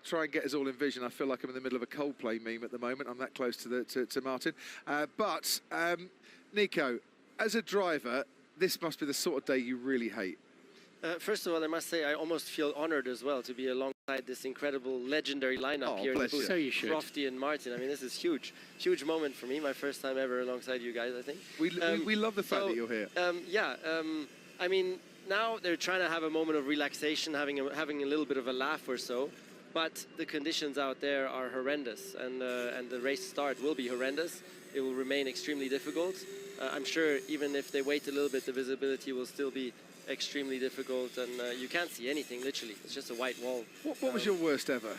try and get us all in vision. I feel like I'm in the middle of a Coldplay meme at the moment. I'm that close to Martin. But Nico, as a driver, this must be the sort of day you really hate. First of all, I must say I almost feel honored as well to be alongside this incredible, legendary lineup here in the booth. So you should. Crofty and Martin. I mean, this is huge moment for me. My first time ever alongside you guys, I think. We love the fact that you're here. I mean, now they're trying to have a moment of relaxation, having a little bit of a laugh or so. But the conditions out there are horrendous, and the race start will be horrendous. It will remain extremely difficult. I'm sure even if they wait a little bit, the visibility will still be extremely difficult, and you can't see anything, literally. It's just a white wall. What was your worst ever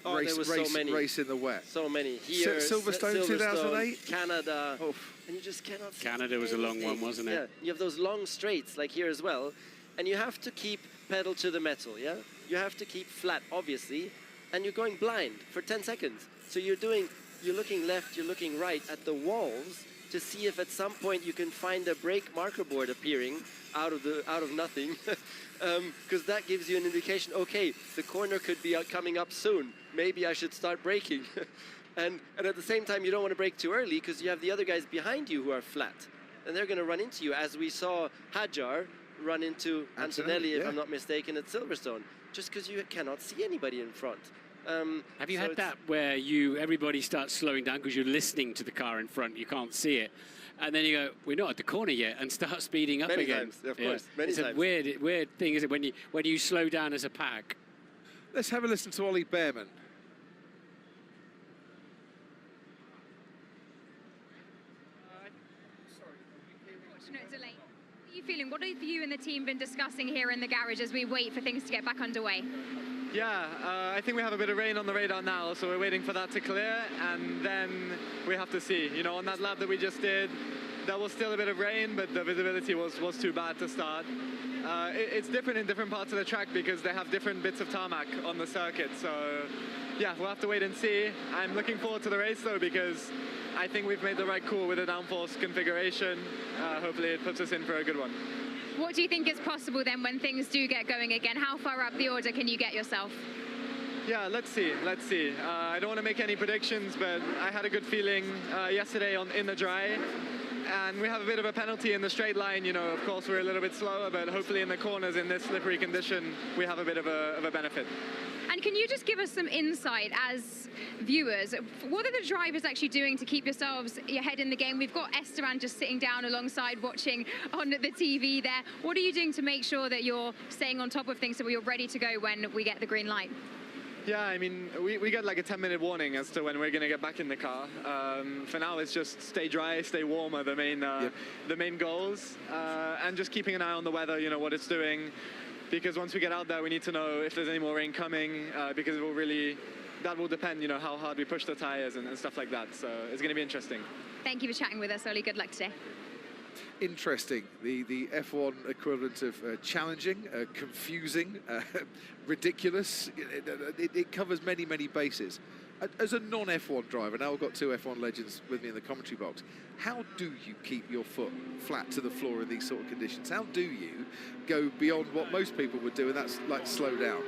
race in the wet? So many. Here, Silverstone 2008? Canada. And you just cannot see Canada was anything. a long one, wasn't it? Yeah, you have those long straights, like here as well, and you have to keep pedal to the metal, yeah? You have to keep flat, obviously, and you're going blind for 10 seconds. So you're looking left, you're looking right at the walls to see if at some point you can find a brake marker board appearing out of nothing, because that gives you an indication. Okay, the corner could be coming up soon. Maybe I should start braking. and at the same time, you don't want to brake too early because you have the other guys behind you who are flat, and they're going to run into you, as we saw Hadjar run into Antonelli, if I'm not mistaken, at Silverstone, just because you cannot see anybody in front. Have you had that where everybody starts slowing down because you're listening to the car in front, you can't see it, and then you go, we're not at the corner yet, and start speeding up many again? Times, of course, many times. It's a weird thing, is it, when you slow down as a pack? Let's have a listen to Ollie Behrman. Delay. How are you feeling? What have you and the team been discussing here in the garage as we wait for things to get back underway? Yeah, I think we have a bit of rain on the radar now, so we're waiting for that to clear, and then we have to see. You know, on that lap that we just did, there was still a bit of rain, but the visibility was too bad to start. It's different in different parts of the track because they have different bits of tarmac on the circuit, so yeah, we'll have to wait and see. I'm looking forward to the race though, because I think we've made the right call with the downforce configuration. Hopefully it puts us in for a good one. What do you think is possible then when things do get going again? How far up the order can you get yourself? Yeah, let's see. I don't want to make any predictions, but I had a good feeling yesterday in the dry. And we have a bit of a penalty in the straight line. You know, of course, we're a little bit slower, but hopefully in the corners in this slippery condition, we have a bit of a benefit. And can you just give us some insight as viewers? What are the drivers actually doing to keep yourselves ahead in the game? We've got Esteban just sitting down alongside watching on the TV there. What are you doing to make sure that you're staying on top of things so you're ready to go when we get the green light? Yeah, I mean, we get like a 10-minute warning as to when we're going to get back in the car. For now, it's just stay dry, stay warm are the main goals, and just keeping an eye on the weather, you know, what it's doing. Because once we get out there, we need to know if there's any more rain coming, because that will depend, you know, how hard we push the tires and stuff like that. So it's going to be interesting. Thank you for chatting with us, Ollie. Good luck today. Interesting. The F1 equivalent of challenging, confusing, ridiculous. It covers many bases. As a non-F1 driver, now I've got two F1 legends with me in the commentary box, how do you keep your foot flat to the floor in these sort of conditions? How do you go beyond what most people would do, and that's like slow down?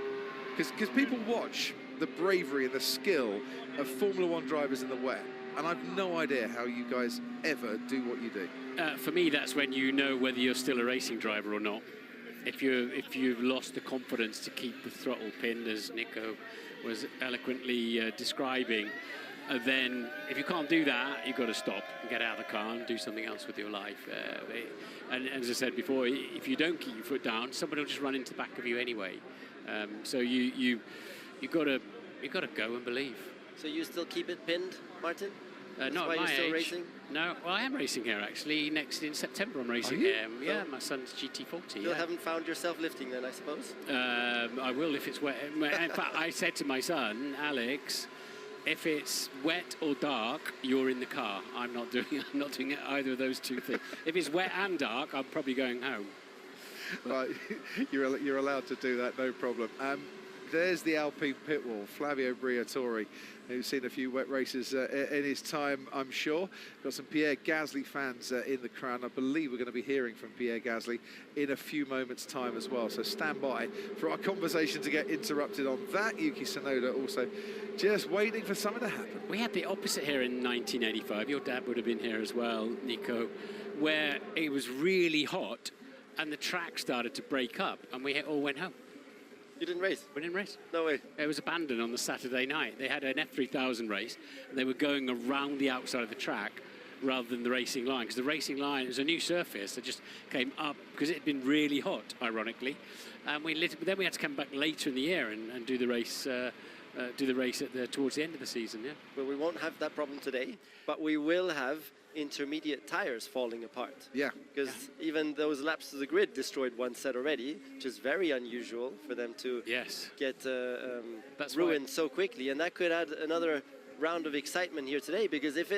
Because people watch the bravery and the skill of Formula One drivers in the wet, and I've no idea how you guys ever do what you do. For me, that's when you know whether you're still a racing driver or not. If you've lost the confidence to keep the throttle pinned, as Nico was eloquently describing, then if you can't do that, you've got to stop and get out of the car and do something else with your life. And as I said before, if you don't keep your foot down, somebody will just run into the back of you anyway. So you got to go and believe. So you still keep it pinned, Martin? Not why at my you're still age. racing? No, well, I am racing here actually. In September, I'm racing here. Yeah, my son's GT40. You haven't found yourself lifting then, I suppose? I will if it's wet. In fact, I said to my son, Alex, if it's wet or dark, you're in the car. I'm not doing either of those two things. If it's wet and dark, I'm probably going home. Right, you're allowed to do that, no problem. there's the Alpine pit wall, Flavio Briatore, who's seen a few wet races in his time, I'm sure. Got some Pierre Gasly fans in the crowd. I believe we're going to be hearing from Pierre Gasly in a few moments' time as well. So stand by for our conversation to get interrupted on that. Yuki Tsunoda also just waiting for something to happen. We had the opposite here in 1985. Your dad would have been here as well, Nico, where it was really hot and the track started to break up and we all went home. You didn't race? We didn't race. No way. It was abandoned on the Saturday night. They had an F3000 race, and they were going around the outside of the track rather than the racing line, because the racing line, it was a new surface that just came up because it had been really hot, ironically. And then we had to come back later in the year and do the race. Towards the end of the season, yeah. Well, we won't have that problem today, but we will have intermediate tires falling apart. Yeah. Because even those laps to the grid destroyed one set already, which is very unusual for them to get ruined so quickly. And that could add another round of excitement here today, because if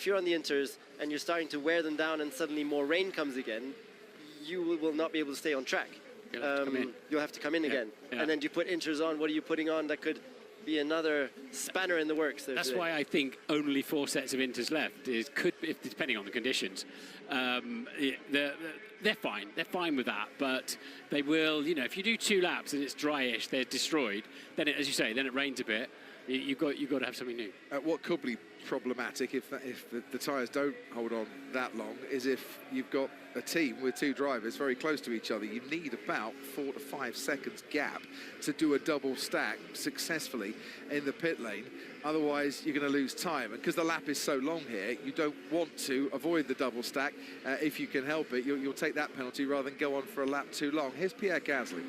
you're on the inters and you're starting to wear them down and suddenly more rain comes again, you will not be able to stay on track. You'll have to come in again. Yeah. And then you put inters on. What are you putting on that could be another spanner in the works there? That's today. why I think only 4 sets of inters left. Depending on the conditions. They're fine. They're fine with that. But they will, if you do 2 laps and it's dryish, they're destroyed. Then, as you say, then it rains a bit. You've got to have something new. What could be problematic if the tyres don't hold on that long is if you've got a team with 2 drivers very close to each other. You need about 4 to 5 seconds gap to do a double stack successfully in the pit lane. Otherwise, you're going to lose time. And because the lap is so long here, you don't want to avoid the double stack. If you can help it, you'll take that penalty rather than go on for a lap too long. Here's Pierre Gasly.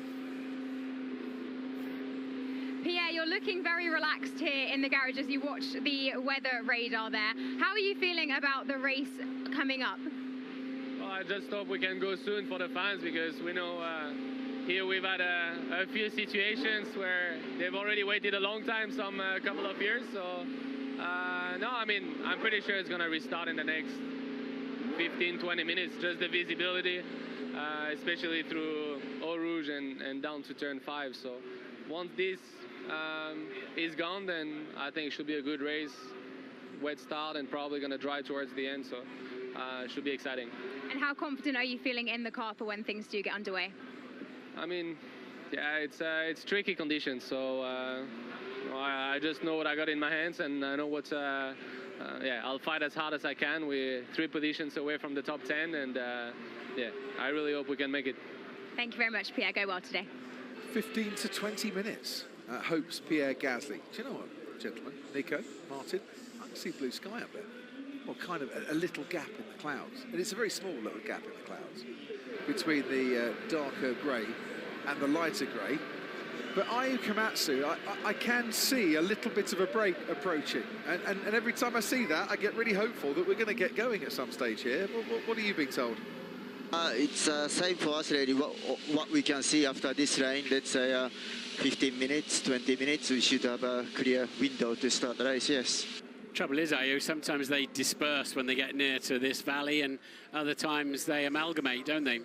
Pierre, you're looking very relaxed here in the garage as you watch the weather radar there. How are you feeling about the race coming up? Well, I just hope we can go soon for the fans, because we know here we've had a few situations where they've already waited a long time, some couple of years. So, no, I mean, I'm pretty sure it's going to restart in the next 15, 20 minutes, just the visibility, especially through Eau Rouge and down to turn 5. So once this is gone, then I think it should be a good race, wet start, and probably going to dry towards the end, so it should be exciting. And how confident are you feeling in the car for when things do get underway? I mean, yeah, it's tricky conditions, so I just know what I got in my hands, and I know what's I'll fight as hard as I can. We're 3 positions away from the top 10, and yeah, I really hope we can make it. Thank you very much, Pierre. Go well today. 15 to 20 minutes. Hopes Pierre Gasly. Do you know what, gentlemen? Nico, Martin, I can see blue sky up there. Well, kind of a little gap in the clouds. And it's a very small little gap in the clouds between the darker grey and the lighter grey. But Ayu Komatsu, I can see a little bit of a break approaching. And every time I see that, I get really hopeful that we're going to get going at some stage here. What are you being told? It's same for us really. What we can see after this rain, let's say 15 minutes, 20 minutes, we should have a clear window to start the race, yes. Trouble is, Ayu, sometimes they disperse when they get near to this valley, and other times they amalgamate, don't they?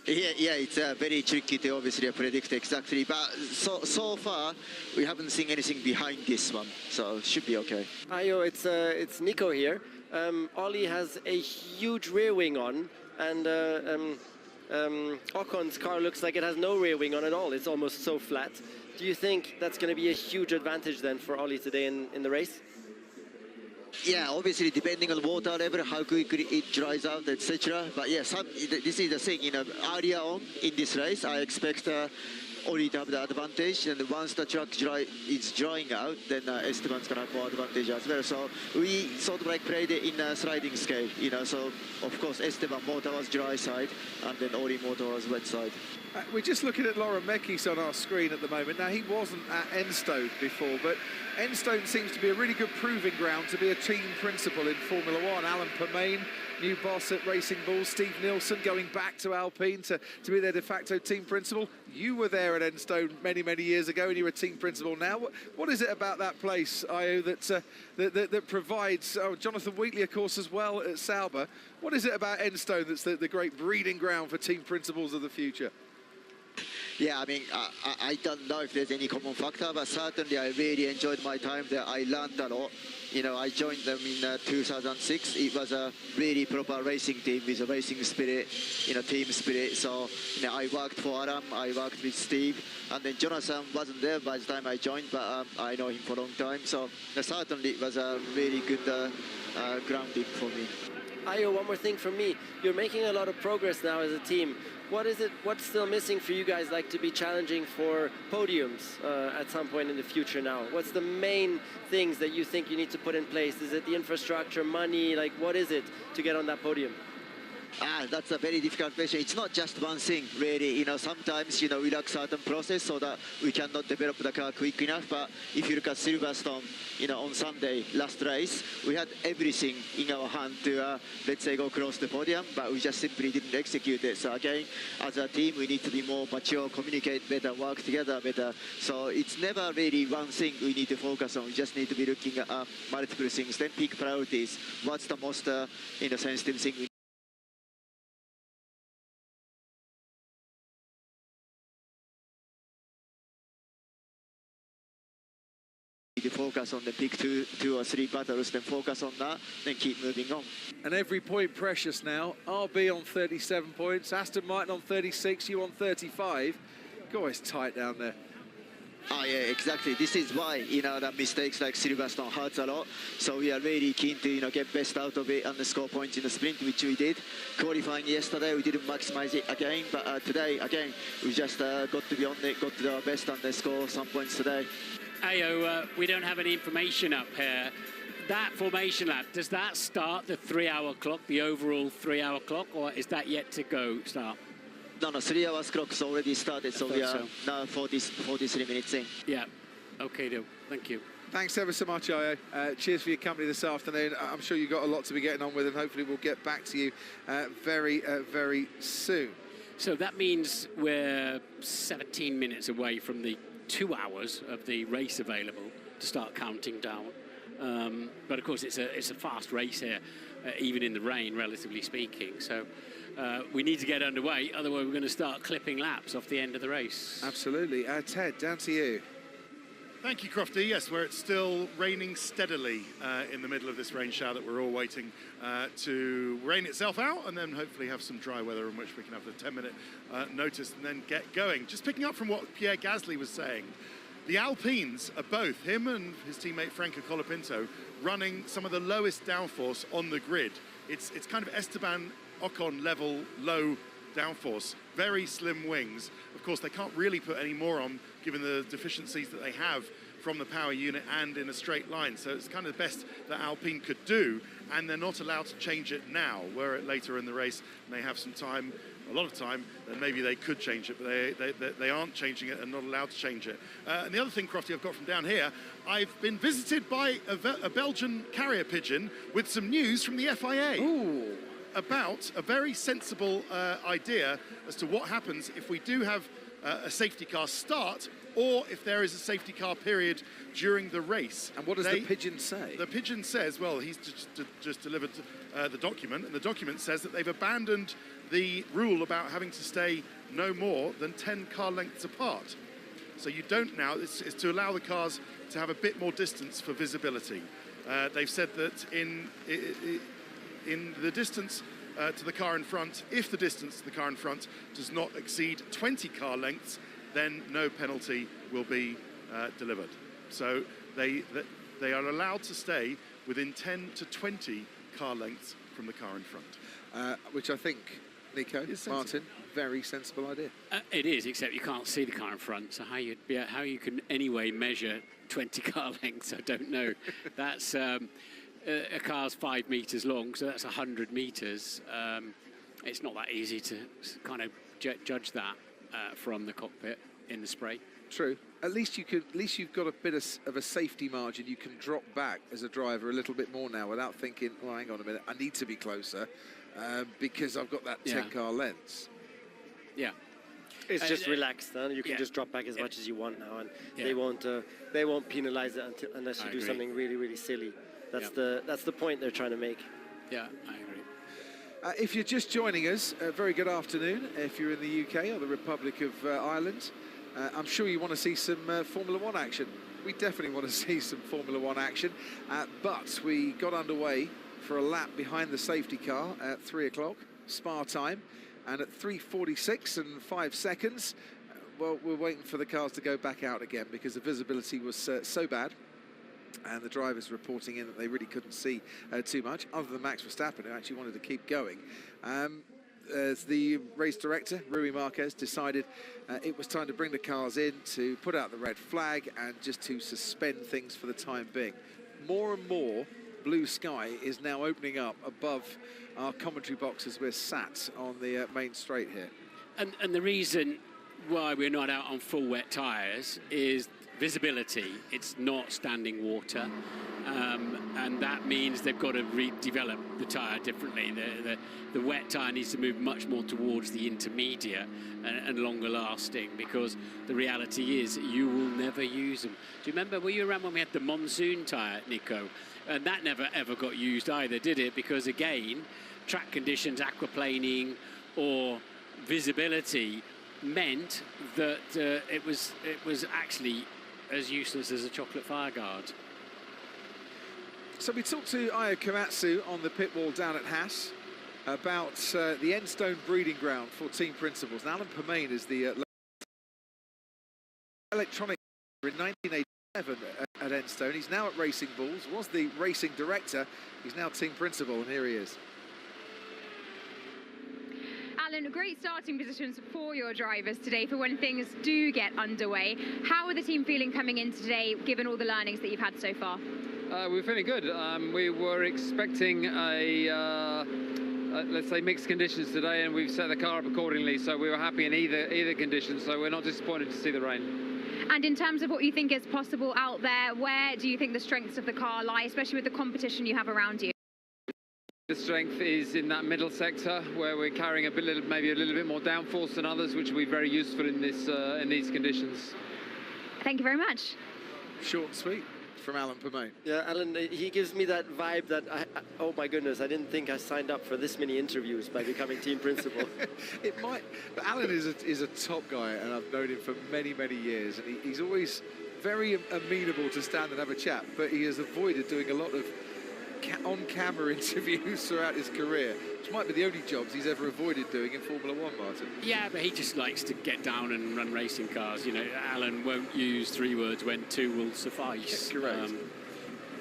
Yeah, it's very tricky to obviously predict exactly, but so far we haven't seen anything behind this one, so it should be okay. Ayu, it's Nico here. Ollie has a huge rear wing on, and Ocon's car looks like it has no rear wing on at all. It's almost so flat. Do you think that's going to be a huge advantage then for Ollie today in the race? Yeah, obviously depending on water level, how quickly it dries out, etc. But yeah, this is the thing, earlier on in this race, I expect Ollie to have the advantage, and once the track is drying out, then Esteban's gonna have more advantage as well. So we sort of like played it in a sliding scale, so of course Esteban motor was dry side, and then Ollie motor was wet side. We're just looking at Laurent Mekies on our screen at the moment. Now, he wasn't at Enstone before, but Enstone seems to be a really good proving ground to be a team principal in Formula One. Alan Permain, new boss at Racing Bulls. Steve Nielsen going back to Alpine to be their de facto team principal. You were there at Enstone many, many years ago, and you're a team principal now. What is it about that place, Ayu, that provides... Oh, Jonathan Wheatley, of course, as well at Sauber. What is it about Enstone that's the great breeding ground for team principals of the future? Yeah, I mean, I don't know if there's any common factor, but certainly I really enjoyed my time there. I learned a lot. You know, I joined them in 2006. It was a really proper racing team with a racing spirit, you know, team spirit. So, you know, I worked for Adam, I worked with Steve, and then Jonathan wasn't there by the time I joined, but I know him for a long time. So certainly it was a really good grounding for me. Ayo, one more thing from me. You're making a lot of progress now as a team. What is it? What's still missing for you guys, like to be challenging for podiums at some point in the future now? What's the main things that you think you need to put in place? Is it the infrastructure, money? Like, what is it to get on that podium? That's a very difficult question. It's not just one thing, really. You know, sometimes, you know, we lack certain process so that we cannot develop the car quick enough. But if you look at Silverstone, you know, on Sunday, last race, we had everything in our hand to, let's say, go across the podium, but we just simply didn't execute it. So again, as a team, we need to be more mature, communicate better, work together better. So it's never really one thing we need to focus on. We just need to be looking at multiple things, then pick priorities. What's the most, you know, sensitive thing we to focus on, the pick two or three battles, then focus on that, then keep moving on. And every point precious now. RB on 37 points, Aston Martin on 36, you on 35. God, it's tight down there. Oh yeah, exactly. This is why, you know, that mistakes like Silverstone hurts a lot. So we are really keen to, you know, get best out of it and score points in the sprint, which we did. Qualifying yesterday, we didn't maximize it again, but today, again, we just got to be on it, got to do our best and score some points today. Ayo, we don't have any information up here. That formation lap, does that start the 3-hour clock, the overall 3-hour clock, or is that yet to go start? No, 3 hours clock's already started, so we are now 43 minutes in. Yeah, okay, thank you. Thanks ever so much, Ayo. Cheers for your company this afternoon. I'm sure you've got a lot to be getting on with, and hopefully we'll get back to you very, very soon. So that means we're 17 minutes away from the 2 hours of the race available to start counting down. But of course, it's a fast race here, even in the rain, relatively speaking. So we need to get underway, otherwise we're going to start clipping laps off the end of the race. Absolutely. Ted, down to you. Thank you, Crofty. Yes, where it's still raining steadily in the middle of this rain shower that we're all waiting to rain itself out, and then hopefully have some dry weather in which we can have the 10-minute notice and then get going. Just picking up from what Pierre Gasly was saying, the Alpines are both, him and his teammate Franco Colapinto, running some of the lowest downforce on the grid. It's kind of Esteban Ocon level low downforce, very slim wings. Of course, they can't really put any more on given the deficiencies that they have from the power unit and in a straight line. So it's kind of the best that Alpine could do, and they're not allowed to change it now. Were it later in the race and they have some time, a lot of time, then maybe they could change it, but they aren't changing it and not allowed to change it. And the other thing, Crofty, I've got from down here, I've been visited by a Belgian carrier pigeon with some news from the FIA. Ooh. About a very sensible idea as to what happens if we do have a safety car start, or if there is a safety car period during the race. And what does the pigeon say? The pigeon says, well, he's just delivered the document, and the document says that they've abandoned the rule about having to stay no more than 10 car lengths apart. So you don't now, it's to allow the cars to have a bit more distance for visibility. They've said that in the distance to the car in front, if the distance to the car in front does not exceed 20 car lengths, then no penalty will be delivered. So they are allowed to stay within 10 to 20 car lengths from the car in front. Which I think, Nico, Martin, very sensible idea. It is, except you can't see the car in front, so how you can anyway measure 20 car lengths, I don't know. That's... a car's 5 meters long, so that's 100 meters. It's not that easy to kind of judge that from the cockpit in the spray. True. At least you've got a bit of a safety margin. You can drop back as a driver a little bit more now without thinking, well, hang on a minute, I need to be closer because I've got that 10 car lengths. Yeah. It's just relaxed, huh? You can just drop back as much as you want now, and they won't penalize it unless you do something really, really silly. That's the point they're trying to make. Yeah, I agree. If you're just joining us, very good afternoon. If you're in the UK or the Republic of Ireland, I'm sure you want to see some Formula One action. We definitely want to see some Formula One action, but we got underway for a lap behind the safety car at 3 o'clock, Spa time, and at 3:46 and 5 seconds, well, we're waiting for the cars to go back out again because the visibility was so bad. And the drivers reporting in that they really couldn't see too much, other than Max Verstappen, who actually wanted to keep going. As the race director, Rui Marquez, decided it was time to bring the cars in to put out the red flag and just to suspend things for the time being. More and more blue sky is now opening up above our commentary box as we're sat on the main straight here. And the reason why we're not out on full wet tyres is visibility. It's not standing water, and that means they've got to redevelop the tyre differently. The wet tyre needs to move much more towards the intermediate and longer lasting, because the reality is you will never use them. Do you remember, were you around when we had the monsoon tyre, Nico? And that never ever got used either, did it? Because again, track conditions, aquaplaning or visibility meant that it was actually as useless as a chocolate fireguard. So we talked to Ayo Komatsu on the pit wall down at Haas about the Enstone breeding ground for team principals. And Alan Permain is the electronic in 1987 at Enstone. He's now at Racing Bulls, was the racing director. He's now team principal, and here he is. Alan, great starting positions for your drivers today for when things do get underway. How are the team feeling coming in today, given all the learnings that you've had so far? We're feeling good. We were expecting let's say mixed conditions today, and we've set the car up accordingly, so we were happy in either condition, so we're not disappointed to see the rain. And in terms of what you think is possible out there, where do you think the strengths of the car lie, especially with the competition you have around you? The strength is in that middle sector, where we're carrying maybe a little bit more downforce than others, which will be very useful in these conditions. Thank you very much. Short and sweet from Alan Permain. Yeah, Alan, he gives me that vibe that, oh my goodness, I didn't think I signed up for this many interviews by becoming team principal. It might, but Alan is a top guy, and I've known him for many, many years, and he's always very amenable to stand and have a chat, but he has avoided doing a lot of on-camera interviews throughout his career, which might be the only jobs he's ever avoided doing in Formula One, Martin. Yeah, but he just likes to get down and run racing cars. You know, Alan won't use 3 words when 2 will suffice. Correct.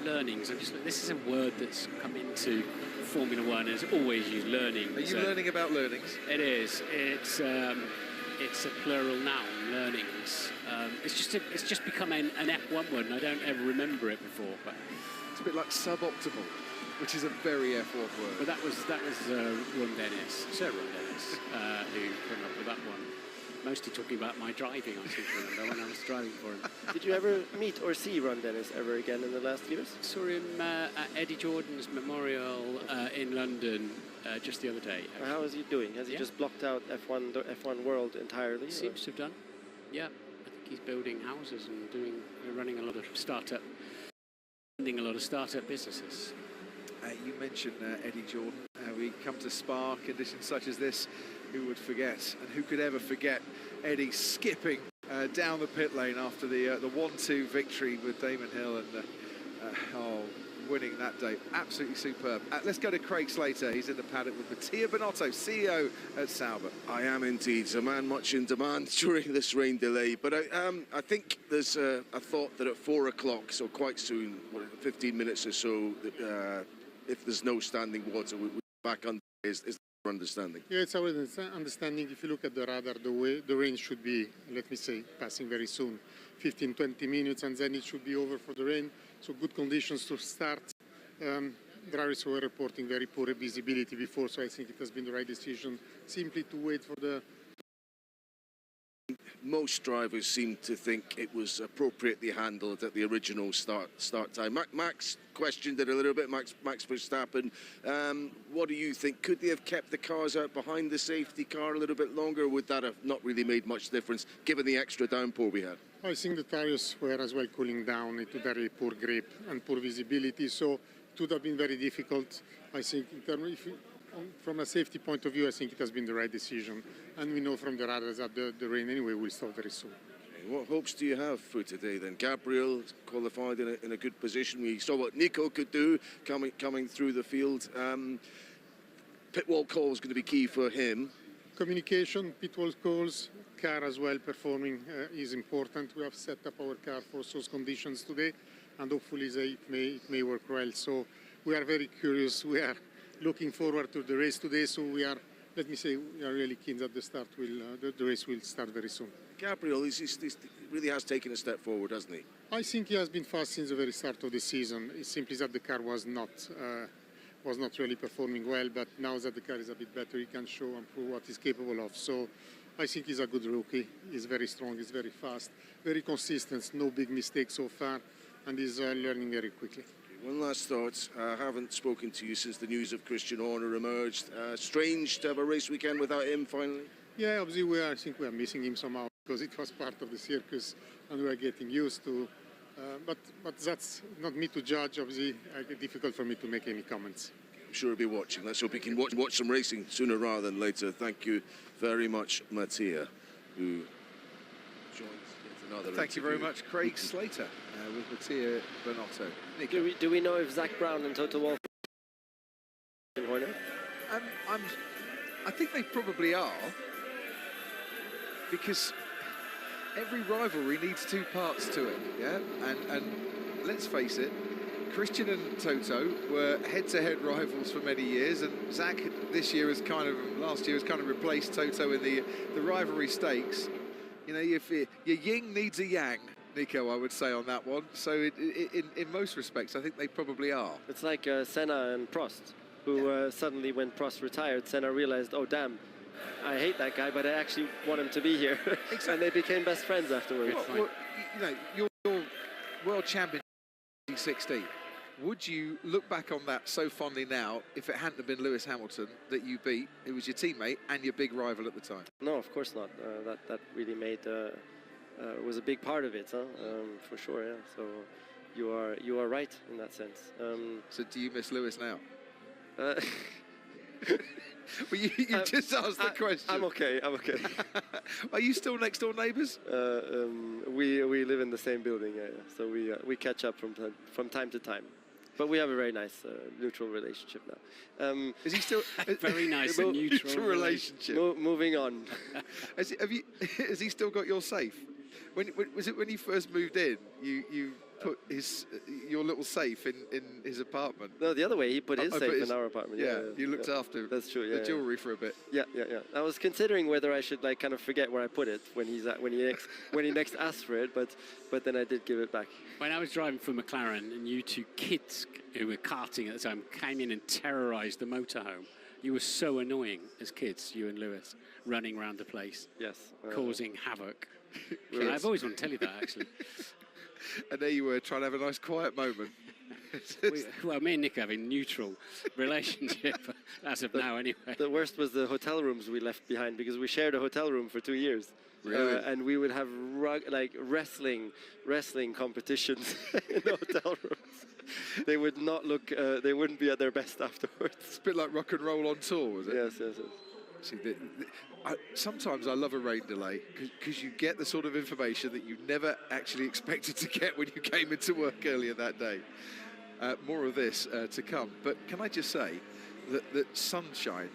Learnings. This is a word that's come into Formula One and has always used learning. Are you learning about learnings? It is. It's a plural noun, learnings. It's just become an F1 word, and I don't ever remember it before. But it's a bit like suboptimal, which is a very F1 word. But that was Ron Dennis, Sir Ron Dennis, who came up with that one. Mostly talking about my driving, I seem to remember, when I was driving for him. Did you ever meet or see Ron Dennis ever again in the last years? Saw him at Eddie Jordan's memorial in London just the other day. Actually. How is he doing? Has he just blocked out the F1 world entirely? Seems to have done. Yeah, I think he's building houses and running a lot of startup businesses. You mentioned Eddie Jordan. We come to Spa, conditions such as this, who would forget? And who could ever forget Eddie skipping down the pit lane after the 1-2 victory with Damon Hill and winning that day. Absolutely superb. Let's go to Craig Slater. He's in the paddock with Mattia Binotto, CEO at Sauber. I am indeed a man much in demand during this rain delay, but I think there's a thought that at 4 o'clock, so quite soon, 15 minutes or so, if there's no standing water, we're back under. Is our understanding? Yeah, it's our understanding. If you look at the radar, the rain should be, let me say, passing very soon, 15-20 minutes, and then it should be over for the rain. So good conditions to start. Drivers were reporting very poor visibility before, so I think it has been the right decision simply to wait for the... Most drivers seem to think it was appropriately handled at the original start time. Max questioned it a little bit, Max Verstappen. What do you think? Could they have kept the cars out behind the safety car a little bit longer, or would that have not really made much difference, given the extra downpour we had? I think the tires were as well cooling down into very poor grip and poor visibility, so it would have been very difficult. I think from a safety point of view, I think it has been the right decision. And we know from the radars that the rain anyway will stop very soon. What hopes do you have for today then? Gabriel qualified in a good position. We saw what Nico could do coming through the field. Pit wall call is going to be key for him. Communication, pit wall calls, car as well performing is important. We have set up our car for those conditions today, and hopefully it may work well. So we are very curious. We are looking forward to the race today. So we are, let me say, we are really keen that the race will start very soon. Gabriel, he really has taken a step forward, hasn't he? I think he has been fast since the very start of the season. It's simply that the car was not really performing well, but now that the car is a bit better, he can show and prove what he's capable of. So I think he's a good rookie. He's very strong, he's very fast, very consistent, no big mistakes so far, and he's learning very quickly. One last thought. I haven't spoken to you since the news of Christian Horner emerged. Strange to have a race weekend without him finally? Yeah, obviously I think we are missing him somehow because it was part of the circus and we are getting used to. But that's not me to judge. Obviously, it's difficult for me to make any comments. I'm sure he'll be watching. Let's hope he can watch some racing sooner rather than later. Thank you very much, Mattia, who joins yet another Thank you very much, Craig Slater, with Mattia Bonotto. Nico. Do we know if Zach Brown and Toto Wolff in Horner? I think they probably are, because every rivalry needs two parts to it, yeah? And let's face it, Christian and Toto were head-to-head rivals for many years, and Zach last year has kind of replaced Toto in the rivalry stakes. You know, if your yin needs a yang, Nico, I would say on that one. So in most respects, I think they probably are. It's like Senna and Prost, who suddenly, when Prost retired, Senna realized, oh damn, I hate that guy, but I actually want him to be here. Exactly. And they became best friends afterwards. Well, you know, your world champion 2016. Would you look back on that so fondly now if it hadn't have been Lewis Hamilton that you beat, who was your teammate and your big rival at the time? No, of course not. That really made was a big part of it, huh? For sure. Yeah. So you are right in that sense. So do you miss Lewis now? Well, you just asked the question. I'm okay. Are you still next door neighbours? We live in the same building, yeah. So we catch up from time to time. But we have a very nice neutral relationship now. Is he still very nice and neutral relationship? Moving on. Has he still got your safe? Was it when you first moved in? You put your little safe in his apartment? No, the other way. He put his safe in our apartment. Yeah, you looked after. That's true. Yeah, the jewelry for a bit. Yeah. I was considering whether I should kind of forget where I put it when he next asked for it, but then I did give it back. When I was driving for McLaren, and you two kids who were karting at the time came in and terrorised the motorhome. You were so annoying as kids, you and Lewis, running around the place. Yes. Causing havoc. I've always wanted to tell you that, actually. And there you were, trying to have a nice quiet moment. Well, me and Nick have a neutral relationship, as of now anyway. The worst was the hotel rooms we left behind, because we shared a hotel room for 2 years. Really? And we would have wrestling competitions in the hotel rooms. They would not look, they wouldn't be at their best afterwards. It's a bit like rock and roll on tour, was it? Yes. See, sometimes I love a rain delay because you get the sort of information that you never actually expected to get when you came into work earlier that day. More of this to come. But can I just say that sunshine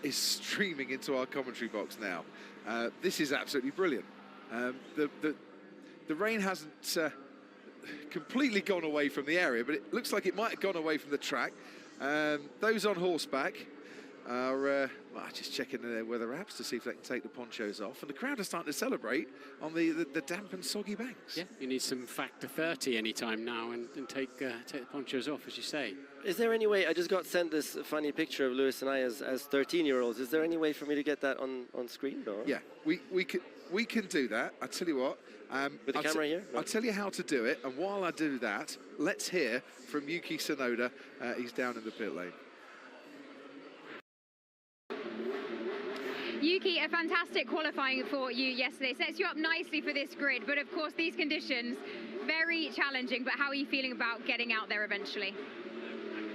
is streaming into our commentary box now. This is absolutely brilliant. The rain hasn't completely gone away from the area, but it looks like it might have gone away from the track. Those on horseback are just checking their weather apps to see if they can take the ponchos off, and the crowd are starting to celebrate on the damp and soggy banks. Yeah, you need some factor 30 anytime now and take the ponchos off, as you say. Is there any way, I just got sent this funny picture of Lewis and I as 13-year-olds. Is there any way for me to get that on screen? No? Yeah, we can do that. I tell you what. With the camera here? No. I'll tell you how to do it, and while I do that, let's hear from Yuki Tsunoda. He's down in the pit lane. Yuki, a fantastic qualifying for you yesterday. Sets you up nicely for this grid, but of course these conditions, very challenging. But how are you feeling about getting out there eventually?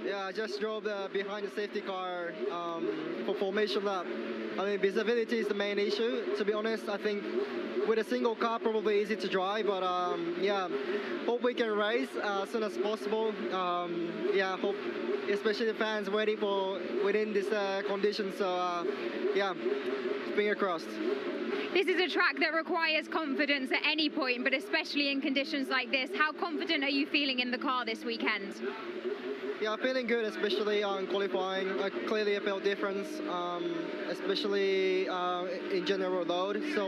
Yeah, I just drove behind the safety car for formation lap. I mean, visibility is the main issue. To be honest, I think with a single car, probably easy to drive. But yeah, hope we can race as soon as possible. Yeah, hope, especially the fans waiting for within this condition. So yeah, finger crossed. This is a track that requires confidence at any point, but especially in conditions like this. How confident are you feeling in the car this weekend? Yeah, feeling good, especially on qualifying. Clearly I felt difference, especially in general load. So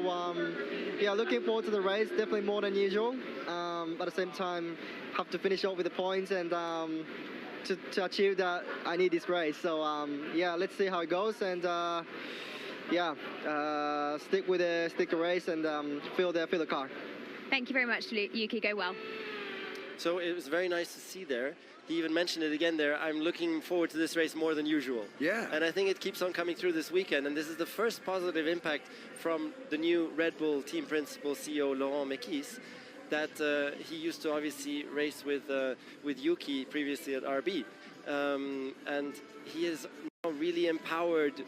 yeah, looking forward to the race, definitely more than usual. But at the same time, have to finish off with the points and to achieve that, I need this race. So yeah, let's see how it goes, and yeah, stick the race and feel the car. Thank you very much, Yuki. Go well. So it was very nice to see there. He even mentioned it again there. I'm looking forward to this race more than usual. Yeah. And I think it keeps on coming through this weekend. And this is the first positive impact from the new Red Bull team principal CEO Laurent Mekies, that he used to obviously race with Yuki previously at RB. And he has now really empowered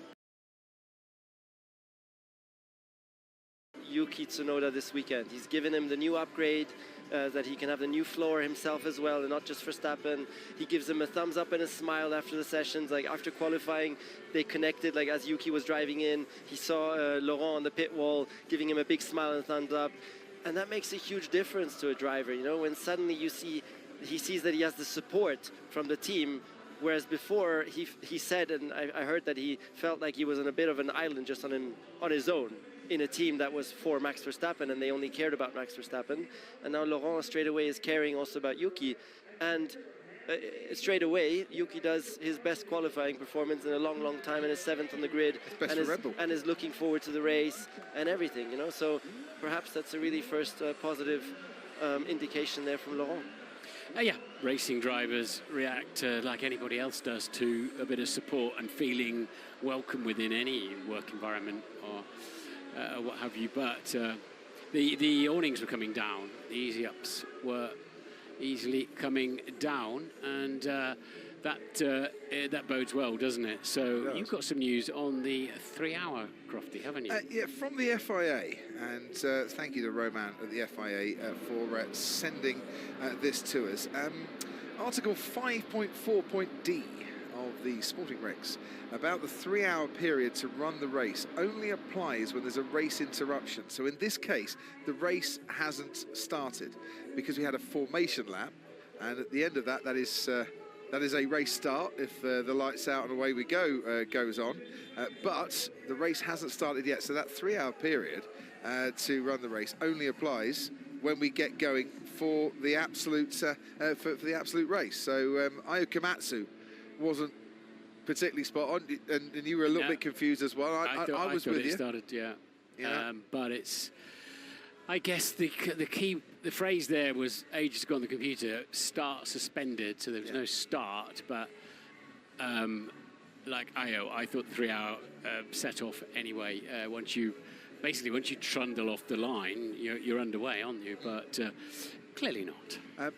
Yuki Tsunoda this weekend. He's given him the new upgrade, that he can have the new floor himself as well, and not just Verstappen. He gives him a thumbs up and a smile after the sessions. Like after qualifying, they connected. Like as Yuki was driving in, he saw Laurent on the pit wall giving him a big smile and thumbs up, and that makes a huge difference to a driver. You know, when suddenly he sees that he has the support from the team. Whereas before, he said, and I heard that he felt like he was on a bit of an island just on his own, in a team that was for Max Verstappen, and they only cared about Max Verstappen. And now Laurent straight away is caring also about Yuki. And straight away, Yuki does his best qualifying performance in a long, long time, and is 7th on the grid, and is looking forward to the race and everything, you know. So perhaps that's a really first positive indication there from Laurent. Yeah, racing drivers react like anybody else does to a bit of support and feeling welcome within any work environment or what have you. But the awnings were coming down, the easy ups were easily coming down, and that bodes well, doesn't it? So you've got some news on the 3 hour, Crofty, haven't you? Yeah, from the FIA, and thank you to Roman at the FIA for sending this to us. Article 5.4.d of the sporting regs about the 3 hour period to run the race only applies when there's a race interruption. So in this case, the race hasn't started because we had a formation lap, and at the end of that, that is a race start if the lights out and away we go goes on. But the race hasn't started yet, so that 3 hour period to run the race only applies when we get going for the absolute for the absolute race. So Ayo Komatsu wasn't particularly spot on, and you were a little bit confused as well. I was with you. Started, yeah. But it's, I guess the phrase there was ages ago on the computer, start suspended, so there was no start, but like Ayo, I thought the 3 hour set off anyway. Once you trundle off the line, you're underway, aren't you? But clearly not.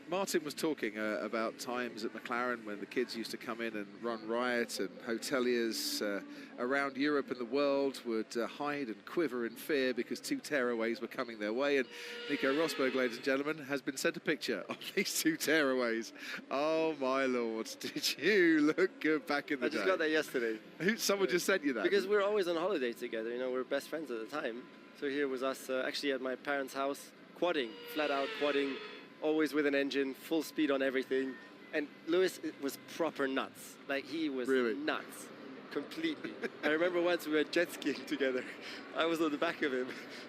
Martin was talking about times at McLaren when the kids used to come in and run riot, and hoteliers around Europe and the world would hide and quiver in fear because 2 tearaways were coming their way. And Nico Rosberg, ladies and gentlemen, has been sent a picture of these 2 tearaways. Oh my lord, did you look good back in the day? I just got that yesterday. Someone just sent you that? Because we're always on holiday together, you know, we're best friends at the time. So here was us actually at my parents' house, quadding, flat out quadding, always with an engine, full speed on everything. And Lewis was proper nuts. Like, he was nuts, completely. I remember once we were jet skiing together. I was on the back of him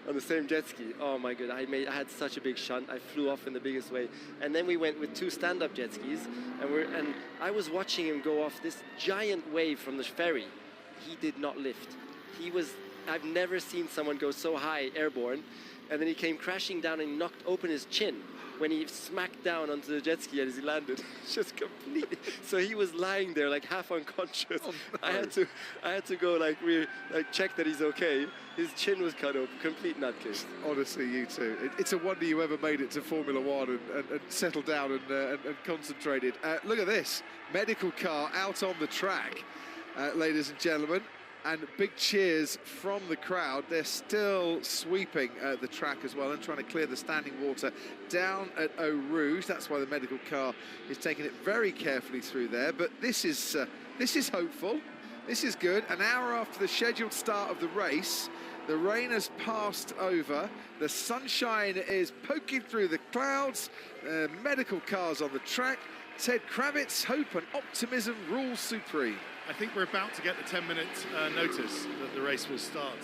on the same jet ski. Oh my God, I had such a big shunt. I flew off in the biggest way. And then we went with 2 stand-up jet skis, and I was watching him go off this giant wave from the ferry. He did not lift. I've never seen someone go so high airborne. And then he came crashing down and knocked open his chin. when he smacked down onto the jet ski as he landed. Just completely. So he was lying there like half unconscious. Oh, no. I had to go like check that he's okay. His chin was cut off, complete nutcase. Honestly, you two. It's a wonder you ever made it to Formula One and settled down and concentrated. Look at this. Medical car out on the track, ladies and gentlemen. And big cheers from the crowd. They're still sweeping the track as well and trying to clear the standing water down at Eau Rouge. That's why the medical car is taking it very carefully through there. But this is hopeful. This is good. An hour after the scheduled start of the race, the rain has passed over. The sunshine is poking through the clouds. Medical cars on the track. Ted Kravitz, hope and optimism rules supreme. I think we're about to get the 10-minute notice that the race will start,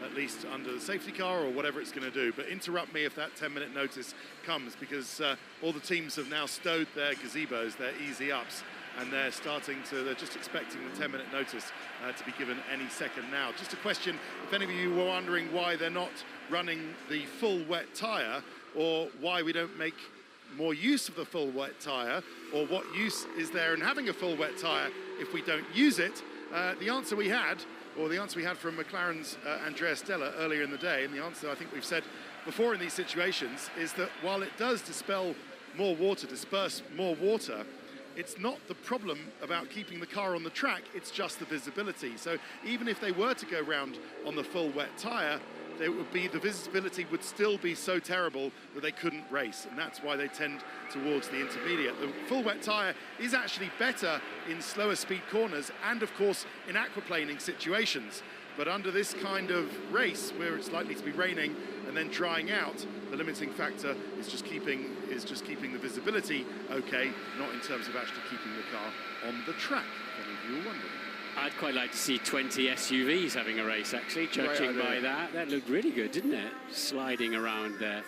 at least under the safety car or whatever it's going to do. But interrupt me if that 10-minute notice comes, because all the teams have now stowed their gazebos, their easy ups, and they're just expecting the 10-minute notice to be given any second now. Just a question, if any of you were wondering why they're not running the full wet tyre, or why we don't make more use of the full wet tyre, or what use is there in having a full wet tyre if we don't use it, the answer we had from McLaren's Andrea Stella earlier in the day, and the answer I think we've said before in these situations, is that while it does disperse more water, it's not the problem about keeping the car on the track, it's just the visibility. So even if they were to go round on the full wet tyre, the visibility would still be so terrible that they couldn't race, and that's why they tend towards the intermediate. The full wet tyre is actually better in slower speed corners and of course in aquaplaning situations, but under this kind of race where it's likely to be raining and then drying out, the limiting factor is just keeping the visibility okay, not in terms of actually keeping the car on the track, if any of you are wondering. I'd quite like to see 20 SUVs having a race, actually, judging by that. That looked really good, didn't it? Sliding around there.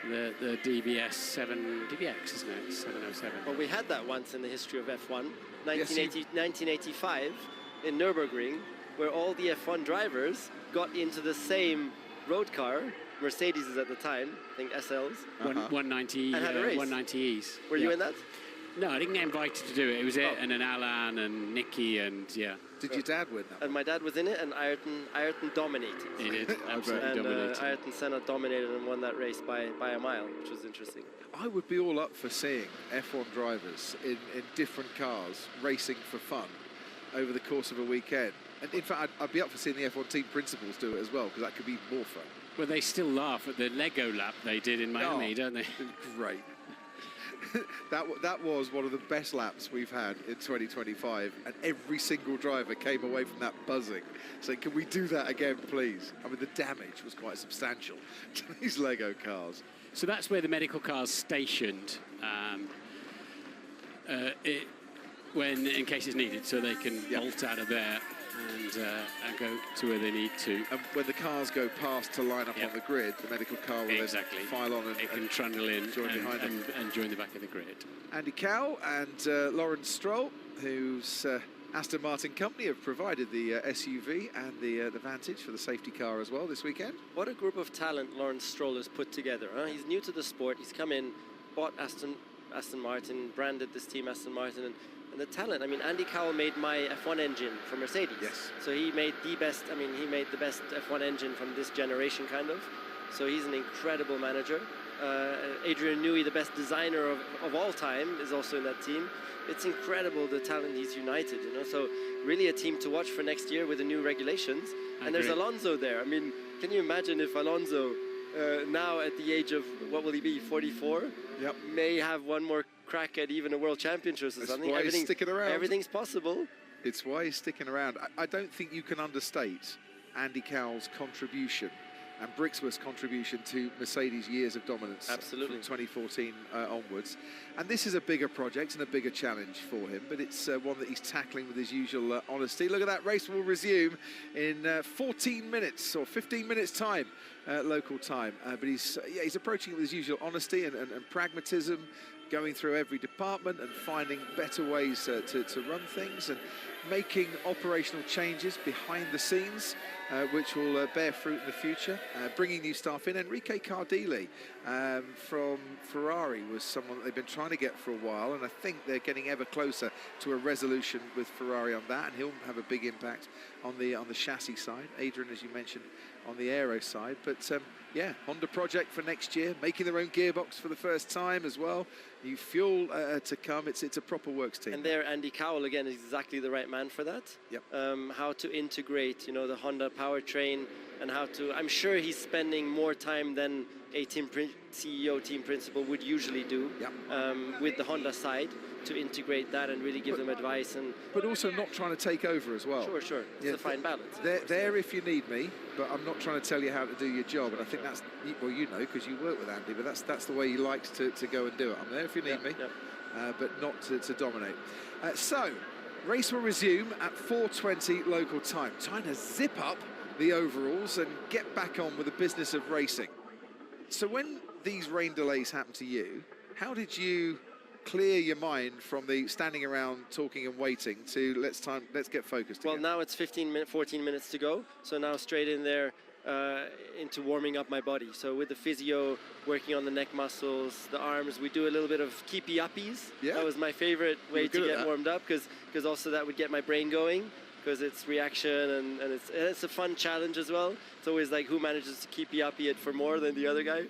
The DBX, isn't it? 707. Well, we had that once in the history of F1, 1985 in Nürburgring, where all the F1 drivers got into the same road car, Mercedes at the time, I think SLs. 190, and had a race. 190Es. Were you in that? No, I didn't get invited to do it. It was it and then Alan and Nicky and Did your dad win that? And my dad was in it, and Ayrton dominated. He did, absolutely dominated. Ayrton Senna dominated and won that race by a mile, which was interesting. I would be all up for seeing F1 drivers in different cars racing for fun over the course of a weekend. And in fact, I'd be up for seeing the F1 team principals do it as well, because that could be more fun. Well, they still laugh at the Lego lap they did in Miami, don't they? Great. That was one of the best laps we've had in 2025, and every single driver came away from that buzzing, saying, can we do that again, please? I mean, the damage was quite substantial to these Lego cars. So that's where the medical car's stationed, in case it's needed, so they can bolt out of there and go to where they need to. And when the cars go past to line up on the grid, the medical car will then file on it can trundle in join behind them and join the back of the grid. Andy Cowell and Lawrence Stroll, whose Aston Martin company have provided the SUV and the Vantage for the safety car as well this weekend. What a group of talent Lawrence Stroll has put together. Huh? He's new to the sport. He's come in, bought Aston Martin, branded this team Aston Martin, and the talent. I mean, Andy Cowell made my F1 engine for Mercedes. Yes. So he made the best F1 engine from this generation, kind of. So he's an incredible manager. Adrian Newey, the best designer of all time, is also in that team. It's incredible the talent he's united, you know. So really a team to watch for next year with the new regulations. And there's Alonso there. I mean, can you imagine if Alonso, now at the age of, what will he be, 44? Yep. May have one more crack at even a world championship or something. Why he's sticking around. Everything's possible. It's why he's sticking around. I don't think you can understate Andy Cowell's contribution and Brixworth's contribution to Mercedes' years of dominance. Absolutely. From 2014 onwards. And this is a bigger project and a bigger challenge for him, but it's one that he's tackling with his usual honesty. Look at that, race will resume in 14 minutes or 15 minutes time, local time. But he's approaching it with his usual honesty and pragmatism, going through every department and finding better ways to run things and making operational changes behind the scenes which will bear fruit in the future. Bringing new staff in, Enrique Cardili from Ferrari was someone that they've been trying to get for a while, and I think they're getting ever closer to a resolution with Ferrari on that, and he'll have a big impact on the chassis side. Adrian, as you mentioned, on the aero side. But yeah, Honda project for next year, making their own gearbox for the first time as well. New fuel to come. It's a proper works team. And there, Andy Cowell again is exactly the right man for that. Yep. How to integrate, you know, the Honda powertrain, and how to. I'm sure he's spending more time than a CEO, team principal would usually do. Yep. With the Honda side, to integrate that and really give them advice, and but also not trying to take over as well. Sure. It's a fine balance. They're there if you need me, but I'm not trying to tell you how to do your job. And I think that's, well, you know, because you work with Andy, but that's the way he likes to go and do it. I'm there if you need me, but not to dominate. So, race will resume at 4:20 local time. Time to zip up the overalls and get back on with the business of racing. So when these rain delays happen to you, how did you clear your mind from the standing around talking and waiting to let's get focused well again? Now it's 14 minutes to go, so now straight in there into warming up my body. So with the physio, working on the neck muscles, the arms, we do a little bit of keepy uppies. Yeah. That was my favorite way to get warmed up, because also that would get my brain going, because it's reaction and it's a fun challenge as well. It's always like who manages to keepy uppy it for more than the other guy.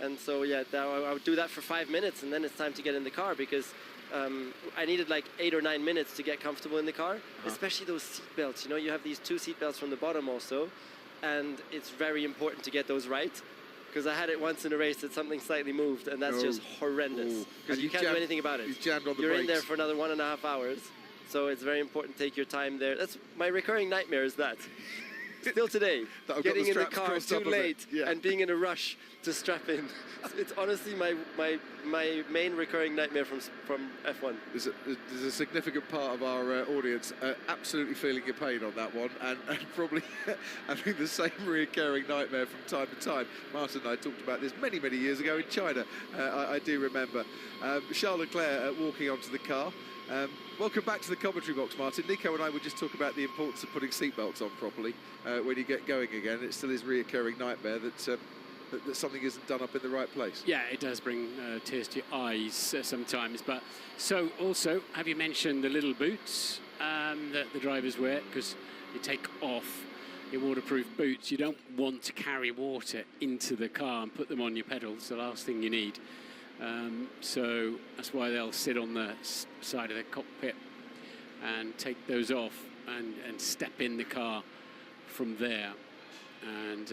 And so, yeah, I would do that for 5 minutes, and then it's time to get in the car, because I needed like 8 or 9 minutes to get comfortable in the car, especially those seat belts. You know, you have these 2 seat belts from the bottom also, and it's very important to get those right, because I had it once in a race that something slightly moved, and that's just horrendous, because you can't do anything about it. You're in there for another 1.5 hours, so it's very important to take your time there. That's my recurring nightmare, is that. Still today, getting in the car too late and being in a rush to strap in. It's honestly my main recurring nightmare from F1. There's a significant part of our audience absolutely feeling your pain on that one, and probably having the same recurring nightmare from time to time. Martin and I talked about this many years ago in China. I do remember. Charles Leclerc walking onto the car. Welcome back to the commentary box, Martin. Nico and I would just talk about the importance of putting seatbelts on properly when you get going again. It still is a reoccurring nightmare that something isn't done up in the right place. Yeah, it does bring tears to your eyes sometimes. But so also, have you mentioned the little boots that the drivers wear? Because you take off your waterproof boots, you don't want to carry water into the car and put them on your pedals. The last thing you need. So that's why they'll sit on the side of the cockpit and take those off and step in the car from there. And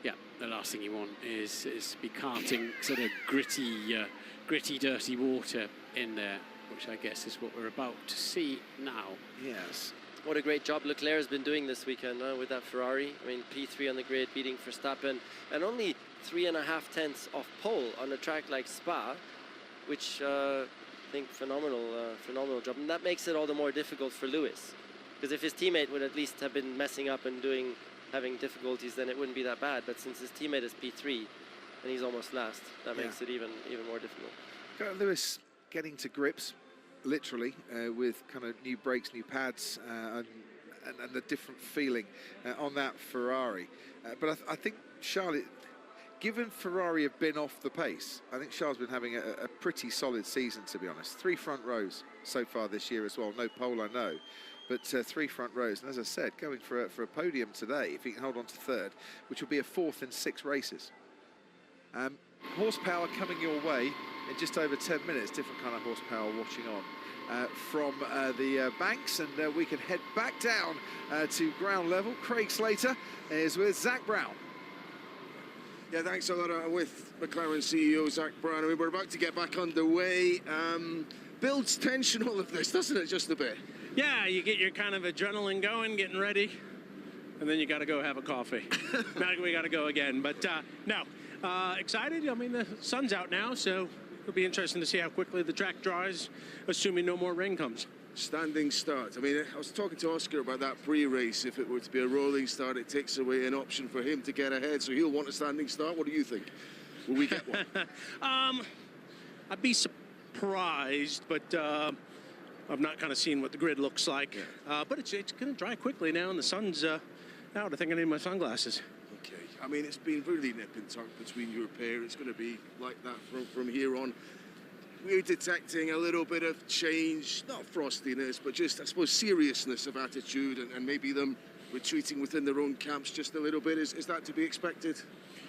yeah, the last thing you want is be carting sort of gritty, dirty water in there, which I guess is what we're about to see now. Yes. What a great job Leclerc has been doing this weekend with that Ferrari. I mean, P3 on the grid, beating Verstappen, and only 3.5 tenths off pole on a track like Spa, which I think phenomenal job. And that makes it all the more difficult for Lewis, because if his teammate would at least have been messing up and having difficulties, then it wouldn't be that bad. But since his teammate is P3 and he's almost last, that makes it even more difficult. Lewis getting to grips, literally, with kind of new brakes, new pads, and a different feeling on that Ferrari. But I think Charles, given Ferrari have been off the pace, I think Charles has been having a pretty solid season, to be honest. 3 front rows so far this year as well. No pole, I know, but 3 front rows. And as I said, going for a podium today, if he can hold on to 3rd, which will be a 4th in 6 races. Horsepower coming your way in just over 10 minutes. Different kind of horsepower watching on from the banks, and we can head back down to ground level. Craig Slater is with Zach Brown. Yeah, thanks a lot. With McLaren CEO Zach Brown. I mean, we're about to get back underway. Builds tension, all of this, doesn't it, just a bit? Yeah, you get your kind of adrenaline going, getting ready, and then you got to go have a coffee. Now we got to go again. But no, excited. I mean, the sun's out now, so it'll be interesting to see how quickly the track dries, assuming no more rain comes. Standing start. I mean, I was talking to Oscar about that pre-race. If it were to be a rolling start, it takes away an option for him to get ahead, so he'll want a standing start. What do you think? Will we get one? I'd be surprised, but I've not kind of seen what the grid looks like. But it's going to dry quickly now, and the sun's out. I think I need my sunglasses. Okay. I mean, it's been really nip and tuck between your pair. It's going to be like that from here on. We're detecting a little bit of change, not frostiness, but just, I suppose, seriousness of attitude and maybe them retreating within their own camps just a little bit. Is that to be expected?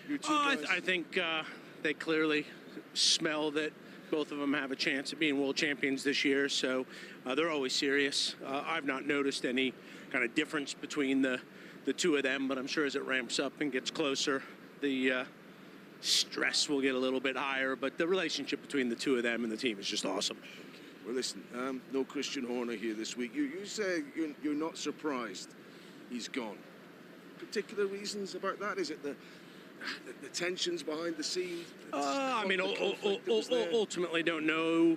You two guys? I think they clearly smell that both of them have a chance of being world champions this year, so they're always serious. I've not noticed any kind of difference between the two of them, but I'm sure as it ramps up and gets closer, the stress will get a little bit higher, but the relationship between the two of them and the team is just awesome. Well, listen, no Christian Horner here this week. You say you're not surprised he's gone. Particular reasons about that? Is it the tensions behind the scenes? I mean, ultimately don't know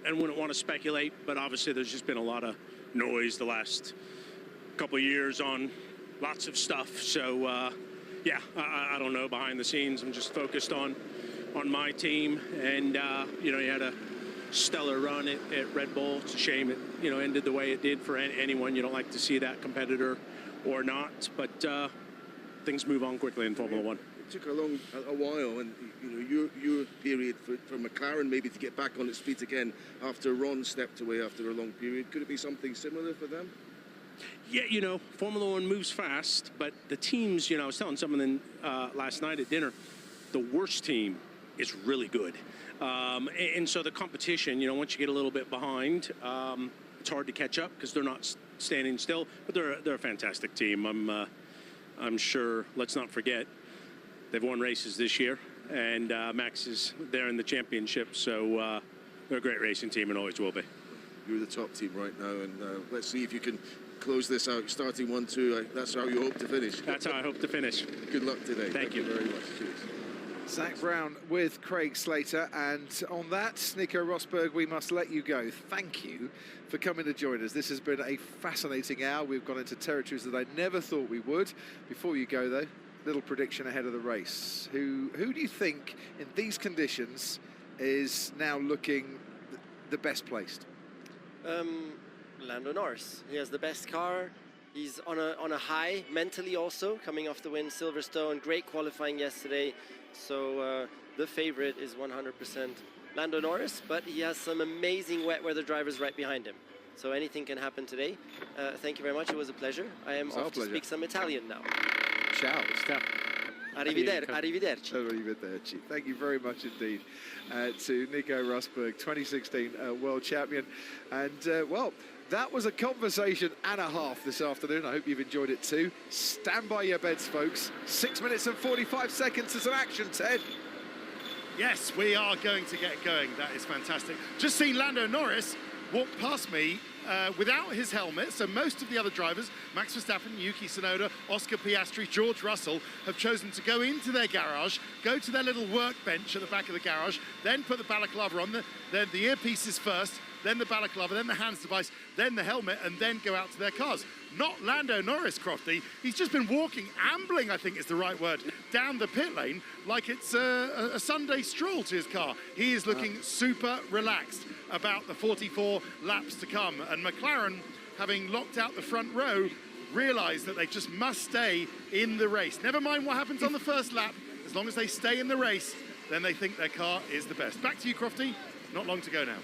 and wouldn't want to speculate, but obviously there's just been a lot of noise the last couple of years on lots of stuff. So, yeah, I don't know behind the scenes. I'm just focused on my team. And, you know, you had a stellar run at Red Bull. It's a shame it, you know, ended the way it did for anyone. You don't like to see that, competitor or not. But things move on quickly in Formula One. It took a while, and you know your period for McLaren maybe to get back on its feet again after Ron stepped away after a long period. Could it be something similar for them? Yeah, you know, Formula One moves fast, but the teams, you know, I was telling someone last night at dinner, the worst team is really good. And so the competition, you know, once you get a little bit behind, it's hard to catch up because they're not standing still, but they're a fantastic team. I'm sure, let's not forget, they've won races this year, and Max is there in the championship, so they're a great racing team and always will be. You're the top team right now, and let's see if you can close this out, starting 1-2. That's how you hope to finish. That's how I hope to finish. Good luck today. Thank you very much. Cheers. Zach Brown with Craig Slater, and on that, Nico Rosberg, we must let you go. Thank you for coming to join us. This has been a fascinating hour. We've gone into territories that I never thought we would. Before you go, though, little prediction ahead of the race. Who do you think, in these conditions, is now looking the best placed? Lando Norris. He has the best car. He's on a high mentally also, coming off the win Silverstone. Great qualifying yesterday. So the favorite is 100% Lando Norris, but he has some amazing wet weather drivers right behind him. So anything can happen today. Thank you very much. It was a pleasure. I am off to speak some Italian now. Ciao. Arrivederci. Arrivederci. Thank you very much indeed to Nico Rosberg, 2016 world champion. And, well, that was a conversation and a half this afternoon. I hope you've enjoyed it too. Stand by your beds, folks. 6 minutes and 45 seconds to some action, Ted. Yes, we are going to get going. That is fantastic. Just seen Lando Norris walk past me without his helmet. So most of the other drivers, Max Verstappen, Yuki Tsunoda, Oscar Piastri, George Russell, have chosen to go into their garage, go to their little workbench at the back of the garage, then put the balaclava on, then the earpieces first, then the balaclava, then the hands device, then the helmet, and then go out to their cars. Not Lando Norris, Crofty. He's just been walking, ambling, I think is the right word, down the pit lane like it's a Sunday stroll to his car. He is looking super relaxed about the 44 laps to come. And McLaren, having locked out the front row, realised that they just must stay in the race. Never mind what happens on the first lap. As long as they stay in the race, then they think their car is the best. Back to you, Crofty. Not long to go now.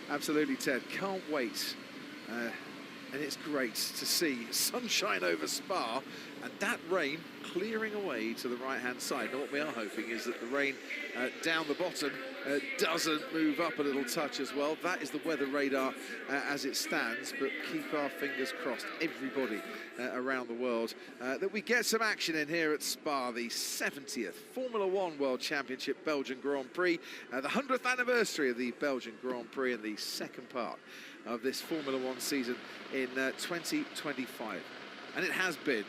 Absolutely, Ted. Can't wait. And it's great to see sunshine over Spa and that rain clearing away to the right-hand side. Now, what we are hoping is that the rain down the bottom doesn't move up a little touch as well. That is the weather radar as it stands, but keep our fingers crossed, everybody around the world, that we get some action in here at Spa, the 70th Formula One World Championship Belgian Grand Prix, the 100th anniversary of the Belgian Grand Prix and the second part of this Formula One season in 2025. And it has been,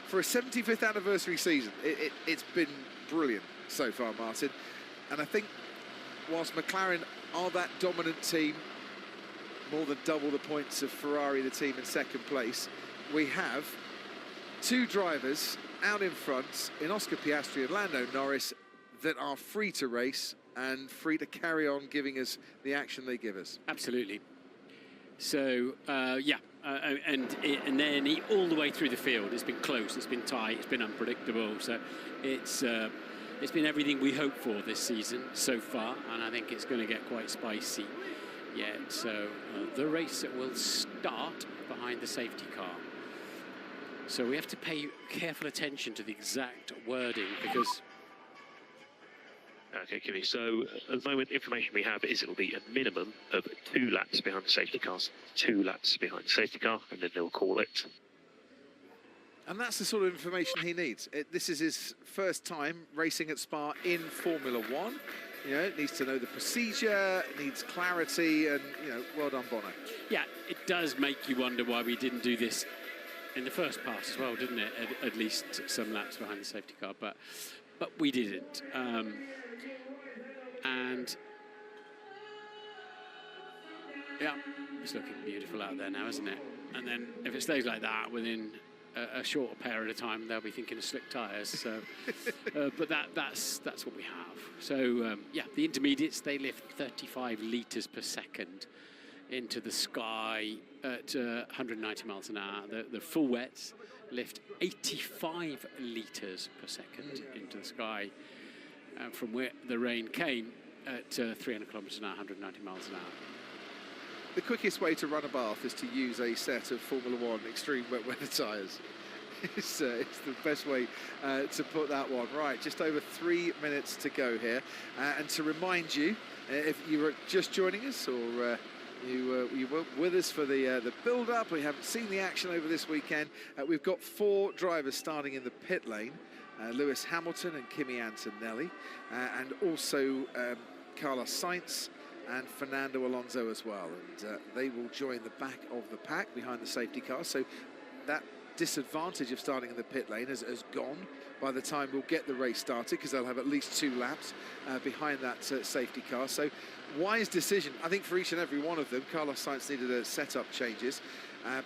for a 75th anniversary season, it's been brilliant so far, Martin. And I think whilst McLaren are that dominant team, more than double the points of Ferrari, the team in second place, we have two drivers out in front in Oscar Piastri and Lando Norris that are free to race and free to carry on giving us the action they give us. Absolutely. So yeah, and then all the way through the field, it's been close, it's been tight, it's been unpredictable. So it's been everything we hoped for this season so far, and I think it's going to get quite spicy yet. So the race will start behind the safety car. So we have to pay careful attention to the exact wording because. Okay, Kimmy. So at the moment, information we have is it'll be a minimum of 2 laps behind the safety cars, 2 laps behind the safety car, and then they'll call it. And that's the sort of information he needs. This is his first time racing at Spa in Formula One. You know, needs to know the procedure, needs clarity, and, you know, well done, Bono. Yeah, it does make you wonder why we didn't do this in the first pass as well, didn't it? At least some laps behind the safety car, but we didn't. And yeah, it's looking beautiful out there now, isn't it? And then if it stays like that, within a shorter period of time, they'll be thinking of slick tyres. So, but that's what we have. So yeah, the intermediates, they lift 35 litres per second into the sky at 190 miles an hour. The full wets lift 85 litres per second into the sky from where the rain came at 300 kilometres an hour, 190 miles an hour. The quickest way to run a bath is to use a set of Formula One extreme wet weather tyres. It's the best way to put that one. Right, just over 3 minutes to go here. And to remind you, if you were just joining us or you were with us for the build-up, we haven't seen the action over this weekend, we've got 4 drivers starting in the pit lane. Lewis Hamilton and Kimi Antonelli, and also Carlos Sainz and Fernando Alonso as well. And they will join the back of the pack behind the safety car. So that disadvantage of starting in the pit lane has gone by the time we'll get the race started, because they'll have at least 2 laps behind that safety car. So wise decision, I think, for each and every one of them. Carlos Sainz needed setup changes,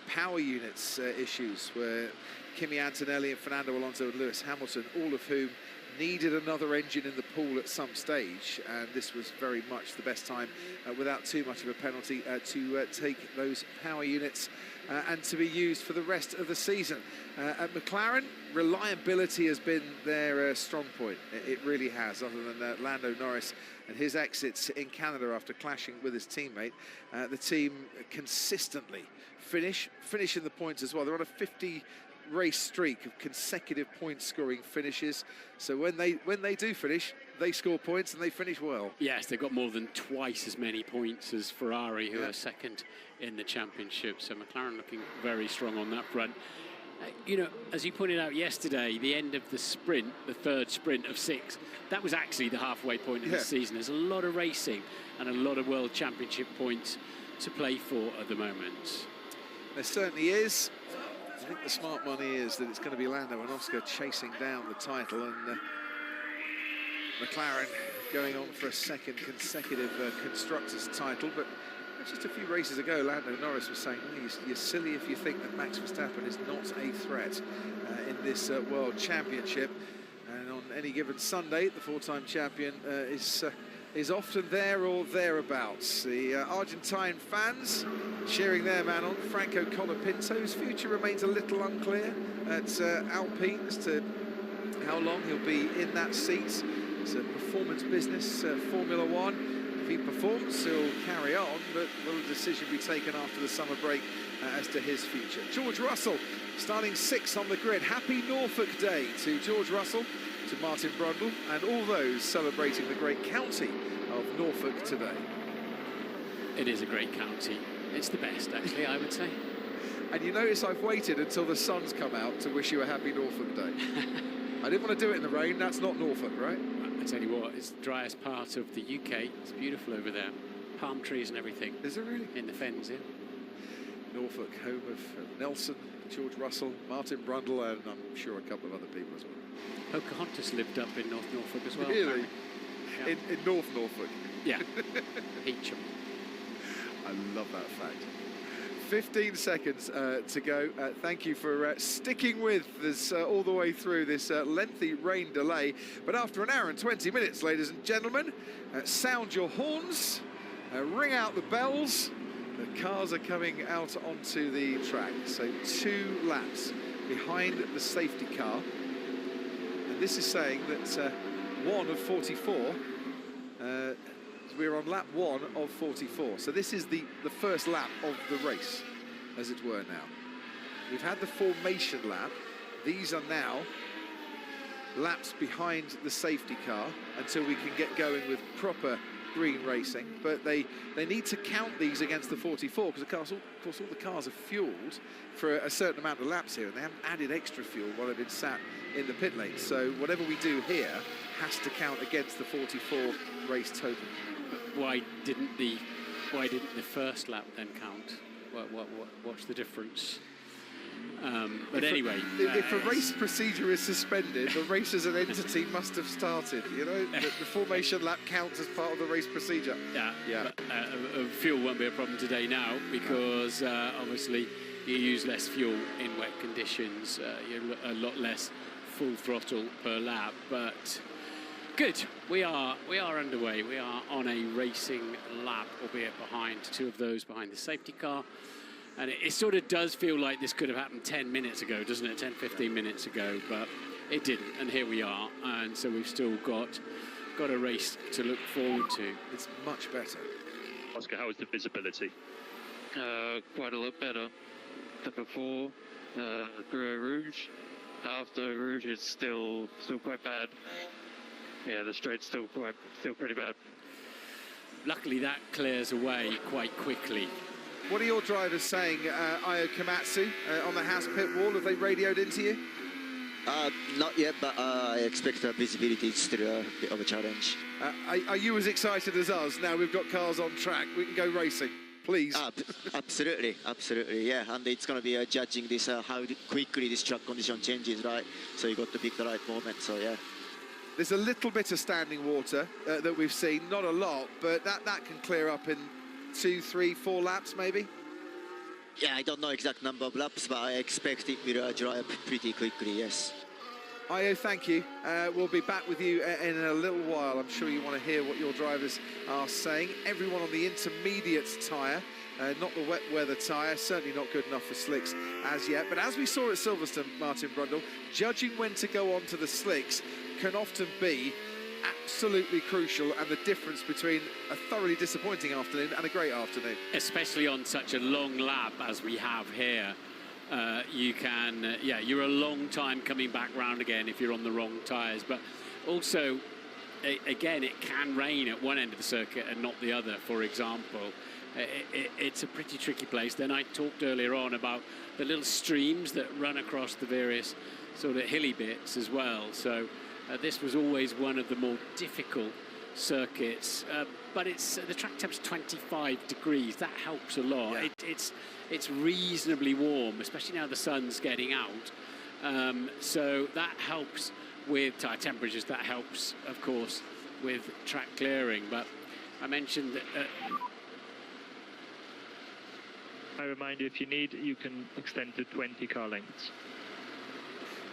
power units issues, where Kimi Antonelli and Fernando Alonso and Lewis Hamilton, all of whom needed another engine in the pool at some stage, and this was very much the best time without too much of a penalty to take those power units and to be used for the rest of the season. At McLaren, reliability has been their strong point. It really has, other than Lando Norris and his exits in Canada after clashing with his teammate. The team consistently finish in the points as well. They're on a 50 race streak of consecutive point scoring finishes, so when they do finish, they score points and they finish well. Yes, they've got more than twice as many points as Ferrari, who are second in the championship. So McLaren looking very strong on that front. You know, as you pointed out yesterday, the end of the sprint, the third sprint of 6, that was actually the halfway point of the season. There's a lot of racing and a lot of World Championship points to play for at the moment. There certainly is. I think the smart money is that it's going to be Lando and Oscar chasing down the title, and McLaren going on for a second consecutive Constructors title. But just a few races ago, Lando Norris was saying, well, you're silly if you think that Max Verstappen is not a threat in this World Championship. And on any given Sunday, the 4-time champion is often there or thereabouts. The Argentine fans cheering their man on, Franco Colapinto's future remains a little unclear at Alpine as to how long he'll be in that seat. It's a performance business, Formula One. If he performs, he'll carry on, but will a decision be taken after the summer break as to his future? George Russell starting 6th on the grid. Happy Norfolk Day to George Russell, to Martin Brundle, and all those celebrating the great county of Norfolk today. It is a great county. It's the best, actually, I would say. And you notice I've waited until the sun's come out to wish you a happy Norfolk Day. I didn't want to do it in the rain. That's not Norfolk, right? I tell you what, it's the driest part of the UK. It's beautiful over there. Palm trees and everything. Is it really? In the fens, yeah. Norfolk, home of Nelson, George Russell, Martin Brundle, and I'm sure a couple of other people as well. Pocahontas lived up in North Norfolk as well. Really? Yeah. In North Norfolk? Yeah. Peacham. I love that fact. 15 seconds to go. Thank you for sticking with us all the way through this lengthy rain delay. But after an hour and 20 minutes, ladies and gentlemen, sound your horns, ring out the bells, The cars are coming out onto the track, so 2 laps behind the safety car. And this is saying that 1 of 44, we're on lap 1 of 44. So this is the first lap of the race, as it were now. We've had the formation lap. These are now laps behind the safety car until we can get going with proper green racing, but they need to count these against the 44 because of course all the cars are fueled for a certain amount of laps here, and they haven't added extra fuel while they've been sat in the pit lane. So whatever we do here has to count against the 44 race total. Why didn't the first lap then count? What's the difference? But anyway, if a race procedure is suspended, the race as an entity must have started. You know, the formation lap counts as part of the race procedure. Yeah. But, fuel won't be a problem today now because obviously you use less fuel in wet conditions. You're a lot less full throttle per lap. But good, we are underway. We are on a racing lap, albeit behind 2 of those behind the safety car. And it sort of does feel like this could have happened 10 minutes ago, doesn't it? 10, 15 minutes ago, but it didn't. And here we are. And so we've still got a race to look forward to. It's much better. Oscar, how is the visibility? Quite a lot better than before. Through Rouge. After Rouge, it's still quite bad. Yeah, the straight's still pretty bad. Luckily, that clears away quite quickly. What are your drivers saying, Io Komatsu, on the Haas pit wall? Have they radioed into you? Not yet, but I expect the visibility is still a bit of a challenge. Are you as excited as us now we've got cars on track? We can go racing, please. Absolutely, yeah. And it's going to be judging this how quickly this track condition changes, right? So you got to pick the right moment. So yeah. There's a little bit of standing water that we've seen, not a lot, but that can clear up in 2, 3, 4 laps maybe? Yeah, I don't know exact number of laps, but I expect it will dry up pretty quickly, yes. Io, thank you. We'll be back with you in a little while. I'm sure you want to hear what your drivers are saying. Everyone on the intermediate tyre, not the wet weather tyre, certainly not good enough for slicks as yet. But as we saw at Silverstone, Martin Brundle, judging when to go on to the slicks can often be absolutely crucial, and the difference between a thoroughly disappointing afternoon and a great afternoon. Especially on such a long lap as we have here. You can, you're a long time coming back round again if you're on the wrong tyres. But also, again, it can rain at one end of the circuit and not the other, for example. It's a pretty tricky place. Then I talked earlier on about the little streams that run across the various sort of hilly bits as well. So this was always one of the more difficult circuits, but the track temp's 25 degrees. That helps a lot. Yeah. It's reasonably warm, especially now the sun's getting out. So that helps with tyre temperatures. That helps, of course, with track clearing. But I mentioned that. I remind you, if you need, you can extend to 20 car lengths.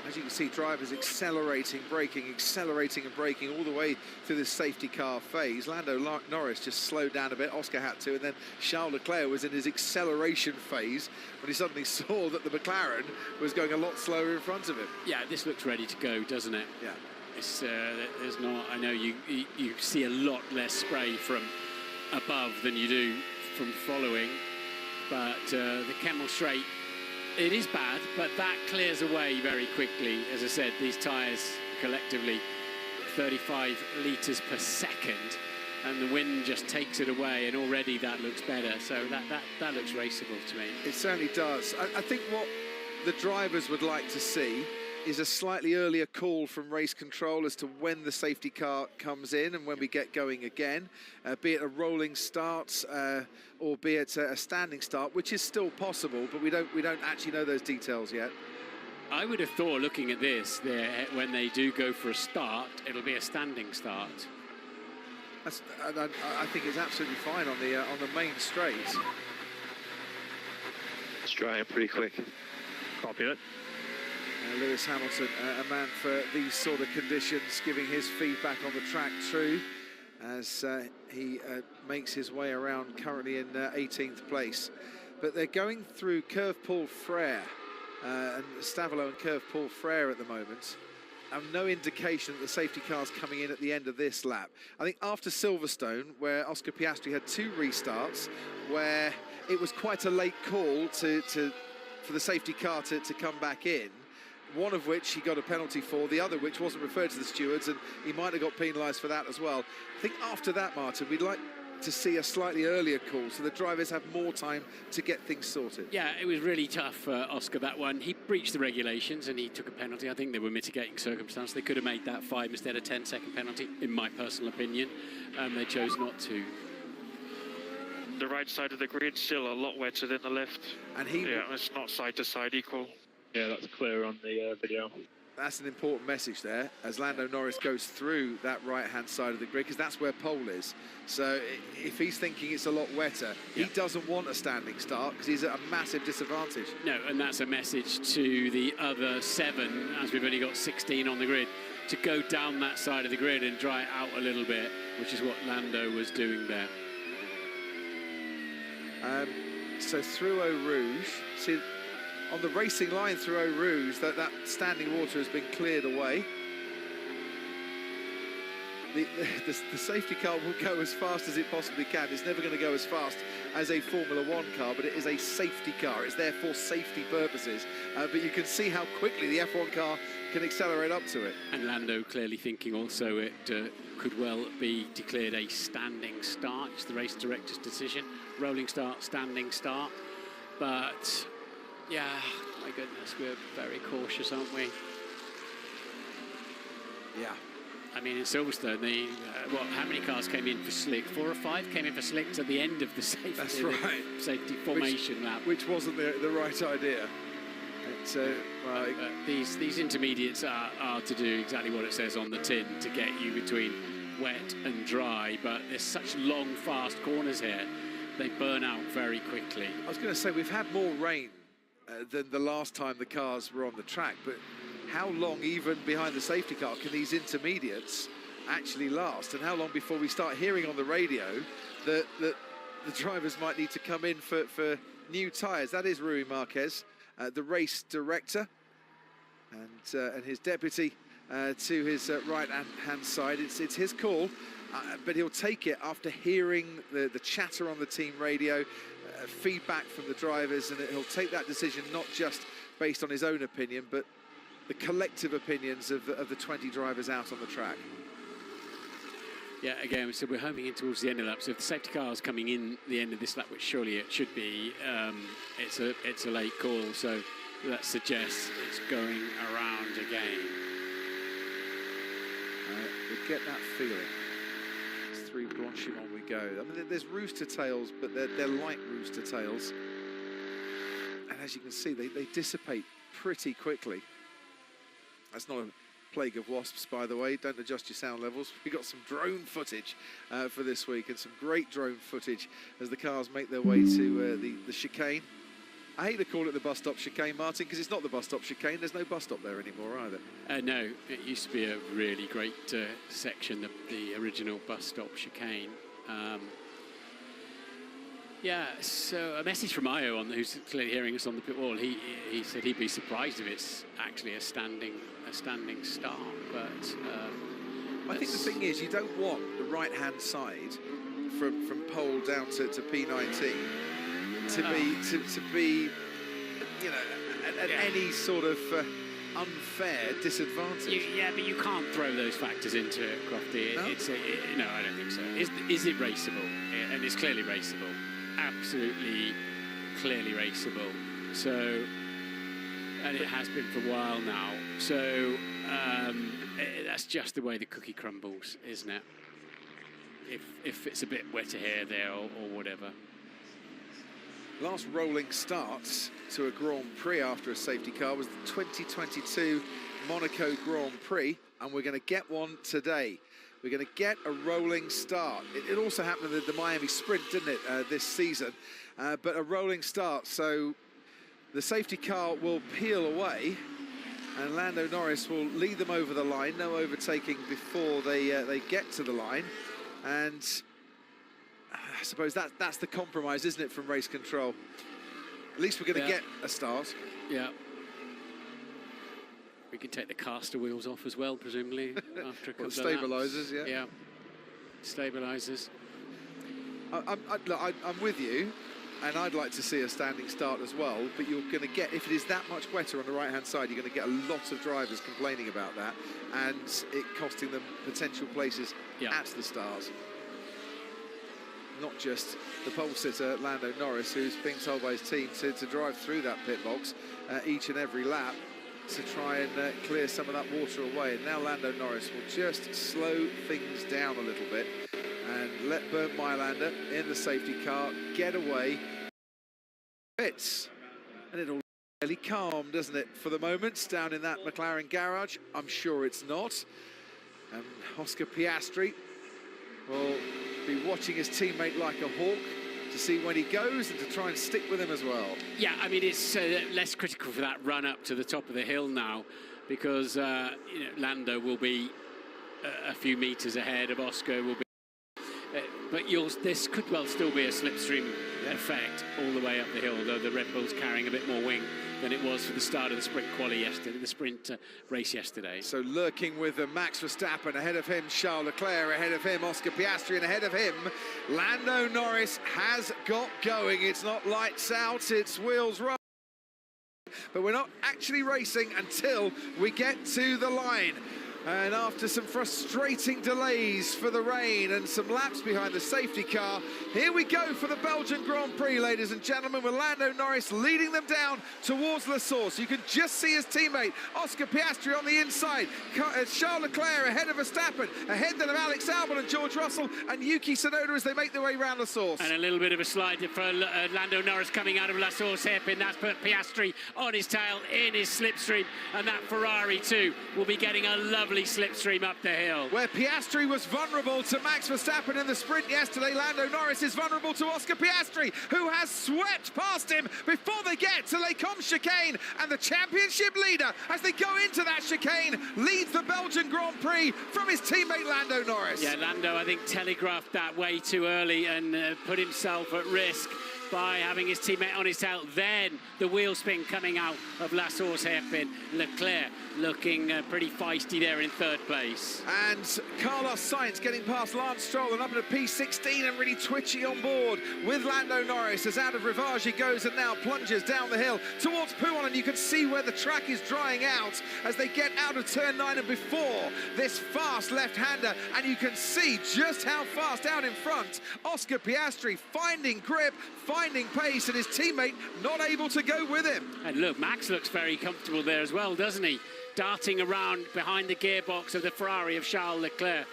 As you can see, drivers accelerating and braking all the way through this safety car phase. Lando Norris just slowed down a bit, Oscar had to, and then Charles Leclerc was in his acceleration phase when he suddenly saw that the McLaren was going a lot slower in front of him. Yeah, this looks ready to go, doesn't it? Yeah. It's, there's not, I know you see a lot less spray from above than you do from following, but the Kemmel Straight, it is bad, but that clears away very quickly. As I said, these tyres collectively 35 litres per second, and the wind just takes it away, and already that looks better. So that looks raceable to me. It certainly does. I think what the drivers would like to see is a slightly earlier call from race control as to when the safety car comes in and when we get going again, be it a rolling start or be it a standing start, which is still possible, but we don't actually know those details yet. I would have thought, looking at this, when they do go for a start, it'll be a standing start. I think it's absolutely fine on the main straight. It's drying pretty quick. Copy it. Lewis Hamilton, a man for these sort of conditions, giving his feedback on the track too. as he makes his way around, currently in 18th place. But they're going through Curve Paul Frere, and Stavolo and Curve Paul Frere at the moment. No indication that the safety car's coming in at the end of this lap. I think after Silverstone, where Oscar Piastri had 2 restarts, where it was quite a late call for the safety car to come back in, one of which he got a penalty for, the other which wasn't referred to the stewards, and he might have got penalised for that as well. I think after that, Martin, we'd like to see a slightly earlier call so the drivers have more time to get things sorted. Yeah, it was really tough for Oscar, that one. He breached the regulations and he took a penalty. I think they were mitigating circumstances. They could have made that 5 instead of 10-second penalty, in my personal opinion. They chose not to. The right side of the grid still a lot wetter than the left. And yeah, it's not side to side equal. Yeah, that's clear on the video. That's an important message there, as Lando Norris goes through that right-hand side of the grid, because that's where pole is. So if he's thinking it's a lot wetter, he doesn't want a standing start, because he's at a massive disadvantage. No, and that's a message to the other 7, as we've only got 16 on the grid, to go down that side of the grid and dry it out a little bit, which is what Lando was doing there. So through Eau Rouge, see, on the racing line through Eau Rouge, that standing water has been cleared away. The safety car will go as fast as it possibly can. It's never going to go as fast as a Formula 1 car, but it is a safety car. It's there for safety purposes. But you can see how quickly the F1 car can accelerate up to it. And Lando clearly thinking also it could well be declared a standing start. It's the race director's decision. Rolling start, standing start. But yeah, my goodness, we're very cautious, aren't we? Yeah. I mean, in Silverstone, how many cars came in for slick? 4 or 5 came in for slicks at the end of the safety. That's right. Safety formation lap, which wasn't the right idea. These intermediates are to do exactly what it says on the tin, to get you between wet and dry. But there's such long, fast corners here; they burn out very quickly. I was going to say we've had more rain than the last time the cars were on the track, but how long, even behind the safety car, can these intermediates actually last? And how long before we start hearing on the radio that the drivers might need to come in for new tyres? That is Rui Marquez, the race director, and his deputy to his right-hand side. It's his call, but he'll take it after hearing the chatter on the team radio, feedback from the drivers, and he'll take that decision not just based on his own opinion, but the collective opinions of the 20 drivers out on the track. Yeah, again, so we're homing in towards the end of the lap. So if the safety car is coming in the end of this lap, which surely it should be, it's a late call. So that suggests it's going around again. We get that feeling. It's through Blanchimont we go. I mean, there's rooster tails, but they're light rooster tails. And as you can see, they dissipate pretty quickly. That's not a plague of wasps, by the way. Don't adjust your sound levels. We've got some drone footage for this week, and some great drone footage as the cars make their way to the chicane. I hate to call it the bus stop chicane, Martin, because it's not the bus stop chicane. There's no bus stop there anymore either. No, it used to be a really great section, the original bus stop chicane. Yeah, so a message from Io, who's clearly hearing us on the pit wall. He said he'd be surprised if it's actually a standing start. But I think the thing is, you don't want the right-hand side from pole down to P19 to be you know, at any sort of unfair disadvantage. Yeah, but you can't throw those factors into it, Crofty. No? No, I don't think so. Is it raceable? And it's clearly raceable. Absolutely, clearly raceable. So, and it has been for a while now. So that's just the way the cookie crumbles, isn't it? If it's a bit wetter here, there, or whatever. Last rolling start to a Grand Prix after a safety car was the 2022 Monaco Grand Prix, and we're going to get one today. We're going to get a rolling start. It also happened in the Miami Sprint, didn't it, this season? But a rolling start, so the safety car will peel away, and Lando Norris will lead them over the line. No overtaking before they get to the line. And I suppose that's the compromise, isn't it, from race control? At least we're going to get a start. Yeah. We can take the caster wheels off as well, presumably, after a couple of stabilizers, laps. yeah. Stabilizers. I'm with you, and I'd like to see a standing start as well, but you're going to get, if it is that much wetter on the right-hand side, you're going to get a lot of drivers complaining about that, and it costing them potential places at the start. Not just the pole sitter, Lando Norris, who's being told by his team to drive through that pit box each and every lap to try and clear some of that water away. And now Lando Norris will just slow things down a little bit and let Bernd Maylander in the safety car get away. It's, and it'll really calm, doesn't it, for the moment, down in that McLaren garage? I'm sure it's not. And Oscar Piastri will be watching his teammate like a hawk to see when he goes and to try and stick with him as well. Yeah, I mean, it's less critical for that run up to the top of the hill now, because Lando will be a few meters ahead of Oscar. Will be, but this could well still be a slipstream effect all the way up the hill, though the Red Bull's carrying a bit more wing than it was for the start of the sprint quali yesterday, the sprint race yesterday. So lurking with Max Verstappen, ahead of him Charles Leclerc, ahead of him Oscar Piastri, and ahead of him Lando Norris has got going. It's not lights out, it's wheels rolling. But we're not actually racing until we get to the line. And after some frustrating delays for the rain and some laps behind the safety car, here we go for the Belgian Grand Prix, ladies and gentlemen, with Lando Norris leading them down towards La Source. You can just see his teammate, Oscar Piastri, on the inside. Charles Leclerc ahead of Verstappen, ahead then of Alex Albon and George Russell and Yuki Tsunoda as they make their way round La Source. And a little bit of a slide for Lando Norris coming out of La Source hairpin. That's put Piastri on his tail in his slipstream, and that Ferrari too will be getting a lovely slipstream up the hill. Where Piastri was vulnerable to Max Verstappen in the sprint yesterday, Lando Norris is vulnerable to Oscar Piastri, who has swept past him before they get to Les Combes chicane. And the championship leader, as they go into that chicane, leads the Belgian Grand Prix from his teammate Lando Norris. Yeah, Lando, I think, telegraphed that way too early and put himself at risk by having his teammate on his tail. Then the wheel spin coming out of La Source hairpin. Leclerc looking pretty feisty there in third place. And Carlos Sainz getting past Lance Stroll and up at a P16 and really twitchy on board with Lando Norris as out of Rivage he goes and now plunges down the hill towards Pouhon, and you can see where the track is drying out as they get out of turn 9 and before this fast left-hander, and you can see just how fast out in front Oscar Piastri finding grip, finding pace, and his teammate not able to go with him. And look, Max looks very comfortable there as well, doesn't he? Darting around behind the gearbox of the Ferrari of Charles Leclerc.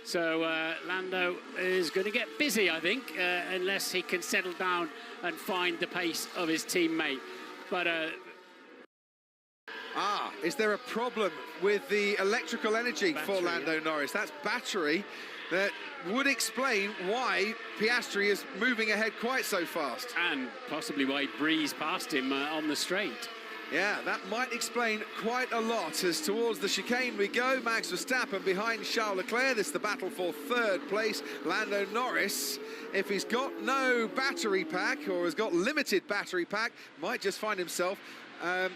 So Lando is going to get busy, I think, unless he can settle down and find the pace of his teammate. But is there a problem with the electrical energy for Lando Norris? That's battery. That would explain why Piastri is moving ahead quite so fast. And possibly why he breezed past him on the straight. Yeah, that might explain quite a lot. As towards the chicane we go, Max Verstappen behind Charles Leclerc. This is the battle for third place. Lando Norris, if he's got no battery pack or has got limited battery pack, might just find himself,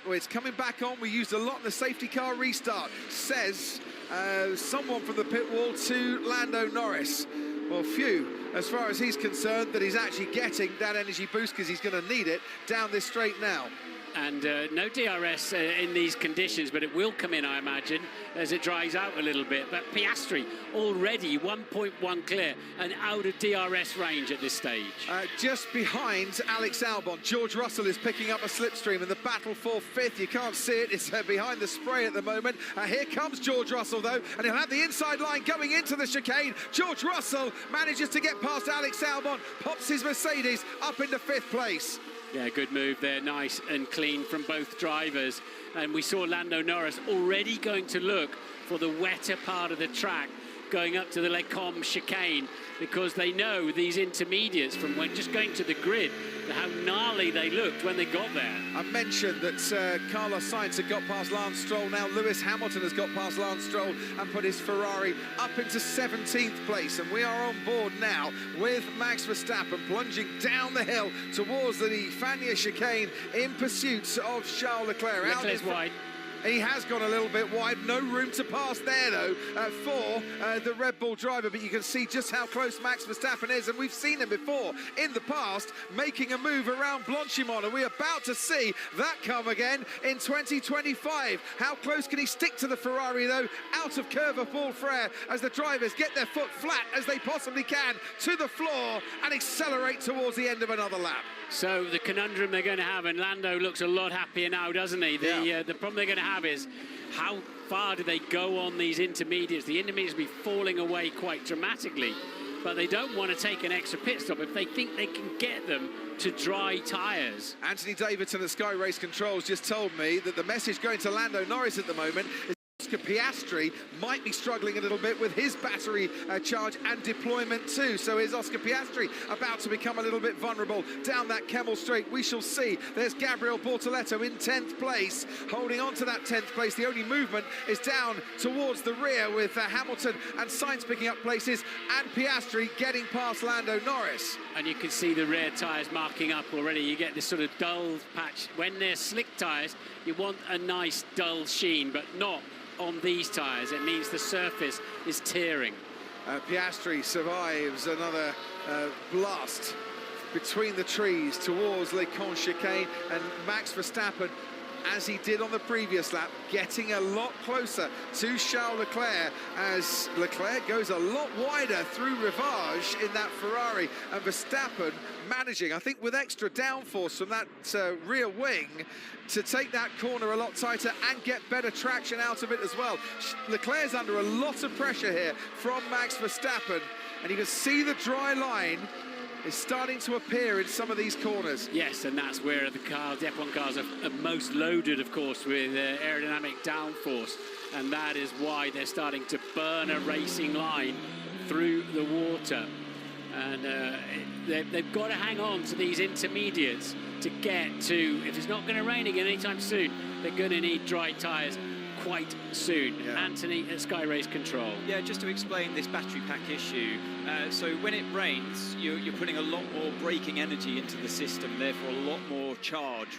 it's coming back on. We used a lot in the safety car restart, says someone from the pit wall to Lando Norris. Well, phew, as far as he's concerned, that he's actually getting that energy boost, because he's going to need it down this straight now. And no DRS in these conditions, but it will come in, I imagine, as it dries out a little bit. But Piastri already 1.1 clear and out of DRS range at this stage. Just behind Alex Albon, George Russell is picking up a slipstream in the battle for fifth. You can't see it, it's behind the spray at the moment. Here comes George Russell, though, and he'll have the inside line going into the chicane. George Russell manages to get past Alex Albon, pops his Mercedes up into fifth place. Yeah, good move there, nice and clean from both drivers. And we saw Lando Norris already going to look for the wetter part of the track, going up to the Les Combes chicane. because they know these intermediates from when just going to the grid, how gnarly they looked when they got there. I mentioned that Carlos Sainz had got past Lance Stroll. Now Lewis Hamilton has got past Lance Stroll and put his Ferrari up into 17th place. And we are on board now with Max Verstappen plunging down the hill towards the Fania chicane in pursuit of Charles Leclerc. Leclerc's wide. He has gone a little bit wide. No room to pass there, though, for the Red Bull driver. But you can see just how close Max Verstappen is. And we've seen him before in the past making a move around Blanchimont. And we're about to see that come again in 2025. How close can he stick to the Ferrari, though? Out of curve of Paul Frere as the drivers get their foot flat as they possibly can to the floor and accelerate towards the end of another lap. So the conundrum they're going to have, and Lando looks a lot happier now, doesn't he? The problem they're going to have is how far do they go on these intermediates? The intermediates will be falling away quite dramatically, but they don't want to take an extra pit stop if they think they can get them to dry tyres. Anthony Davidson at Sky Race Controls just told me that the message going to Lando Norris at the moment is Oscar Piastri might be struggling a little bit with his battery charge and deployment too. So is Oscar Piastri about to become a little bit vulnerable down that Kemmel Straight? We shall see. There's Gabriel Bortoleto in 10th place, holding on to that 10th place. The only movement is down towards the rear with Hamilton and Sainz picking up places and Piastri getting past Lando Norris. And you can see the rear tyres marking up already. You get this sort of dull patch. When they're slick tyres, you want a nice dull sheen, but not on these tyres. It means the surface is tearing. Piastri survives another blast between the trees towards Le Con chicane, and Max Verstappen, as he did on the previous lap, getting a lot closer to Charles Leclerc as Leclerc goes a lot wider through Rivage in that Ferrari, and Verstappen managing, I think with extra downforce from that rear wing, to take that corner a lot tighter and get better traction out of it as well. Leclerc's under a lot of pressure here from Max Verstappen, and you can see the dry line is starting to appear in some of these corners. Yes, and that's where the cars, the F1 cars, are most loaded, of course, with aerodynamic downforce, and that is why they're starting to burn a racing line through the water. And they've got to hang on to these intermediates to get to, if it's not going to rain again anytime soon, they're going to need dry tyres quite soon. Yeah. Anthony at Sky Race Control. Yeah, just to explain this battery pack issue. So when it rains, you're putting a lot more braking energy into the system, therefore a lot more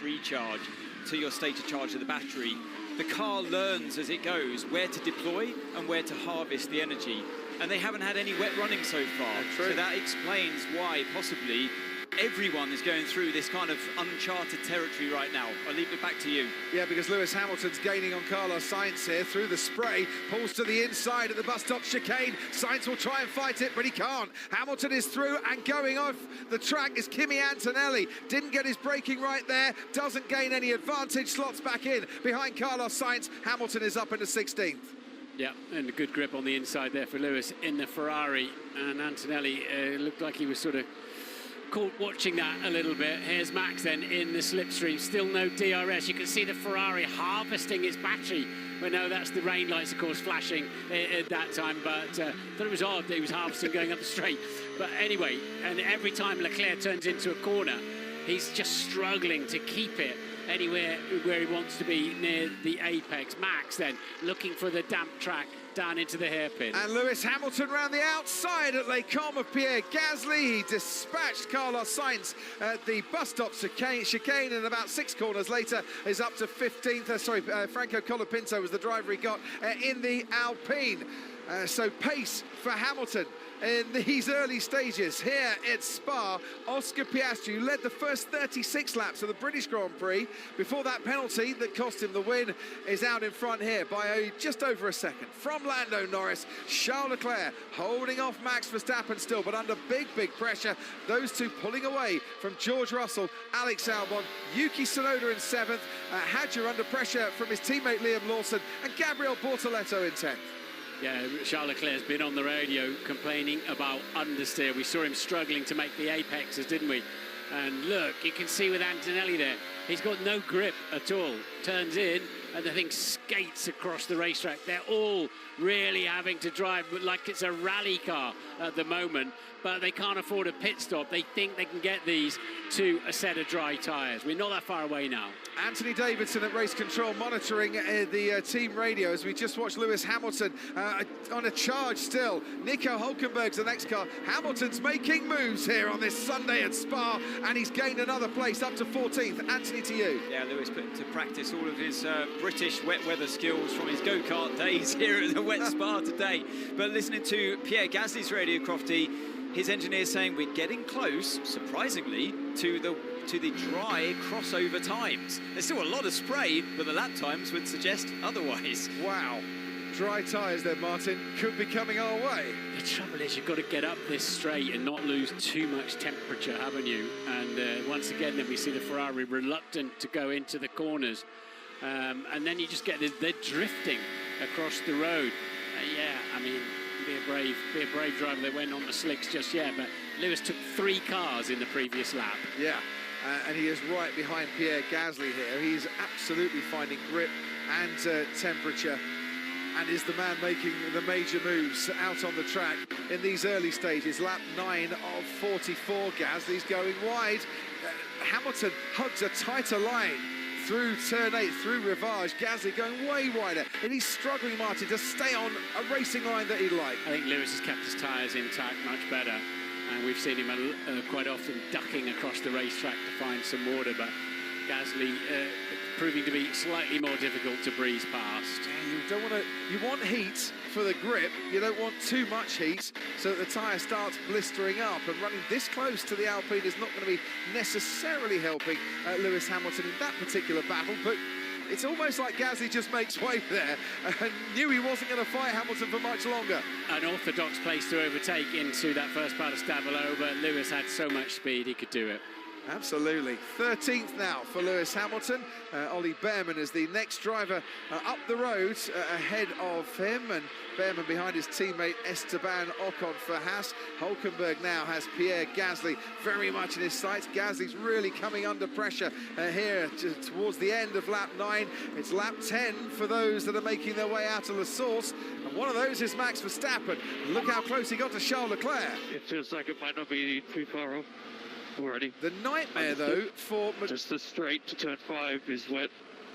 recharge to your state of charge of the battery. The car learns as it goes where to deploy and where to harvest the energy. And they haven't had any wet running so far. So that explains why possibly everyone is going through this kind of uncharted territory right now. I'll leave it back to you. Yeah, because Lewis Hamilton's gaining on Carlos Sainz here through the spray, pulls to the inside of the bus stop chicane. Sainz will try and fight it, but he can't. Hamilton is through, and going off the track is Kimi Antonelli. Didn't get his braking right there, doesn't gain any advantage, slots back in behind Carlos Sainz. Hamilton is up into 16th. Yeah, and a good grip on the inside there for Lewis in the Ferrari, and Antonelli looked like he was sort of caught watching that a little bit. Here's Max then in the slipstream, still no DRS. You can see the Ferrari harvesting its battery. But no, that's the rain lights, of course, flashing at that time. But thought it was odd that he was harvesting going up the straight. But anyway, and every time Leclerc turns into a corner, he's just struggling to keep it anywhere where he wants to be near the apex. Max then looking for the damp track down into the hairpin. And Lewis Hamilton round the outside at Les Combes of Pierre Gasly. He dispatched Carlos Sainz at the bus stop chicane, and about 6 corners later is up to 15th. Franco Colapinto was the driver he got in the Alpine. So pace for Hamilton in these early stages here at Spa. Oscar Piastri, who led the first 36 laps of the British Grand Prix before that penalty that cost him the win, is out in front here by just over a second. From Lando Norris, Charles Leclerc holding off Max Verstappen still, but under big pressure. Those two pulling away from George Russell, Alex Albon, Yuki Tsunoda in 7th, Hadjar under pressure from his teammate Liam Lawson, and Gabriel Bortoleto in 10th. Yeah, Charles Leclerc's been on the radio complaining about understeer. We saw him struggling to make the apexes, didn't we? And look, you can see with Antonelli there, he's got no grip at all. Turns in, and the thing skates across the racetrack. They're all really having to drive like it's a rally car at the moment. but they can't afford a pit stop. They think they can get these to a set of dry tyres. We're not that far away now. Anthony Davidson at race control monitoring the team radio as we just watched Lewis Hamilton on a charge still. Nico Hülkenberg's the next car. Hamilton's making moves here on this Sunday at Spa, and he's gained another place up to 14th. Anthony, to you. Yeah, Lewis put into practice all of his British wet weather skills from his go-kart days here at the wet Spa today. But listening to Pierre Gasly's radio, Crofty, his engineer's saying we're getting close, surprisingly, to the dry crossover times. There's still a lot of spray, but the lap times would suggest otherwise. Wow. Dry tyres there, Martin, could be coming our way. The trouble is you've got to get up this straight and not lose too much temperature, haven't you? And once again, then we see the Ferrari reluctant to go into the corners. And then you just get they're drifting across the road. Yeah, I mean, be a brave driver. They went on the slicks just yet, but Lewis took 3 cars in the previous lap. Yeah, and he is right behind Pierre Gasly here. He's absolutely finding grip and temperature, and is the man making the major moves out on the track in these early stages. Lap 9 of 44, Gasly's going wide. Hamilton hugs a tighter line through turn 8, through Rivage. Gasly going way wider, and he's struggling, Martin, to stay on a racing line that he'd like. I think Lewis has kept his tyres intact much better, and we've seen him quite often ducking across the racetrack to find some water, but Gasly proving to be slightly more difficult to breeze past. You don't want to. You want heat for the grip. You don't want too much heat, so that the tyre starts blistering up. And running this close to the Alpine is not going to be necessarily helping Lewis Hamilton in that particular battle. But it's almost like Gasly just makes way there and knew he wasn't going to fight Hamilton for much longer. An orthodox place to overtake into that first part of Stabilo, but Lewis had so much speed he could do it. Absolutely. 13th now for Lewis Hamilton. Ollie Behrman is the next driver up the road ahead of him, and Behrman behind his teammate Esteban Ocon for Haas. Hülkenberg now has Pierre Gasly very much in his sights. Gasly's really coming under pressure here towards the end of lap 9. It's lap 10 for those that are making their way out of La Source, and one of those is Max Verstappen. Look how close he got to Charles Leclerc. It feels like it might not be too far off already. The nightmare, though, for... Just the straight to turn 5 is wet.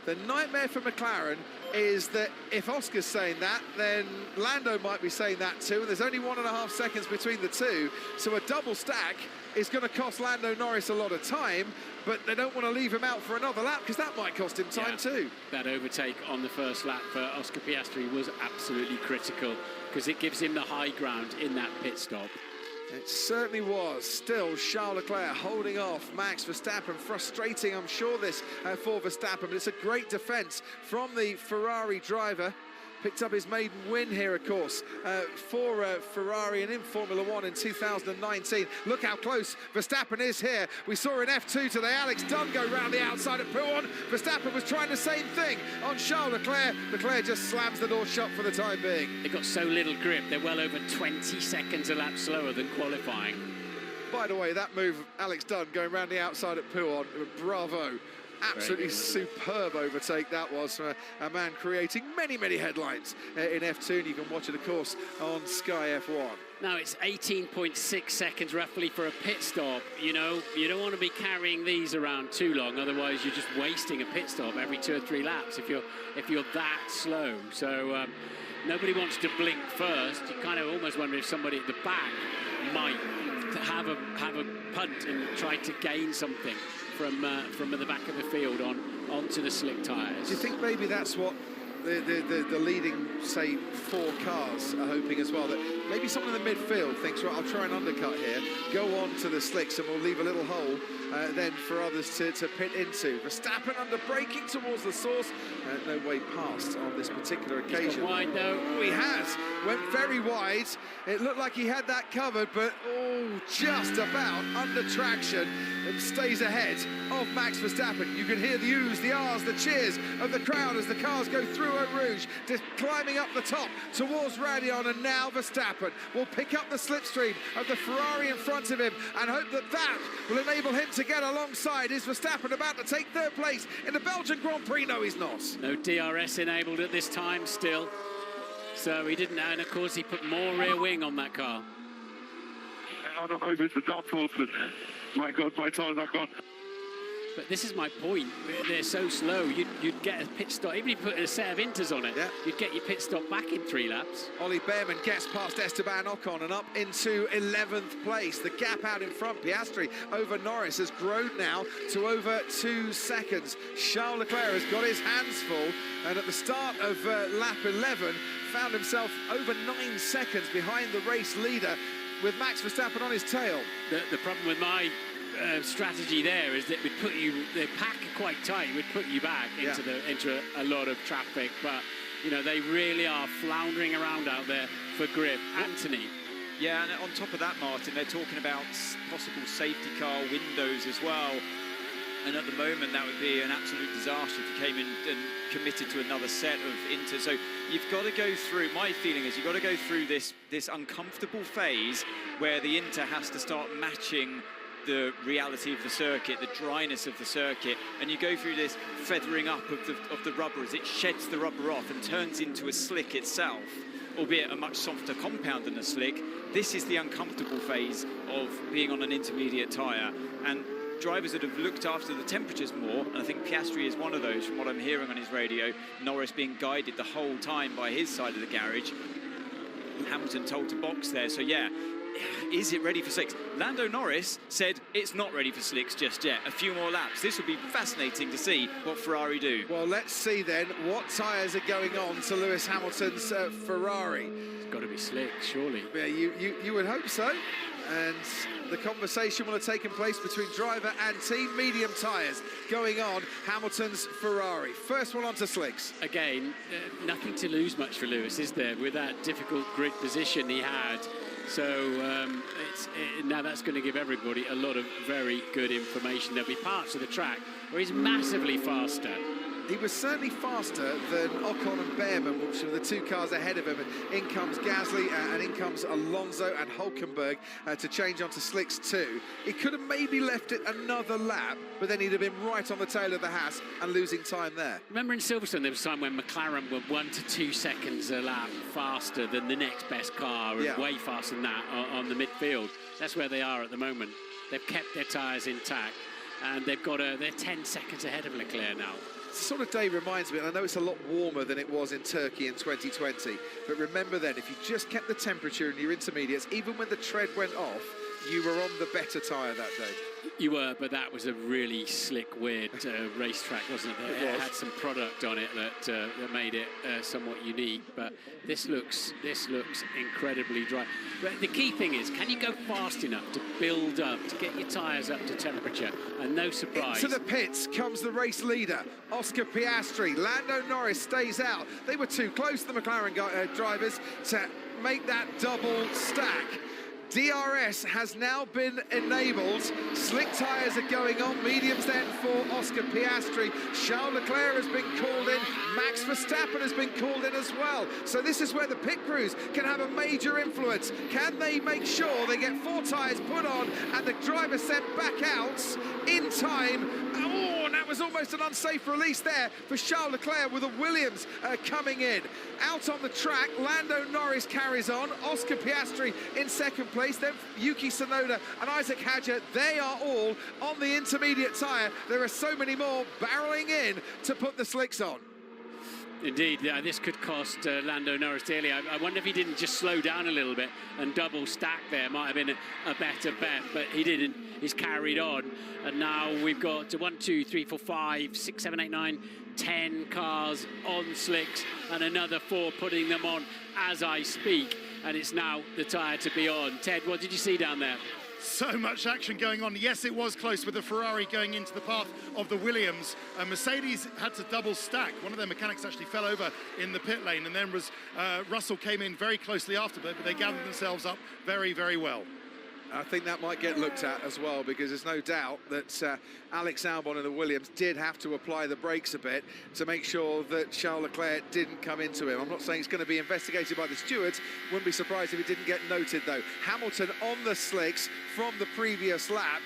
The nightmare for McLaren is that if Oscar's saying that, then Lando might be saying that too, and there's only 1.5 seconds between the two, so a double stack is going to cost Lando Norris a lot of time, but they don't want to leave him out for another lap because that might cost him time too. That overtake on the first lap for Oscar Piastri was absolutely critical because it gives him the high ground in that pit stop. It certainly was. Still, Charles Leclerc holding off Max Verstappen. Frustrating, I'm sure, this for Verstappen, but it's a great defence from the Ferrari driver. Picked up his maiden win here, of course, for Ferrari and in Formula 1 in 2019. Look how close Verstappen is here. We saw in F2 today Alex Dunn go round the outside at P1. Verstappen was trying the same thing on Charles Leclerc. Leclerc just slams the door shut for the time being. They've got so little grip, they're well over 20 seconds a lap slower than qualifying. By the way, that move, Alex Dunn going round the outside at P1, bravo. Absolutely superb overtake that was from a man creating many, many headlines in F2, and you can watch it, of course, on Sky F1. Now it's 18.6 seconds roughly for a pit stop. You know, you don't want to be carrying these around too long, otherwise you're just wasting a pit stop every 2 or 3 laps if you're that slow. So nobody wants to blink first. You kind of almost wonder if somebody at the back might have a punt and try to gain something from the back of the field onto the slick tyres. Do you think maybe that's what the leading, say, 4 cars are hoping as well, that maybe someone in the midfield thinks, right, I'll try and undercut here, go on to the slicks and we'll leave a little hole then for others to pit into. Verstappen under braking towards the source, no way past on this particular occasion. He's gone wide though. Oh, he has, went very wide. It looked like he had that covered, but just about under traction and stays ahead of Max Verstappen. You can hear the oohs, the ahs, the cheers of the crowd as the cars go through Eau Rouge, just climbing up the top towards Raidillon, and now Verstappen will pick up the slipstream of the Ferrari in front of him and hope that that will enable him to get alongside. Is Verstappen about to take 3rd place in the Belgian Grand Prix? No, he's not. No DRS enabled at this time still. So he didn't, and of course he put more rear wing on that car. I don't know if it's the downforce, but my God, my tire's not gone. But this is my point. They're so slow. You'd get a pit stop. Even if you put a set of inters on it, you'd get your pit stop back in 3 laps. Ollie Behrman gets past Esteban Ocon and up into 11th place. The gap out in front, Piastri over Norris, has grown now to over 2 seconds. Charles Leclerc has got his hands full, and at the start of lap 11, found himself over 9 seconds behind the race leader, with Max Verstappen on his tail. The problem with my strategy there is that we'd put you, the pack quite tight, would put you back into a lot of traffic, but you know, they really are floundering around out there for grip. Anthony. Yeah, and on top of that, Martin, they're talking about possible safety car windows as well. And at the moment, that would be an absolute disaster if you came in and committed to another set of Inter. So you've got to go through, my feeling is you've got to go through this uncomfortable phase where the Inter has to start matching the reality of the circuit, the dryness of the circuit, and you go through this feathering up of the rubber as it sheds the rubber off and turns into a slick itself, albeit a much softer compound than a slick. This is the uncomfortable phase of being on an intermediate tyre, and drivers that have looked after the temperatures more, and I think Piastri is one of those from what I'm hearing on his radio, Norris being guided the whole time by his side of the garage, Hamilton told to box there, so yeah, is it ready for slicks? Lando Norris said it's not ready for slicks just yet. A few more laps. This will be fascinating to see what Ferrari do. Well, let's see then what tyres are going on to Lewis Hamilton's Ferrari. It's got to be slick, surely. Yeah, you would hope so. And the conversation will have taken place between driver and team. Medium tyres going on Hamilton's Ferrari. First one onto slicks. Again, nothing to lose much for Lewis, is there, with that difficult grid position he had. So now that's going to give everybody a lot of very good information. There'll be parts of the track where he's massively faster. He was certainly faster than Ocon and Behrman, which were the 2 cars ahead of him. And in comes Gasly and in comes Alonso and Hulkenberg to change onto slicks 2. He could have maybe left it another lap, but then he'd have been right on the tail of the Haas and losing time there. Remember in Silverstone there was a time when McLaren were 1 to 2 seconds a lap faster than the next best car, and way faster than that on the midfield. That's where they are at the moment. They've kept their tyres intact, and they're 10 seconds ahead of Leclerc now. Sort of day reminds me, and I know it's a lot warmer than it was in Turkey in 2020, but remember then, if you just kept the temperature in your intermediates, even when the tread went off, you were on the better tyre that day. You were, but that was a really slick, weird racetrack, wasn't it? It had some product on it that made it somewhat unique. But this looks incredibly dry. But the key thing is, can you go fast enough to build up, to get your tyres up to temperature? And no surprise. Into the pits comes the race leader, Oscar Piastri. Lando Norris stays out. They were too close, the McLaren drivers, to make that double stack. DRS has now been enabled. Slick tyres are going on. Mediums then for Oscar Piastri. Charles Leclerc has been called in. Max Verstappen has been called in as well. So this is where the pit crews can have a major influence. Can they make sure they get 4 tyres put on and the driver sent back out in time? Oh, and that was almost an unsafe release there for Charles Leclerc with a Williams coming in. Out on the track, Lando Norris carries on. Oscar Piastri in second place. Then Yuki Tsunoda and Isaac Hadjar, they are all on the intermediate tyre. There are so many more barrelling in to put the slicks on. Indeed, this could cost Lando Norris dearly. I wonder if he didn't just slow down a little bit and double stack there. Might have been a better bet, but he didn't. He's carried on. And now we've got 1, 2, 3, 4, 5, 6, 7, 8, 9, 10 cars on slicks and another 4 putting them on as I speak. And it's now the tyre to be on. Ted, what did you see down there? So much action going on. Yes, it was close with the Ferrari going into the path of the Williams. Mercedes had to double stack. One of their mechanics actually fell over in the pit lane, and then Russell came in very closely after, but they gathered themselves up very, very well. I think that might get looked at as well, because there's no doubt that Alex Albon and the Williams did have to apply the brakes a bit to make sure that Charles Leclerc didn't come into him. I'm not saying it's going to be investigated by the stewards. Wouldn't be surprised if it didn't get noted, though. Hamilton on the slicks from the previous lap.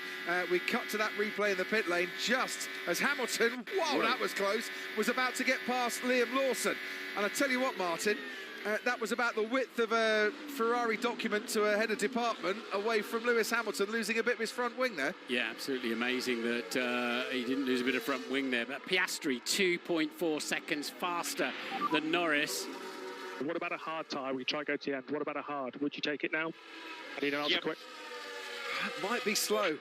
We cut to that replay in the pit lane just as Hamilton, wow, that was close, was about to get past Liam Lawson. And I tell you what, Martin, that was about the width of a Ferrari document to a head of department away from Lewis Hamilton, losing a bit of his front wing there. Yeah, absolutely amazing that he didn't lose a bit of front wing there. But Piastri, 2.4 seconds faster than Norris. What about a hard tyre? We try to go to the end. What about a hard? Would you take it now? I need an answer quick. Might be slow.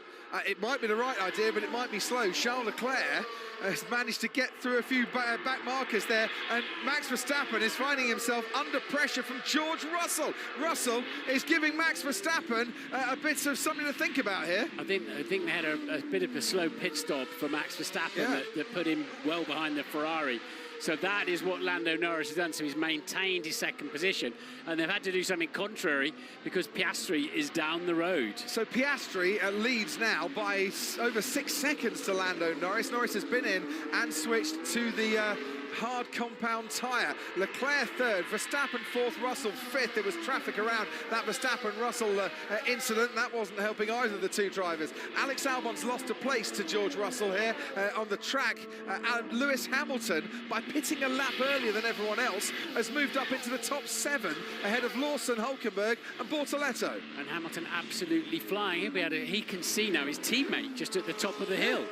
It might be the right idea, but it might be slow. Charles Leclerc has managed to get through a few back markers there, and Max Verstappen is finding himself under pressure from George Russell. Russell is giving Max Verstappen a bit of something to think about here. I think they had a bit of a slow pit stop for Max Verstappen that put him well behind the Ferrari. So that is what Lando Norris has done. So he's maintained his second position, and they've had to do something contrary because Piastri is down the road. So Piastri leads now by over 6 seconds to Lando Norris. Norris has been in and switched to the hard compound tyre. Leclerc third, Verstappen fourth, Russell fifth. There was traffic around that Verstappen-Russell incident. That wasn't helping either of the two drivers. Alex Albon's lost a place to George Russell here on the track. And Lewis Hamilton, by pitting a lap earlier than everyone else, has moved up into the top 7 ahead of Lawson, Hulkenberg and Bortoletto. And Hamilton absolutely flying. He can see now his teammate just at the top of the hill.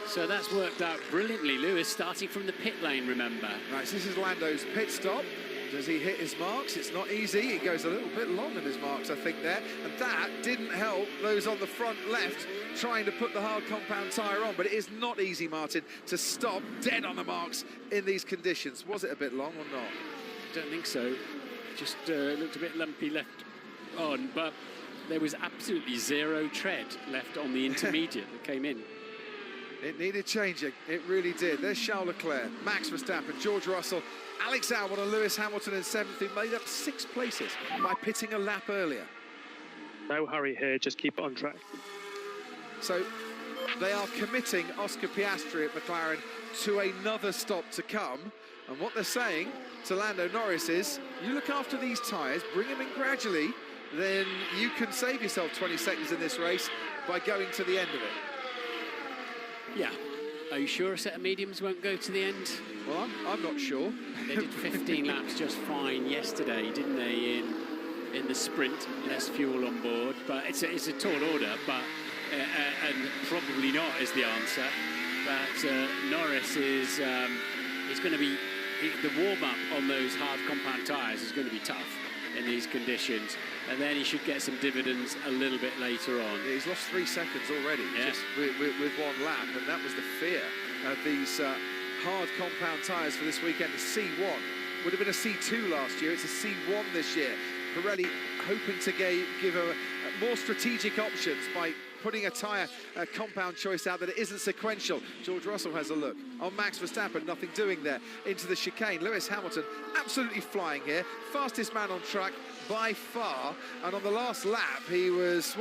So that's worked out brilliantly. Lewis starting from the pit lane, remember. Right, so this is Lando's pit stop. Does he hit his marks? It's not easy. He goes a little bit long in his marks, I think, there. And that didn't help those on the front left trying to put the hard compound tyre on. But it is not easy, Martin, to stop dead on the marks in these conditions. Was it a bit long or not? Don't think so. Just looked a bit lumpy left on, but there was absolutely zero tread left on the intermediate that came in. It needed changing, it really did. There's Charles Leclerc, Max Verstappen, George Russell, Alex Albon and Lewis Hamilton in 7th, who made up 6 places by pitting a lap earlier. No hurry here, just keep it on track. So they are committing Oscar Piastri at McLaren to another stop to come. And what they're saying to Lando Norris is, you look after these tyres, bring them in gradually, then you can save yourself 20 seconds in this race by going to the end of it. Yeah. Are you sure a set of mediums won't go to the end? Well, I'm not sure. They did 15 laps just fine yesterday, didn't they, in the sprint? Less fuel on board, but it's a tall order, but and probably not is the answer. But Norris is going to be, the warm-up on those hard compound tyres is going to be tough in these conditions, and then he should get some dividends a little bit later on. Yeah, he's lost 3 seconds already, just with one lap, and that was the fear of these hard compound tyres for this weekend. A C1 would have been a C2 last year. It's a C1 this year. Pirelli hoping to give more strategic options by putting a tyre compound choice out that it isn't sequential. George Russell has a look. On Max Verstappen, nothing doing there. Into the chicane. Lewis Hamilton absolutely flying here. Fastest man on track by far. And on the last lap, he was,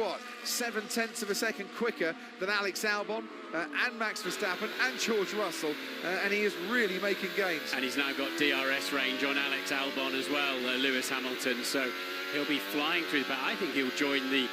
7/10 of a second quicker than Alex Albon and Max Verstappen and George Russell. And he is really making gains. And he's now got DRS range on Alex Albon as well, Lewis Hamilton. So he'll be flying through, but I think he'll join the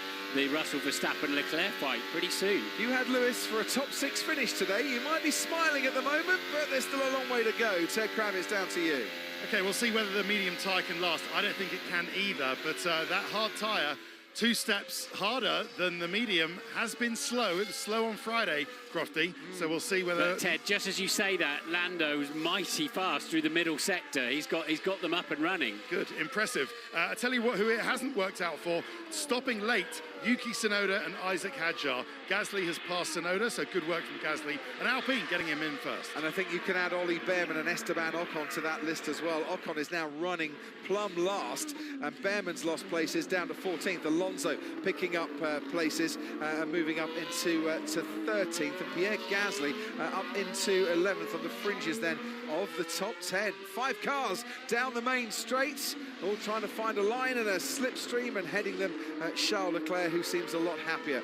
Russell Verstappen-Leclerc fight pretty soon. You had Lewis for a top 6 finish today. You might be smiling at the moment, but there's still a long way to go. Ted Kravitz, down to you. Okay, we'll see whether the medium tyre can last. I don't think it can either, but that hard tyre, 2 steps harder than the medium, has been slow. It was slow on Friday, Crofty, so we'll see whether... But Ted, just as you say that, Lando's mighty fast through the middle sector. He's got them up and running. Good, impressive. I tell you who it hasn't worked out for, stopping late, Yuki Tsunoda and Isaac Hadjar. Gasly has passed Tsunoda, so good work from Gasly, and Alpine getting him in first. And I think you can add Ollie Behrman and Esteban Ocon to that list as well. Ocon is now running plumb last, and Behrman's lost places down to 14th. Alonso picking up places and moving up into to 13th, and Pierre Gasly up into 11th on the fringes then of the top 10. 5 cars down the main straight, all trying to find a line and a slipstream, and heading them Charles Leclerc, who seems a lot happier.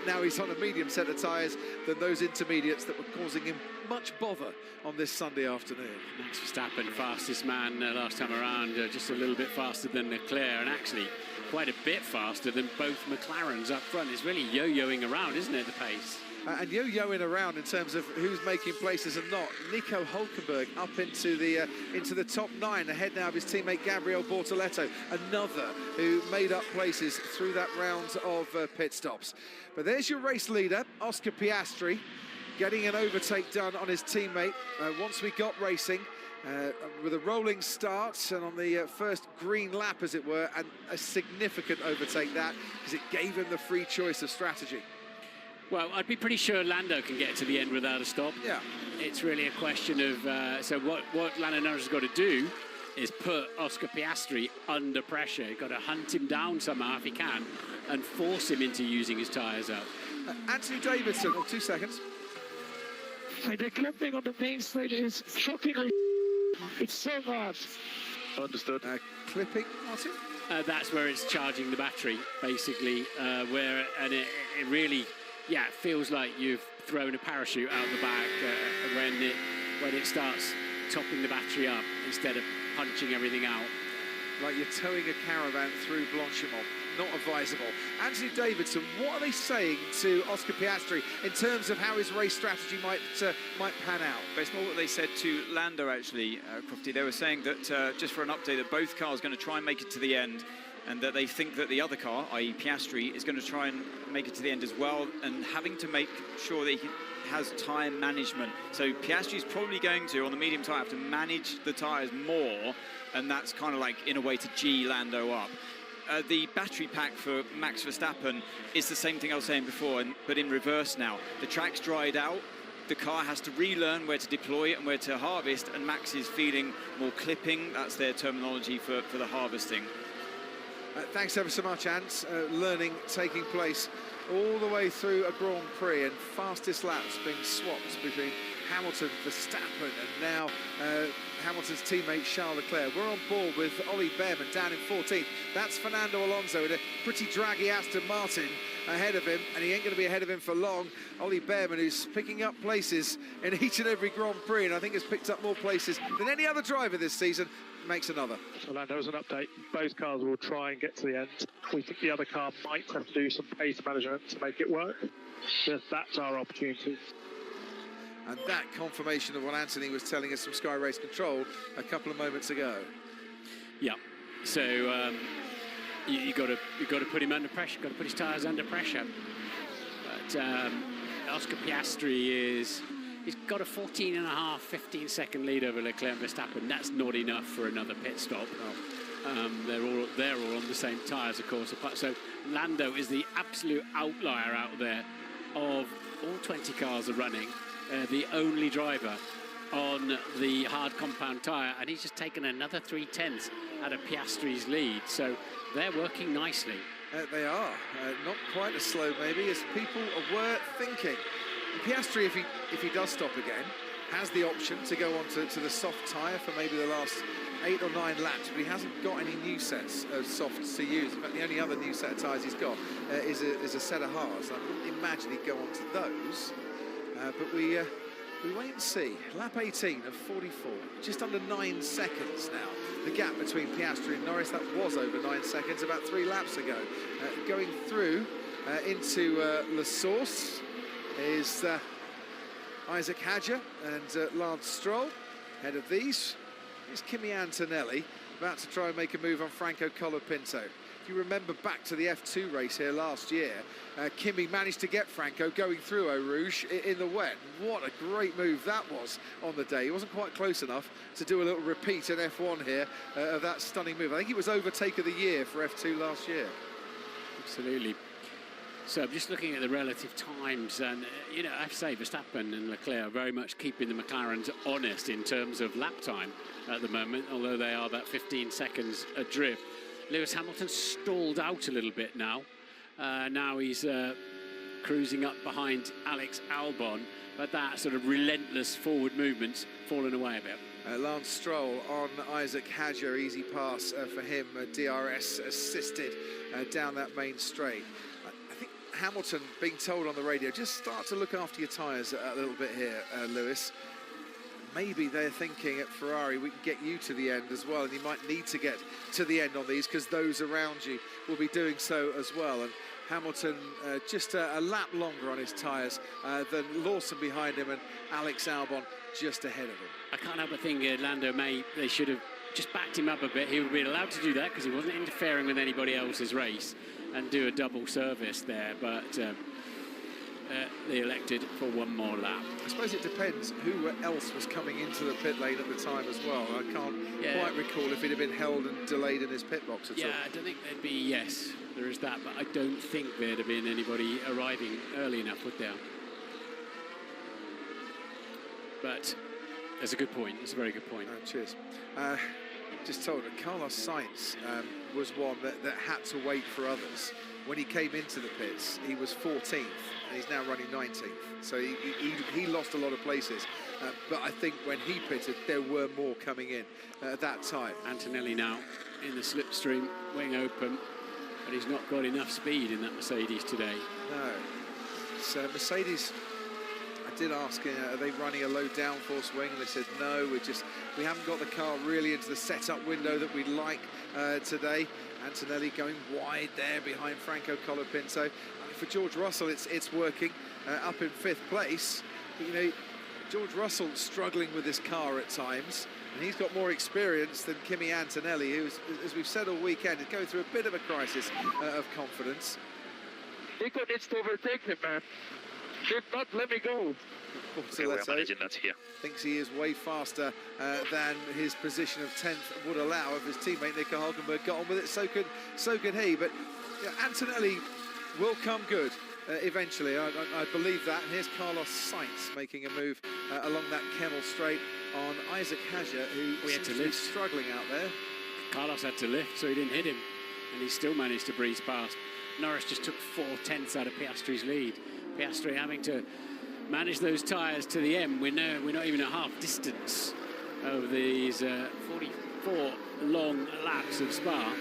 Now he's on a medium set of tyres than those intermediates that were causing him much bother on this Sunday afternoon. Max Verstappen, fastest man last time around, just a little bit faster than Leclerc, and actually quite a bit faster than both McLarens up front. It's really yo-yoing around, isn't it, the pace? and yo-yoing around in terms of who's making places and not. Nico Hulkenberg up into the top 9, ahead now of his teammate Gabriel Bortoletto, another who made up places through that round of pit stops. But there's your race leader, Oscar Piastri, getting an overtake done on his teammate once we got racing. With a rolling start and on the first green lap, as it were, and a significant overtake that, because it gave him the free choice of strategy. Well, I'd be pretty sure Lando can get to the end without a stop. Yeah. It's really a question of, so what Lando Norris has got to do is put Oscar Piastri under pressure. He's got to hunt him down somehow if he can and force him into using his tyres up. Anthony Davidson, 2 seconds. The clipping on the main straight is shockingly. It's so hard. Understood. Clipping, Martin? That's where it's charging the battery, basically, and it really, yeah, it feels like you've thrown a parachute out the back when it starts topping the battery up instead of punching everything out. Like you're towing a caravan through Blanchimont. Not advisable. Anthony Davidson, what are they saying to Oscar Piastri in terms of how his race strategy might pan out? But it's more what they said to Lando, actually, Crofty. They were saying that, just for an update, that both cars are going to try and make it to the end, and that they think that the other car, i.e. Piastri, is going to try and make it to the end as well, and having to make sure that he has tyre management. So Piastri is probably going to, on the medium tyre, have to manage the tyres more, and that's kind of like, in a way, to G Lando up. The battery pack for Max Verstappen is the same thing I was saying before, but in reverse now. The track's dried out, the car has to relearn where to deploy it and where to harvest, and Max is feeling more clipping. That's their terminology for the harvesting. Thanks ever so much, Ant. Learning taking place all the way through a Grand Prix, and fastest laps being swapped between Hamilton, Verstappen, and now Hamilton's teammate Charles Leclerc. We're on board with Ollie Behrman down in 14th. That's Fernando Alonso in a pretty draggy Aston Martin ahead of him, and he ain't going to be ahead of him for long. Ollie Behrman, who's picking up places in each and every Grand Prix, and I think has picked up more places than any other driver this season, makes another. So Lando, as an update, both cars will try and get to the end. We think the other car might have to do some pace management to make it work. That's our opportunity. And that confirmation of what Anthony was telling us from Sky Race Control a couple of moments ago. Yeah. So you got to put him under pressure. Got to put his tyres under pressure. But Oscar Piastri he's got a 14.5, 15-second lead over Leclerc and Verstappen. That's not enough for another pit stop. They're all on the same tyres, of course. So Lando is the absolute outlier out there of all 20 cars are running. The only driver on the hard compound tyre, and he's just taken another 3/10 out of Piastri's lead. So they're working nicely. They are. Not quite as slow, maybe, as people were thinking. And Piastri, if he does stop again, has the option to go on to the soft tyre for maybe the last 8 or 9 laps, but he hasn't got any new sets of softs to use. In fact, the only other new set of tyres he's got is a set of hards. I wouldn't imagine he'd go on to those. But we wait and see. Lap 18 of 44, just under 9 seconds now. The gap between Piastri and Norris, that was over 9 seconds about 3 laps ago. Going through into La Source is Isaac Hadjar and Lance Stroll. Ahead of these is Kimi Antonelli, about to try and make a move on Franco Colapinto. If you remember back to the F2 race here last year, Kimi managed to get Franco going through Eau Rouge in the wet. What a great move that was on the day. He wasn't quite close enough to do a little repeat in F1 here of that stunning move. I think it was overtake of the year for F2 last year. Absolutely. So I'm just looking at the relative times, and you know, I have to say Verstappen and Leclerc are very much keeping the McLarens honest in terms of lap time at the moment, although they are about 15 seconds adrift. Lewis Hamilton stalled out a little bit now. Now he's cruising up behind Alex Albon, but that sort of relentless forward movement's fallen away a bit. Lance Stroll on Isaac Hadjar, easy pass for him, DRS assisted down that main straight. I think Hamilton being told on the radio, just start to look after your tyres a little bit here, Lewis. Maybe they're thinking at Ferrari, we can get you to the end as well, and you might need to get to the end on these because those around you will be doing so as well. And Hamilton just a lap longer on his tyres than Lawson behind him and Alex Albon just ahead of him. I can't help but think Lando May, they should have just backed him up a bit. He would have been allowed to do that because he wasn't interfering with anybody else's race and do a double service there, but they elected for one more lap. I suppose it depends who else was coming into the pit lane at the time as well. I can't quite recall if he'd have been held and delayed in his pit box at all. Yeah, I don't think there'd be, yes, there is that, but I don't think there'd have been anybody arriving early enough, would there? But that's a good point. It's a very good point. Cheers. Just told that Carlos Sainz was one that had to wait for others. When he came into the pits, he was 14th, and he's now running 19th. So he lost a lot of places. But I think when he pitted, there were more coming in at that time. Antonelli now in the slipstream, wing open, but he's not got enough speed in that Mercedes today. No. So Mercedes, I did ask, are they running a low downforce wing? And they said, no, we haven't got the car really into the setup window that we'd like today. Antonelli going wide there behind Franco Colapinto. I mean, for George Russell, it's working up in 5th place. But, you know, George Russell struggling with this car at times, and he's got more experience than Kimi Antonelli, who's, as we've said all weekend, is going through a bit of a crisis of confidence. Nico needs to overtake him, man. If not, let me go. Bortoletto thinks he is way faster than his position of 10th would allow if his teammate Nico Hülkenberg got on with it. So could he. But Antonelli will come good eventually. I believe that. And here's Carlos Sainz making a move along that Kemmel straight on Isaac Hadjar, who seems to be struggling out there. Carlos had to lift, so he didn't hit him, and he still managed to breeze past. Norris just took 4/10 out of Piastri's lead. Piastri having to manage those tyres to the end. We're not even at half distance over these 44 long laps of Spa,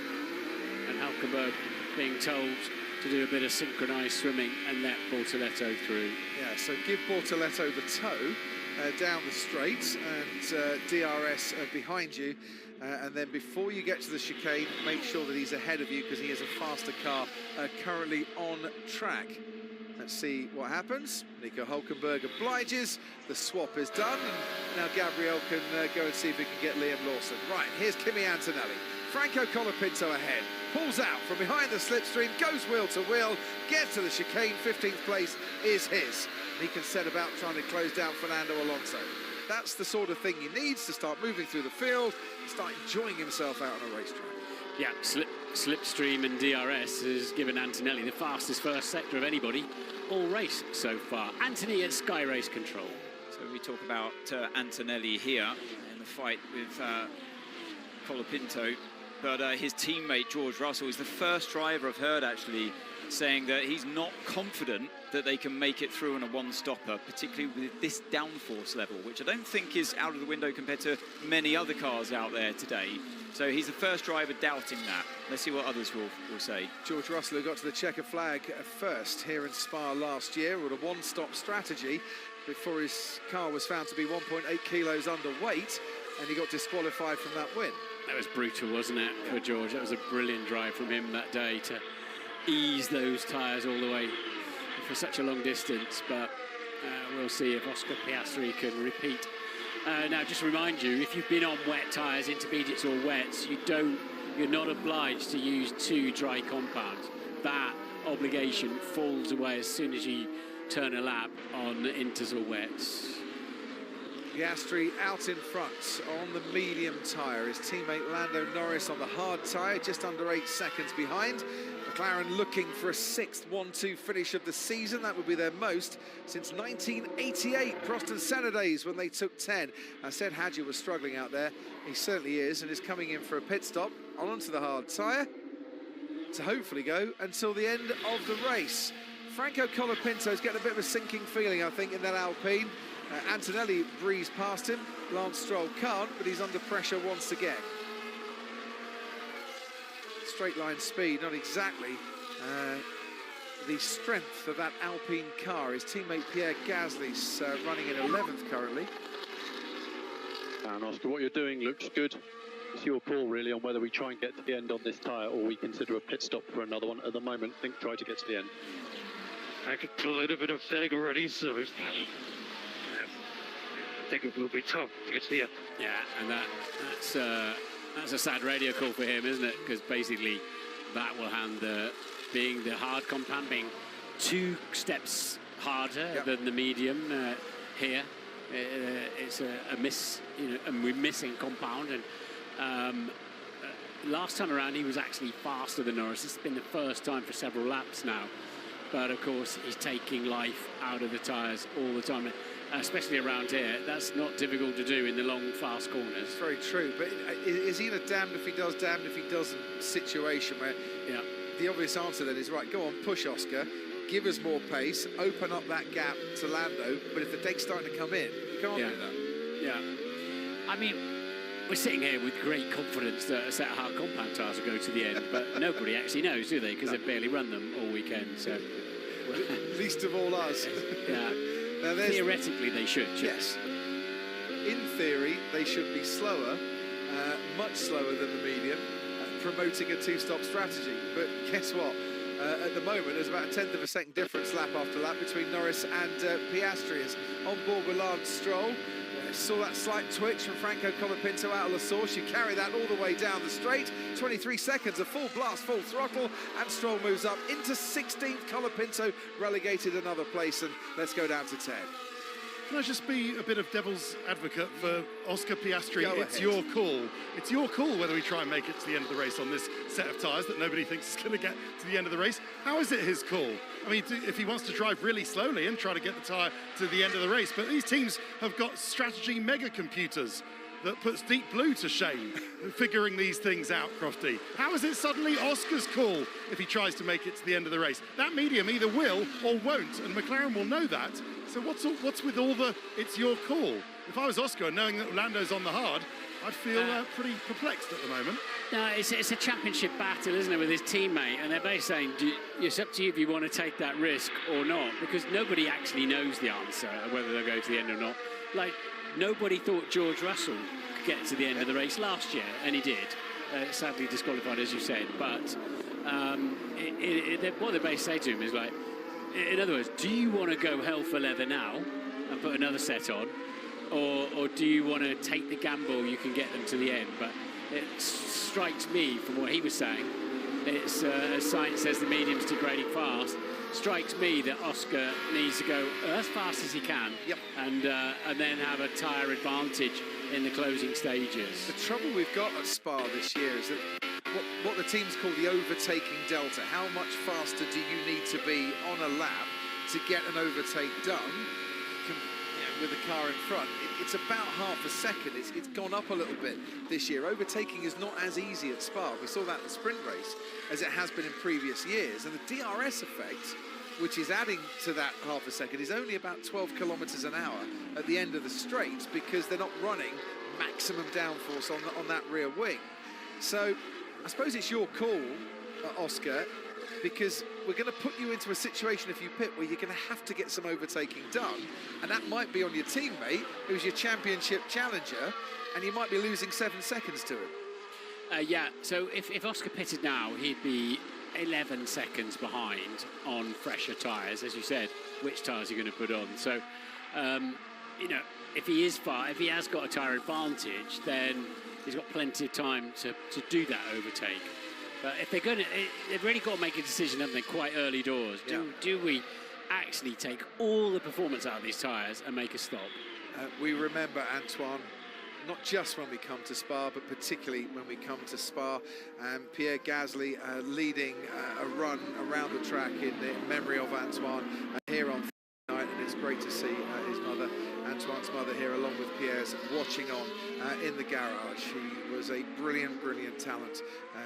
and Hülkenberg being told to do a bit of synchronised swimming and let Bortoletto through. Yeah, so give Bortoletto the tow down the straight, and DRS behind you. And then before you get to the chicane, make sure that he's ahead of you because he is a faster car currently on track. Let's see what happens. Nico Hülkenberg obliges. The swap is done. And now Gabriel can go and see if he can get Liam Lawson. Right, here's Kimi Antonelli. Franco Colapinto ahead. Pulls out from behind the slipstream, goes wheel to wheel, gets to the chicane. 15th place is his. And he can set about trying to close down Fernando Alonso. That's the sort of thing he needs to start moving through the field, start enjoying himself out on a racetrack. Yeah, slipstream and DRS has given Antonelli the fastest first sector of anybody all race so far. Anthony at Sky Race Control. So we talk about Antonelli here in the fight with Colapinto, but his teammate George Russell is the first driver I've heard actually saying that he's not confident that they can make it through on a one-stopper, particularly with this downforce level, which I don't think is out of the window compared to many other cars out there today. So he's the first driver doubting that. Let's see what others will say. George Russell, who got to the checker flag first here in Spa last year with a one-stop strategy before his car was found to be 1.8 kilos underweight, and he got disqualified from that win. That was brutal, wasn't it, for George? That was a brilliant drive from him that day to ease those tyres all the way for such a long distance, but we'll see if Oscar Piastri can repeat. Now, just remind you, if you've been on wet tyres, intermediates or wets, you're not obliged to use 2 dry compounds. That obligation falls away as soon as you turn a lap on inters or wets. Piastri out in front on the medium tyre. His teammate Lando Norris on the hard tyre, just under 8 seconds behind. McLaren looking for a 6th 1-2 finish of the season. That would be their most since 1988, Proston Senna days, when they took 10. I said Hadjar was struggling out there. He certainly is, and is coming in for a pit stop onto the hard tyre to hopefully go until the end of the race. Franco Colapinto's getting a bit of a sinking feeling, I think, in that Alpine. Antonelli breezed past him. Lance Stroll can't, but he's under pressure once again. Straight line speed, not exactly the strength of that Alpine car. His teammate Pierre Gasly's running in 11th currently. And Oscar, what you're doing looks good. it's your call really on whether we try and get to the end on this tyre or we consider a pit stop for another one. At the moment, I think try to get to the end. I could feel a little bit of sag already, so I think it will be tough to get to the end. Yeah, and that's a sad radio call for him, isn't it? Because basically that will hand being the hard compound being 2 steps harder than the medium here. It's a miss, and we're missing compound. And last time around, he was actually faster than Norris. It's been the first time for several laps now. But of course, he's taking life out of the tyres all the time, especially around here. That's not difficult to do in the long, fast corners. It's very true. But is he in a damned if he does, damned if he doesn't situation where the obvious answer then is, right, go on, push Oscar, give us more pace, open up that gap to Lando, but if the date's starting to come in, you can't do that. Yeah. I mean, we're sitting here with great confidence that a set of hard compound tyres will go to the end, but nobody actually knows, do they? Because they've barely run them all weekend, so... Least of all us. Yeah. Now theoretically, they should. Yes. In theory, they should be slower, much slower than the medium, promoting a 2-stop strategy. But guess what? At the moment, there's about a 1/10 of a second difference lap after lap between Norris and Piastri. Is on board with Lance Stroll. Saw that slight twitch from Franco Colapinto out of La Source. You carry that all the way down the straight. 23 seconds, a full blast, full throttle, and Stroll moves up into 16th. Colapinto relegated another place, and let's go down to 10. Can I just be a bit of devil's advocate for Oscar Piastri? It's your call. It's your call whether we try and make it to the end of the race on this set of tyres that nobody thinks is going to get to the end of the race. How is it his call? I mean, if he wants to drive really slowly and try to get the tyre to the end of the race, but these teams have got strategy mega computers that puts Deep Blue to shame, figuring these things out, Crofty. How is it suddenly Oscar's call if he tries to make it to the end of the race? That medium either will or won't, and McLaren will know that. So what's with all the, it's your call? If I was Oscar, knowing that Lando's on the hard, I'd feel pretty perplexed at the moment. No, it's a championship battle, isn't it, with his teammate? And they're both saying, it's up to you if you want to take that risk or not, because nobody actually knows the answer, whether they'll go to the end or not. Like, nobody thought George Russell could get to the end of the race last year, and he did. Sadly disqualified, as you said. But what they basically say to him is like, in other words, do you want to go hell for leather now and put another set on, or do you want to take the gamble you can get them to the end? But it strikes me, from what he was saying, it's as science says, the medium's degrading fast. Strikes me that Oscar needs to go as fast as he can, and then have a tyre advantage in the closing stages. The trouble we've got at Spa this year is that what the teams call the overtaking delta. How much faster do you need to be on a lap to get an overtake done with the car in front? It's about half a second. It's gone up a little bit this year. Overtaking is not as easy at Spa. We saw that in the sprint race as it has been in previous years. And the DRS effect, which is adding to that half a second, is only about 12 kilometers an hour at the end of the straight, because they're not running maximum downforce on that rear wing. So I suppose it's your call, Oscar, because we're going to put you into a situation, if you pit, where you're going to have to get some overtaking done, and that might be on your teammate, who's your championship challenger, and you might be losing 7 seconds to him. Yeah, so if Oscar pitted now, he'd be 11 seconds behind on fresher tyres, as you said. Which tyres are you going to put on? So, if he has got a tyre advantage, then he's got plenty of time to do that overtake. But if they're going to, they've really got to make a decision, haven't they, quite early doors. Do we actually take all the performance out of these tyres and make a stop? We remember, Antoine, not just when we come to Spa, but particularly when we come to Spa. Pierre Gasly leading a run around the track in memory of Antoine here on Friday night, and it's great to see his mother, Antoine's mother, here along with Pierre's, watching on in the garage. He was a brilliant, brilliant talent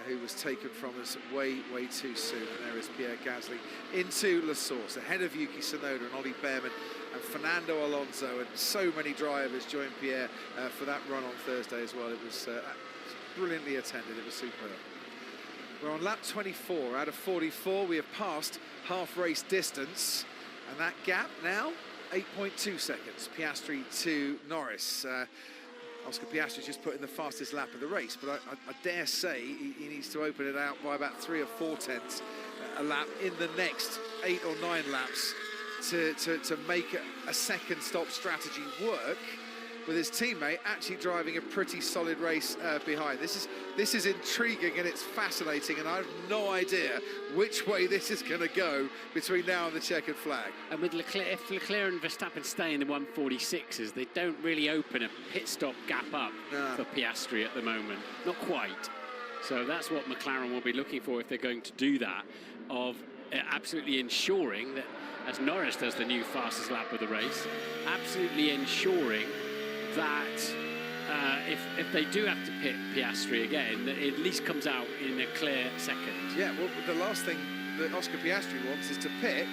who was taken from us way, way too soon. And there is Pierre Gasly into La Source, ahead of Yuki Tsunoda and Ollie Behrman and Fernando Alonso, and so many drivers joined Pierre for that run on Thursday as well. It was brilliantly attended. It was superb. We're on lap 24 out of 44. We have passed half race distance, and that gap now 8.2 seconds. Piastri to Norris. Oscar Piastri just put in the fastest lap of the race, but I dare say he needs to open it out by about 3 or 4 tenths a lap in the next 8 or 9 laps to make a second stop strategy work, with his teammate actually driving a pretty solid race behind. This is intriguing and it's fascinating, and I have no idea which way this is going to go between now and the checkered flag. And with Leclerc, if Leclerc and Verstappen stay in the 146s, they don't really open a pit stop gap up for Piastri at the moment. Not quite. So that's what McLaren will be looking for if they're going to do that, of absolutely ensuring that, as Norris does the new fastest lap of the race, absolutely ensuring that if they do have to pit Piastri again, that it at least comes out in a clear second. Yeah, well, the last thing that Oscar Piastri wants is to pit,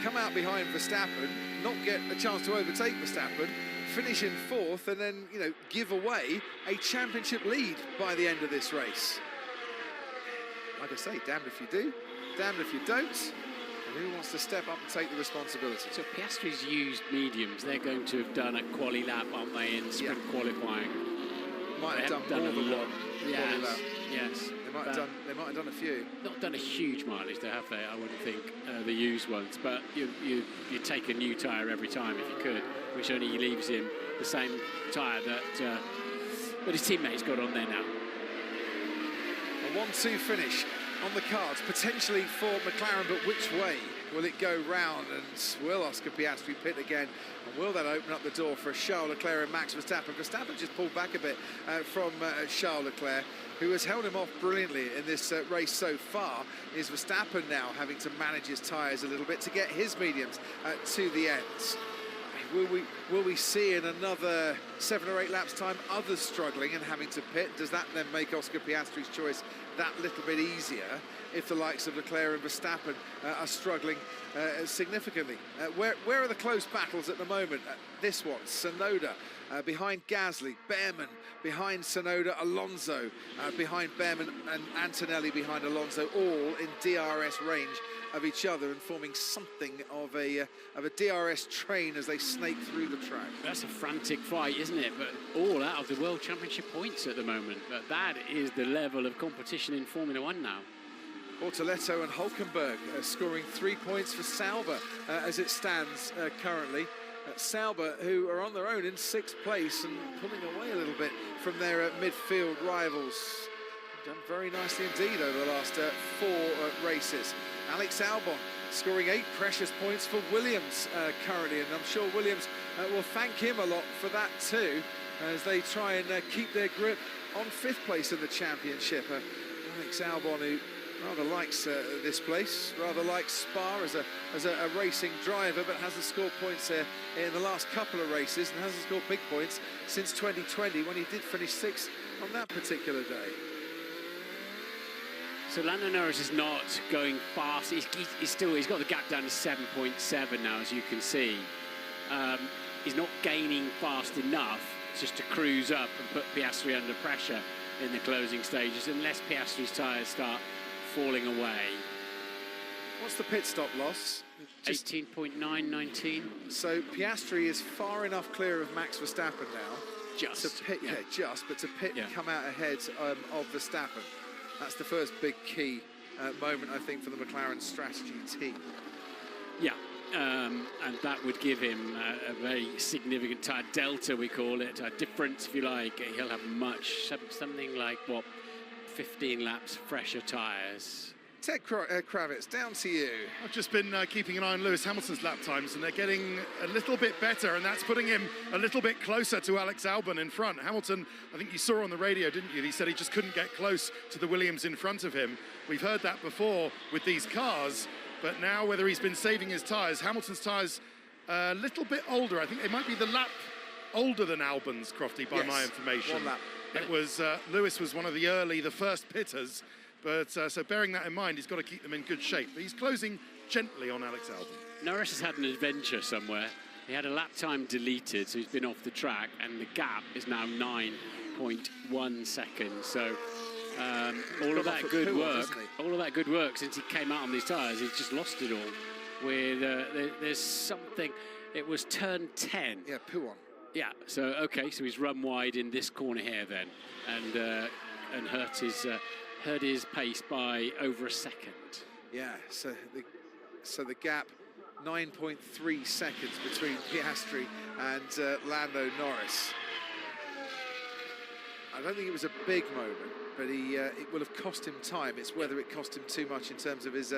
come out behind Verstappen, not get a chance to overtake Verstappen, finish in 4th, and then, you know, give away a championship lead by the end of this race. Like I say, damned if you do, damned if you don't. And who wants to step up and take the responsibility? So Piastri's used mediums. They're going to have done a quali lap, aren't they, in sprint qualifying? Might have done more than one quali lap. Yes. They might have done a few. Not done a huge mileage, though, have they? I wouldn't think, the used ones. But you take a new tyre every time if you could, which only leaves him the same tyre that his teammates got on there now. A 1-2 finish on the cards, potentially for McLaren, but which way will it go round? And will Oscar Piastri pit again? And will that open up the door for Charles Leclerc and Max Verstappen? Verstappen just pulled back a bit from Charles Leclerc, who has held him off brilliantly in this race so far. Is Verstappen now having to manage his tyres a little bit to get his mediums to the ends? Will we see in another 7 or 8 laps time others struggling and having to pit? Does that then make Oscar Piastri's choice that little bit easier if the likes of Leclerc and Verstappen are struggling significantly? Where are the close battles at the moment? This one, Tsunoda behind Gasly, Behrman behind Tsunoda, Alonso behind Behrman, and Antonelli behind Alonso, all in DRS range of each other and forming something of a DRS train as they snake through the track. That's a frantic fight, isn't it? But all out of the World Championship points at the moment. But that is the level of competition in Formula One now. Bortoletto and Hulkenberg scoring 3 points for Sauber as it stands currently. Sauber, who are on their own in 6th place and pulling away a little bit from their midfield rivals. Done very nicely indeed over the last 4 races. Alex Albon scoring 8 precious points for Williams currently, and I'm sure Williams will thank him a lot for that too, as they try and keep their grip on 5th place in the championship. Alex Albon, who rather likes this place, rather likes Spa as a racing driver, but hasn't scored points in the last couple of races, and hasn't scored big points since 2020 when he did finish 6th on that particular day. So Lando Norris is not going fast. He's got the gap down to 7.7 now, as you can see. He's not gaining fast enough just to cruise up and put Piastri under pressure in the closing stages, unless Piastri's tyres start falling away. What's the pit stop loss? 18.919. So Piastri is far enough clear of Max Verstappen now. Just. To pit, but to pit and come out ahead of Verstappen. That's the first big key moment, I think, for the McLaren strategy team. Yeah, and that would give him a very significant tyre delta, we call it, a difference, if you like. He'll have something like, 15 laps fresher tyres. Ted Kravitz, down to you. I've just been keeping an eye on Lewis Hamilton's lap times, and they're getting a little bit better, and that's putting him a little bit closer to Alex Albon in front. Hamilton, I think you saw on the radio, didn't you? He said he just couldn't get close to the Williams in front of him. We've heard that before with these cars, but now whether he's been saving his tyres, Hamilton's tyres a little bit older. I think they might be the lap older than Albon's, Crofty, by my information. 1 lap. It was, Lewis was one of the first pitters. But so bearing that in mind, he's got to keep them in good shape. But he's closing gently on Alex Albon. Norris has had an adventure somewhere. He had a lap time deleted, so he's been off the track, and the gap is now 9.1 seconds. So all of that good work since he came out on these tyres, he's just lost it all. With there's something. It was turn 10. Yeah, Puon. Yeah, so, okay, so he's run wide in this corner here then, and hurt his pace by over a second. Yeah, so the gap, 9.3 seconds between Piastri and Lando Norris. I don't think it was a big moment, but it will have cost him time. It's whether it cost him too much in terms of his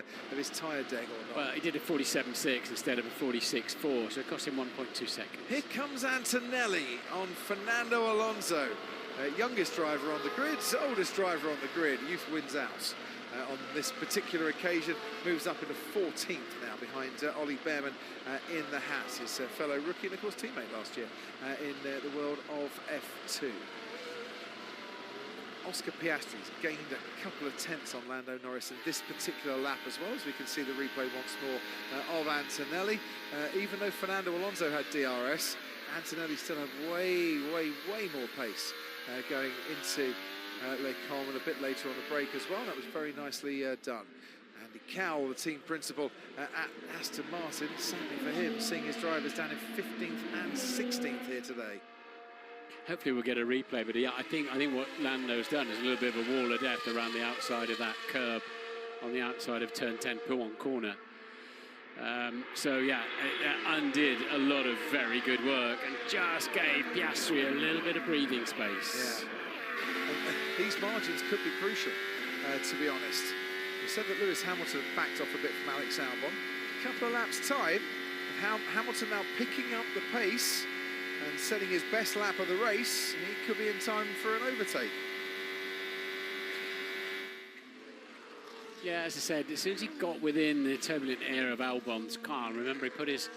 tyre deck or not. Well, he did a 47.6 instead of a 46.4, so it cost him 1.2 seconds. Here comes Antonelli on Fernando Alonso. Youngest driver on the grid, oldest driver on the grid. Youth wins out on this particular occasion. Moves up into 14th now behind Ollie Behrman in the Haas, his fellow rookie and, of course, teammate last year in the world of F2. Oscar Piastri's gained a couple of tenths on Lando Norris in this particular lap as well, as we can see the replay once more of Antonelli. Even though Fernando Alonso had DRS, Antonelli still had way more pace going into Le Coleman a bit later on the break as well. That was very nicely done. Andy Cowell, the team principal at Aston Martin, sadly for him, seeing his drivers down in 15th and 16th here today. Hopefully we'll get a replay, but yeah, I think what Lando's done is a little bit of a wall of death around the outside of that curb on the outside of turn 10 Pouhon corner. So yeah, it undid a lot of very good work and just gave Piastri a little bit of breathing space. Yeah. These margins could be crucial, to be honest. We said that Lewis Hamilton backed off a bit from Alex Albon. A couple of laps time, and Hamilton now picking up the pace and setting his best lap of the race, and he could be in time for an overtake. Yeah, as I said, as soon as he got within the turbulent air of Albon's car, remember he put his...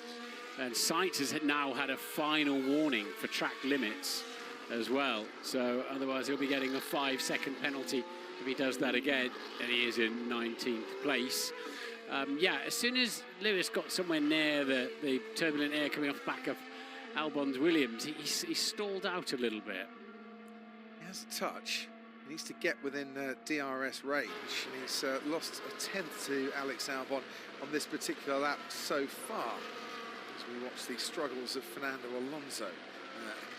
And Sainz has now had a final warning for track limits as well. So otherwise he'll be getting a 5-second penalty if he does that again, and he is in 19th place. Yeah, as soon as Lewis got somewhere near the turbulent air coming off the back of Albon's Williams, he stalled out a little bit. He has a touch. He needs to get within DRS range, and he's lost a tenth to Alex Albon on this particular lap so far. As we watch the struggles of Fernando Alonso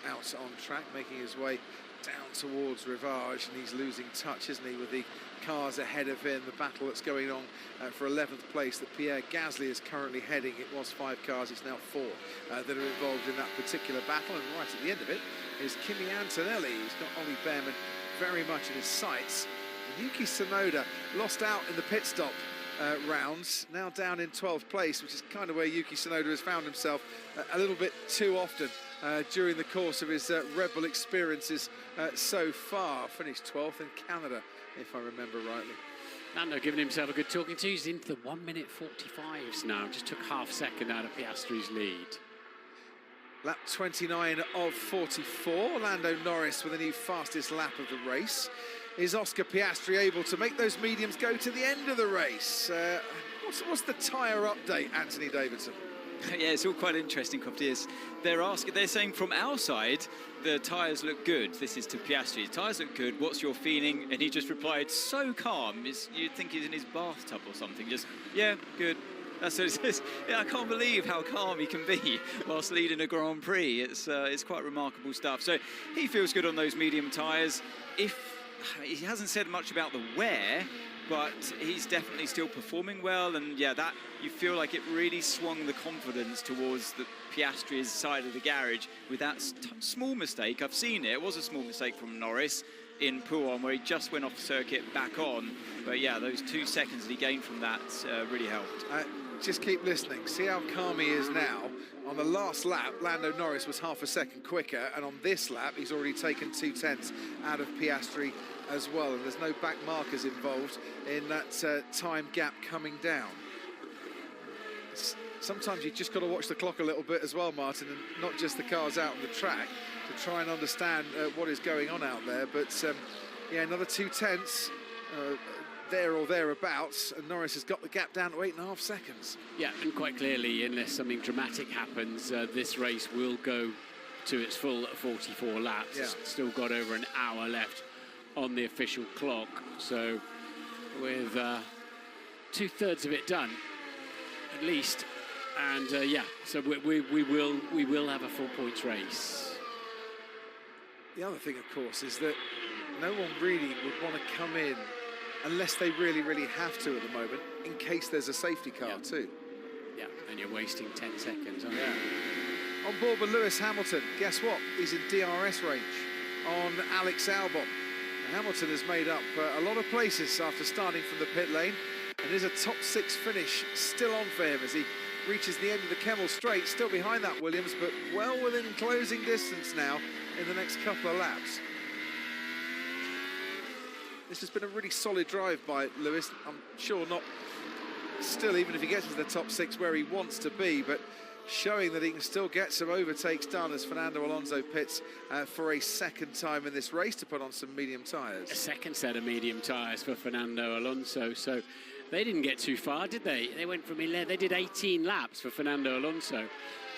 out on track, making his way down towards Rivage, and he's losing touch, isn't he, with the cars ahead of him, the battle that's going on for 11th place that Pierre Gasly is currently heading. It was 5 cars, it's now 4 that are involved in that particular battle, and right at the end of it is Kimi Antonelli, who's got Ollie Behrman very much in his sights. And Yuki Tsunoda lost out in the pit stop rounds, now down in 12th place, which is kind of where Yuki Tsunoda has found himself a little bit too often during the course of his Red Bull experiences so far. Finished 12th in Canada, if I remember rightly. Lando giving himself a good talking to. He's into the 1:45s now. Just took half second out of Piastri's lead. Lap 29 of 44. Lando Norris with a new fastest lap of the race. Is Oscar Piastri able to make those mediums go to the end of the race? What's the tyre update, Anthony Davidson? Yeah, it's all quite interesting, Crofty. They're saying from our side, the tyres look good. This is to Piastri. The tyres look good. What's your feeling? And he just replied, so calm. You'd think he's in his bathtub or something. Just, yeah, good. That's what it says. Yeah, I can't believe how calm he can be whilst leading a Grand Prix. It's quite remarkable stuff. So he feels good on those medium tyres. He hasn't said much about the wear, but he's definitely still performing well, and yeah, that you feel like it really swung the confidence towards the Piastri's side of the garage with that small mistake. I've seen it. It was a small mistake from Norris in Pouhon where he just went off circuit back on, but yeah, those 2 seconds that he gained from that really helped. Just keep listening. See how calm he is now. On the last lap, Lando Norris was half a second quicker, and on this lap, he's already taken 2 tenths out of Piastri as well, and there's no back markers involved in that time gap coming down. Sometimes you just got to watch the clock a little bit as well, Martin, and not just the cars out on the track, to try and understand what is going on out there. But yeah, another 2 tenths there or thereabouts, and Norris has got the gap down to 8.5 seconds. Yeah, and quite clearly, unless something dramatic happens, this race will go to its full 44 laps. Yeah. It's still got over an hour left on the official clock. So with 2/3 of it done, at least, And yeah, so we will have a 4 points race. The other thing, of course, is that no one really would want to come in unless they really, really have to at the moment, in case there's a safety car too. Yeah, and you're wasting 10 seconds, aren't you? On board with Lewis Hamilton, guess what? He's in DRS range on Alex Albon. Hamilton has made up a lot of places after starting from the pit lane, and there's a top 6 finish still on for him as he reaches the end of the Kemmel Straight, still behind that Williams, but well within closing distance now in the next couple of laps. This has been a really solid drive by Lewis. I'm sure not still, even if he gets to the top 6 where he wants to be, but showing that he can still get some overtakes done as Fernando Alonso pits for a second time in this race to put on some medium tyres. A second set of medium tyres for Fernando Alonso, so they didn't get too far, did they? They went from 11, they did 18 laps for Fernando Alonso.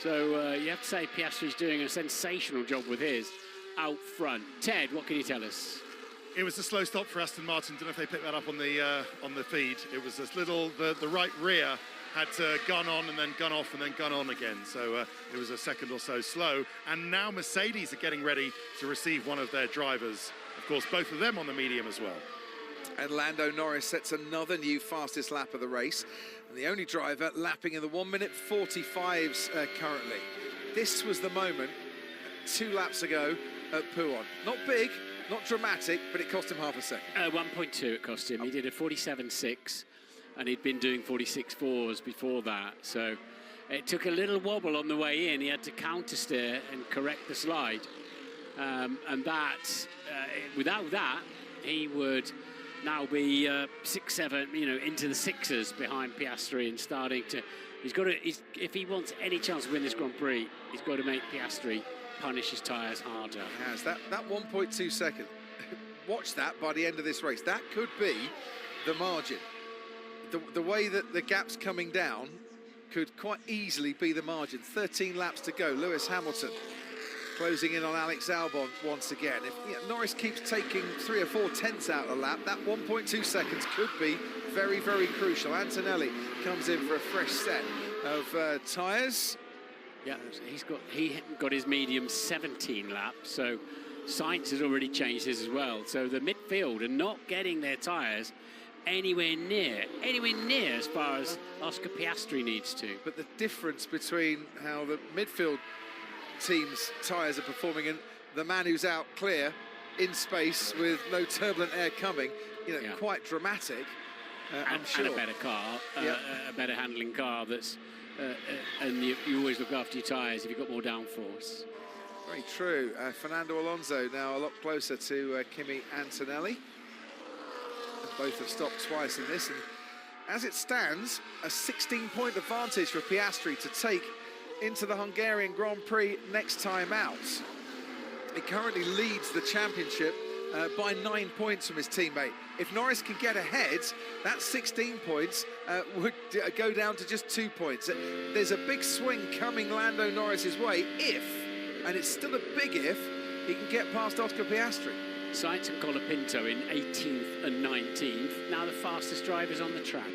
So you have to say Piastri's doing a sensational job with his out front. Ted, what can you tell us? It was a slow stop for Aston Martin. Don't know if they picked that up on the feed. It was this little, the right rear had gone on and then gone off and then gone on again. So it was a second or so slow. And now Mercedes are getting ready to receive one of their drivers. Of course, both of them on the medium as well. And Lando Norris sets another new fastest lap of the race. And the only driver lapping in the 1:45 currently. This was the moment 2 laps ago at Pouhon. Not big, not dramatic, but it cost him half a second. 1.2 it cost him. He did a 47.6. And he'd been doing 46.4s before that, so it took a little wobble on the way in. He had to counter steer and correct the slide, and that without that he would now be 6, 7, into the 6s behind Piastri and starting to. If he wants any chance to win this Grand Prix, he's got to make Piastri punish his tyres harder. He has that 1.2 second. Watch that by the end of this race. That could be the margin. The way that the gap's coming down could quite easily be the margin. 13 laps to go. Lewis Hamilton closing in on Alex Albon once again. If Norris keeps taking 3 or 4 tenths out of a lap, that 1.2 seconds could be very, very crucial. Antonelli comes in for a fresh set of tyres. Yeah, he got his medium 17 laps, so Sainz has already changed his as well. So the midfield are not getting their tyres anywhere near as far as Oscar Piastri needs to. But the difference between how the midfield team's tyres are performing and the man who's out clear in space with no turbulent air coming, quite dramatic. I'm sure. And a better car, a better handling car that's, and you always look after your tyres if you've got more downforce. Very true. Fernando Alonso now a lot closer to Kimi Antonelli. Both have stopped twice in this, and as it stands, a 16-point advantage for Piastri to take into the Hungarian Grand Prix next time out. He currently leads the championship by 9 points from his teammate. If Norris can get ahead, that 16 points would go down to just 2 points. There's a big swing coming Lando Norris's way if, and it's still a big if, he can get past Oscar Piastri. Sainz and Colapinto in 18th and 19th. Now the fastest drivers on the track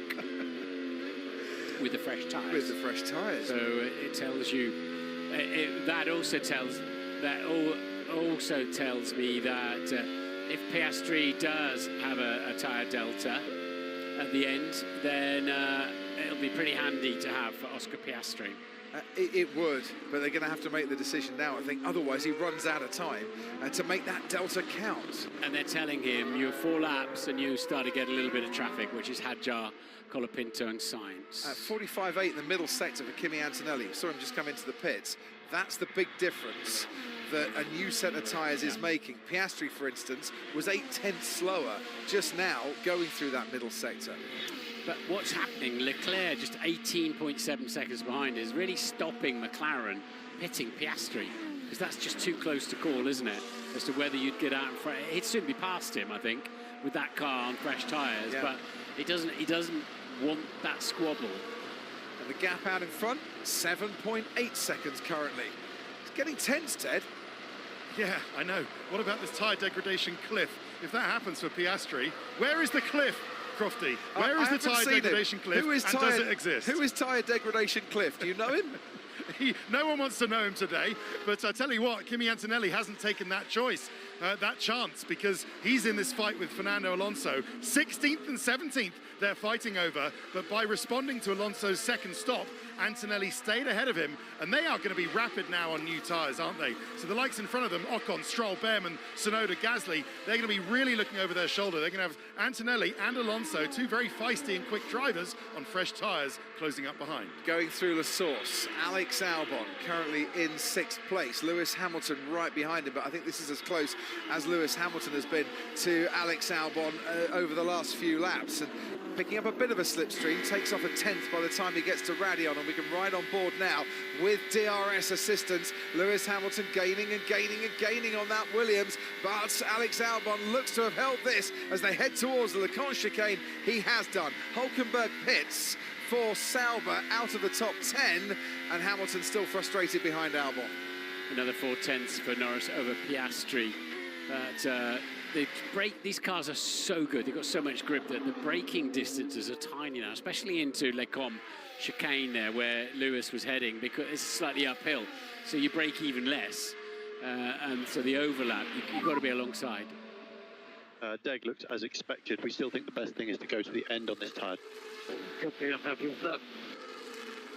with the fresh tyres. With the fresh tyres. So it tells you. That also tells me that if Piastri does have a tyre delta at the end, then it'll be pretty handy to have for Oscar Piastri. It would, but they're going to have to make the decision now, I think. Otherwise, he runs out of time to make that delta count. And they're telling him you're 4 laps and you start to get a little bit of traffic, which is Hadjar, Colapinto and Sainz. 45.8 in the middle sector for Kimi Antonelli. Saw him just come into the pits. That's the big difference that a new set of tyres is making. Piastri, for instance, was 8 tenths slower just now going through that middle sector. But what's happening, Leclerc just 18.7 seconds behind is really stopping McLaren pitting Piastri, because that's just too close to call, isn't it, as to whether you'd get out in front. He'd soon be past him, I think, with that car on fresh tyres, but he doesn't want that squabble. And the gap out in front, 7.8 seconds currently. It's getting tense, Ted. Yeah, I know. What about this tyre degradation cliff? If that happens for Piastri, where is the cliff Crofty, where is the tyre degradation cliff, and does it exist? Who is tyre degradation cliff? Do you know him? No one wants to know him today, but I tell you what, Kimi Antonelli hasn't taken that choice, that chance, because he's in this fight with Fernando Alonso. 16th and 17th they're fighting over, but by responding to Alonso's second stop, Antonelli stayed ahead of him, and they are going to be rapid now on new tyres, aren't they? So the likes in front of them, Ocon, Stroll, Behrman, Tsunoda, Gasly, they're going to be really looking over their shoulder. They're going to have Antonelli and Alonso, two very feisty and quick drivers, on fresh tyres, closing up behind. Going through La Source, Alex Albon currently in 6th place. Lewis Hamilton right behind him, but I think this is as close as Lewis Hamilton has been to Alex Albon over the last few laps. And picking up a bit of a slipstream, takes off a 10th by the time he gets to Radion, and we can ride on board now with DRS assistance. Lewis Hamilton gaining and gaining and gaining on that Williams, but Alex Albon looks to have held this as they head towards the Lecon chicane. He has done. Hulkenberg pits for Sauber out of the top 10, and Hamilton still frustrated behind Albon. Another 4/10 for Norris over Piastri. But these cars are so good, they've got so much grip that the braking distances are tiny now, especially into Lecom chicane there where Lewis was heading, because it's slightly uphill, so you brake even less, and so the overlap, you've got to be alongside. Deg looked as expected. We still think the best thing is to go to the end on this tyre. Okay, I'm happy with that.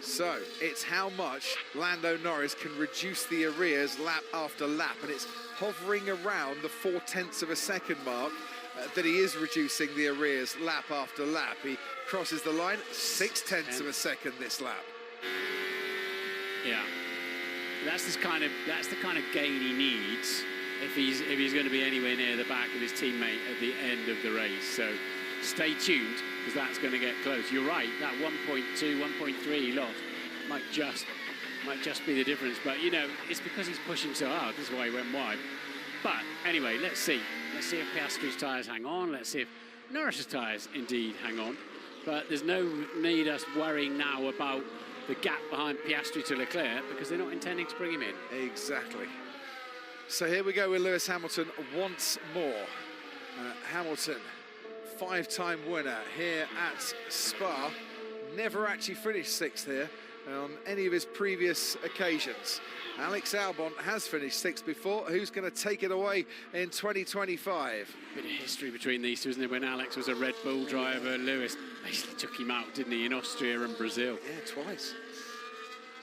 So it's how much Lando Norris can reduce the arrears lap after lap, and it's hovering around the 0.4 of a second mark that he is reducing the arrears lap after lap. He crosses the line 0.6 of a second this lap. Yeah, that's the kind of gain he needs if he's going to be anywhere near the back of his teammate at the end of the race. So stay tuned, because that's going to get close. You're right, that 1.2, 1.3 he lost might just be the difference. But you know, it's because he's pushing so hard. This is why he went wide. But anyway, let's see if Piastri's tyres hang on. Let's see if Norris's tyres indeed hang on. But there's no need us worrying now about the gap behind Piastri to Leclerc, because they're not intending to bring him in. Exactly. So here we go with Lewis Hamilton once more. Hamilton, 5-time winner here at Spa. Never actually finished 6th here on any of his previous occasions. Alex Albon has finished 6th before. Who's going to take it away in 2025? Bit of history between these two, isn't there? When Alex was a Red Bull driver, Lewis basically took him out, didn't he, in Austria and Brazil? Yeah, twice.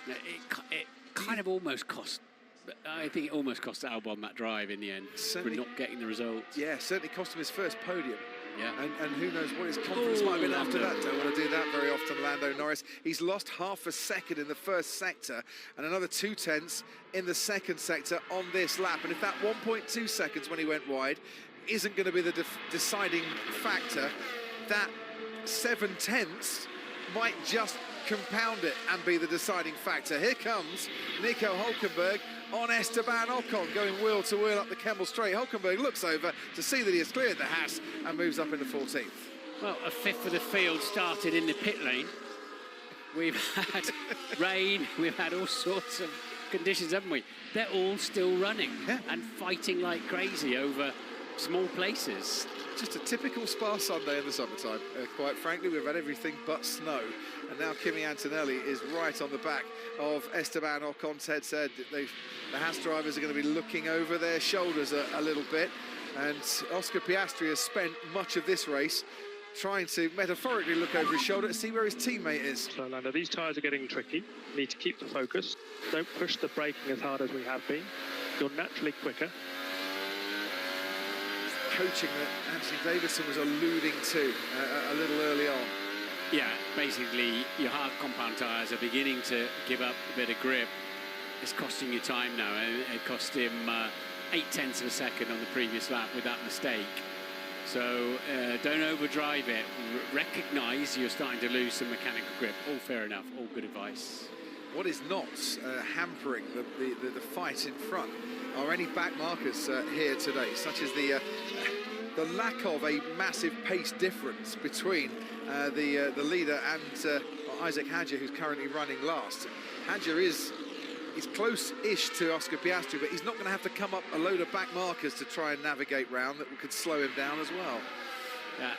It kind of almost cost. I think it almost cost Albon that drive in the end, certainly, for not getting the results. Yeah, certainly cost him his first podium. Yeah. And who knows what his confidence might have been after that. Don't want to do that very often, Lando Norris. He's lost half a second in the first sector and another 0.2 in the second sector on this lap. And if that 1.2 seconds when he went wide isn't going to be the deciding factor, that 0.7 might just compound it and be the deciding factor. Here comes Nico Hulkenberg on Esteban Ocon, going wheel to wheel up the Kemmel Straight. Hulkenberg looks over to see that he has cleared the Haas and moves up into 14th. Well, a fifth of the field started in the pit lane. We've had rain, we've had all sorts of conditions, haven't we? They're all still running and fighting like crazy over small places. Just a typical Spa Sunday in the summertime. Quite frankly, we've had everything but snow. And now Kimi Antonelli is right on the back of Esteban Ocon. Ted said that the Haas drivers are going to be looking over their shoulders a little bit. And Oscar Piastri has spent much of this race trying to metaphorically look over his shoulder to see where his teammate is. So, Lando, these tyres are getting tricky. You need to keep the focus. Don't push the braking as hard as we have been. You're naturally quicker. Coaching that Anthony Davidson was alluding to a little early on. Yeah, basically your hard compound tyres are beginning to give up a bit of grip. It's costing you time now. It cost him 0.8 of a second on the previous lap with that mistake. So don't overdrive it. Recognise you're starting to lose some mechanical grip. All fair enough, all good advice. What is not hampering the fight in front are any back markers here today, such as the lack of a massive pace difference between the leader and Isaac Hadjar, who's currently running last. Hadjar is close-ish to Oscar Piastri, but he's not going to have to come up a load of back markers to try and navigate round that could slow him down as well.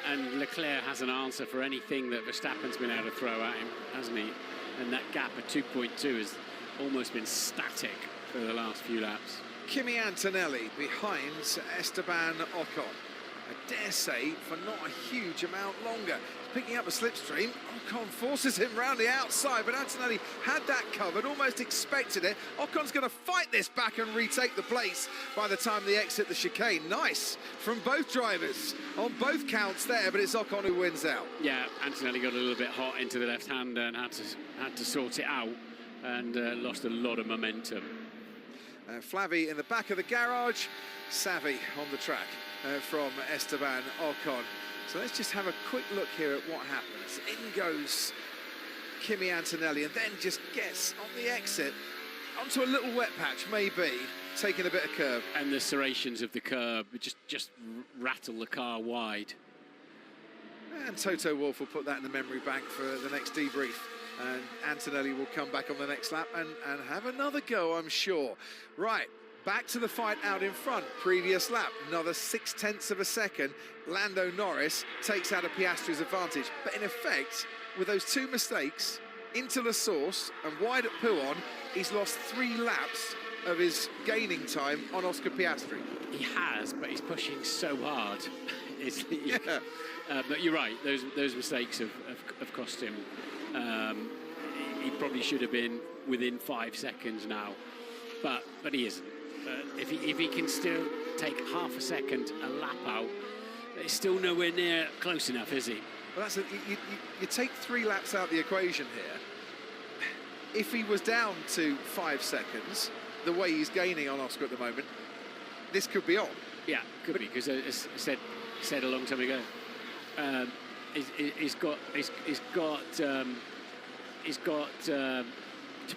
And Leclerc has an answer for anything that Verstappen's been able to throw at him, hasn't he? And that gap of 2.2 has almost been static for the last few laps. Kimi Antonelli behind Esteban Ocon. I dare say for not a huge amount longer. He's picking up a slipstream. Ocon forces him round the outside, but Antonelli had that covered, almost expected it. Ocon's going to fight this back and retake the place by the time they exit the chicane. Nice from both drivers on both counts there, but it's Ocon who wins out. Yeah, Antonelli got a little bit hot into the left hand and had to sort it out and lost a lot of momentum. Flavy in the back of the garage, Savvy on the track from Esteban Ocon. So let's just have a quick look here at what happens. In goes Kimi Antonelli and then just gets on the exit onto a little wet patch, maybe, taking a bit of curve. And the serrations of the curb just rattle the car wide. And Toto Wolff will put that in the memory bank for the next debrief. And Antonelli will come back on the next lap and have another go, I'm sure. Right, back to the fight out in front. Previous lap, another 0.6 of a second. Lando Norris takes out of Piastri's advantage. But in effect, with those two mistakes, into La Source and wide at Pouon, he's lost 3 laps of his gaining time on Oscar Piastri. He has, but he's pushing so hard. Yeah. But you're right, those mistakes have cost him. He probably should have been within 5 seconds now, but he isn't. If he can still take half a second a lap out, it's still nowhere near close enough, is he? Well, that's you take 3 laps out of the equation here. If he was down to 5 seconds, the way he's gaining on Oscar at the moment, this could be on. Yeah, could be, because as I said a long time ago, he's got to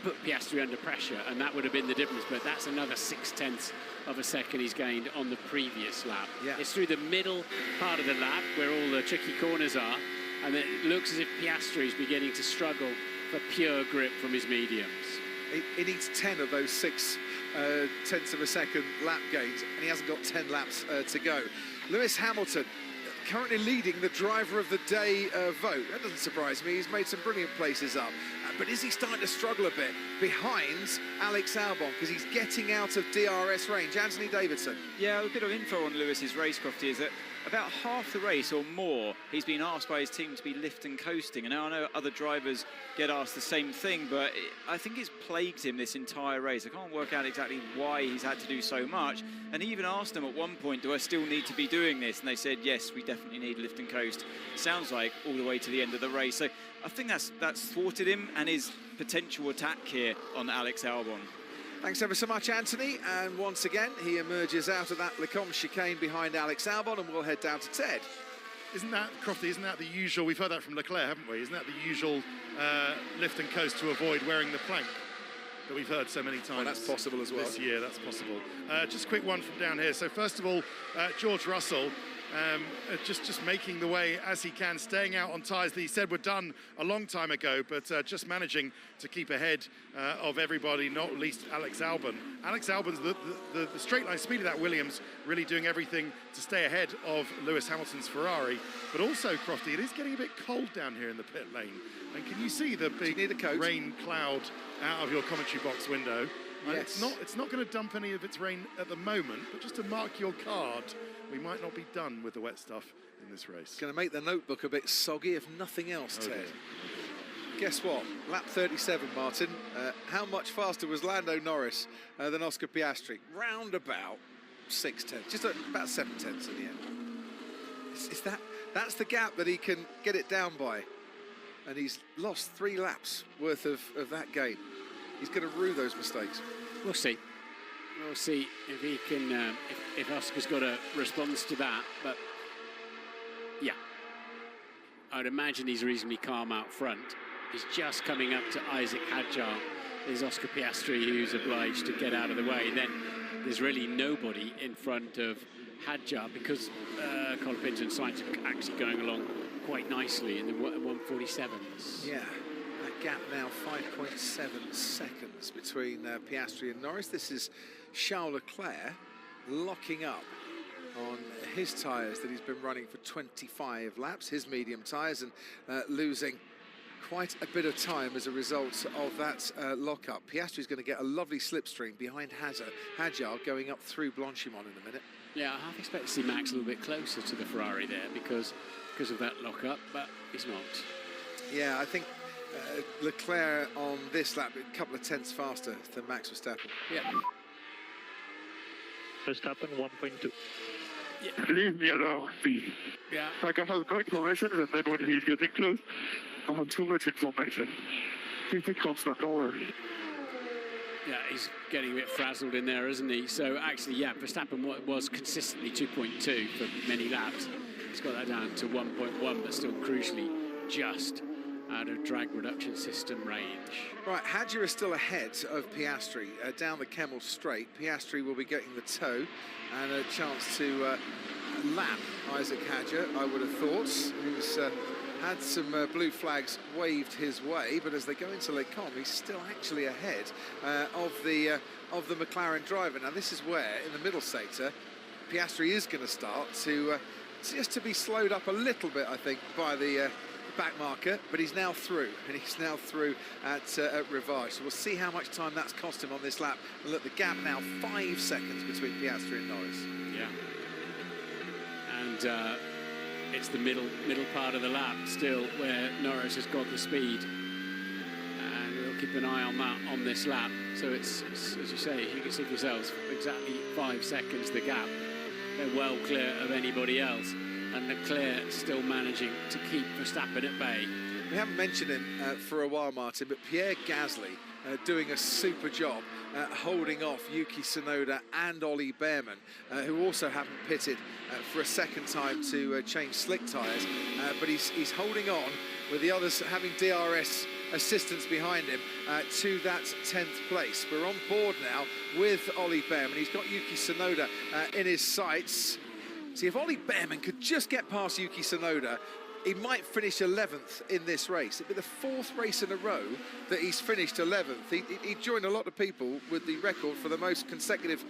put Piastri under pressure, and that would have been the difference. But that's another 0.6 of a second he's gained on the previous lap. Yeah. It's through the middle part of the lap where all the tricky corners are, and it looks as if Piastri is beginning to struggle for pure grip from his mediums. He needs 10 of those 0.6 of a second lap gains, and he hasn't got 10 laps to go. Lewis Hamilton currently leading the driver of the day vote. That doesn't surprise me. He's made some brilliant places up. But is he starting to struggle a bit behind Alex Albon, because he's getting out of DRS range? Anthony Davidson. Yeah, a bit of info on Lewis's race, Crofty, is that about half the race or more, he's been asked by his team to be lift and coasting. And now I know other drivers get asked the same thing, but I think it's plagued him this entire race. I can't work out exactly why he's had to do so much. And he even asked them at one point, do I still need to be doing this? And they said, yes, we definitely need lift and coast. Sounds like all the way to the end of the race. So I think that's thwarted him and his potential attack here on Alex Albon. Thanks ever so much, Anthony. And once again, he emerges out of that Lecombe chicane behind Alex Albon, and we'll head down to Ted. Isn't that, Crofty, isn't that the usual, we've heard that from Leclerc, haven't we? Isn't that the usual lift and coast to avoid wearing the plank that we've heard so many times? Well, that's possible as well. This year, that's possible. Just a quick one from down here. So first of all, George Russell, just making the way as he can, staying out on tyres that he said were done a long time ago, but just managing to keep ahead of everybody, not least Alex Albon. Alex Albon's the straight line speed of that Williams, really doing everything to stay ahead of Lewis Hamilton's Ferrari. But also, Crofty, it is getting a bit cold down here in the pit lane. And can you see the big rain cloud out of your commentary box window? Yes. It's not going to dump any of its rain at the moment, but just to mark your card, we might not be done with the wet stuff in this race. Going to make the notebook a bit soggy, if nothing else, Oh, Ted. dear. Guess what? Lap 37, Martin. How much faster was Lando Norris than Oscar Piastri? Round about 6/10, just about 7/10 in the end. That's the gap that he can get it down by. And he's lost 3 laps worth of that gain. He's going to rue those mistakes. We'll see. We'll see if he can, if Oscar's got a response to that. But yeah, I'd imagine he's reasonably calm out front. He's just coming up to Isaac Hadjar. There's Oscar Piastri, who's obliged to get out of the way. Then there's really nobody in front of Hadjar, because Colapinto and Sainz are actually going along quite nicely in the 147s. Yeah, that gap now 5.7 seconds between Piastri and Norris. This is Charles Leclerc locking up on his tyres that he's been running for 25 laps, his medium tyres, and losing quite a bit of time as a result of that lock-up. Piastri's going to get a lovely slipstream behind Hadjar going up through Blanchimont in a minute. Yeah, I half expect to see Max a little bit closer to the Ferrari there because of that lock-up, but he's not. Yeah, I think Leclerc on this lap a couple of tenths faster than Max Verstappen. Yeah. Verstappen 1.2. Yeah. Leave me alone, please. Yeah. I can have great information, and then when he's getting close, I have too much information. He becomes not over. Yeah, he's getting a bit frazzled in there, isn't he? So actually, yeah, Verstappen was consistently 2.2 for many laps. He's got that down to 1.1, but still crucially just out of drag reduction system range. Right, Hadjar is still ahead of Piastri down the Kemmel Straight. Piastri will be getting the toe and a chance to lap Isaac Hadjar, I would have thought. He's had some blue flags waved his way, but as they go into Les Combes, he's still actually ahead of the McLaren driver. Now, this is where, in the middle sector, Piastri is going to start to just to be slowed up a little bit, I think, by the back marker, but he's now through, and he's now through at Rivage. So we'll see how much time that's cost him on this lap. And look, the gap now 5 seconds between Piastri and Norris. Yeah. And it's the middle part of the lap still where Norris has got the speed. And we'll keep an eye on that on this lap. So it's as you say, you can see for yourselves, exactly 5 seconds the gap. They're well clear of anybody else. And Leclerc still managing to keep Verstappen at bay. We haven't mentioned him for a while, Martin, but Pierre Gasly doing a super job holding off Yuki Tsunoda and Ollie Behrman, who also haven't pitted for a second time to change slick tyres. But he's holding on with the others having DRS assistance behind him to that 10th place. We're on board now with Ollie Behrman. He's got Yuki Tsunoda in his sights. See, if Ollie Behrman could just get past Yuki Tsunoda, he might finish 11th in this race. It'd be the 4th race in a row that he's finished 11th. He joined a lot of people with the record for the most consecutive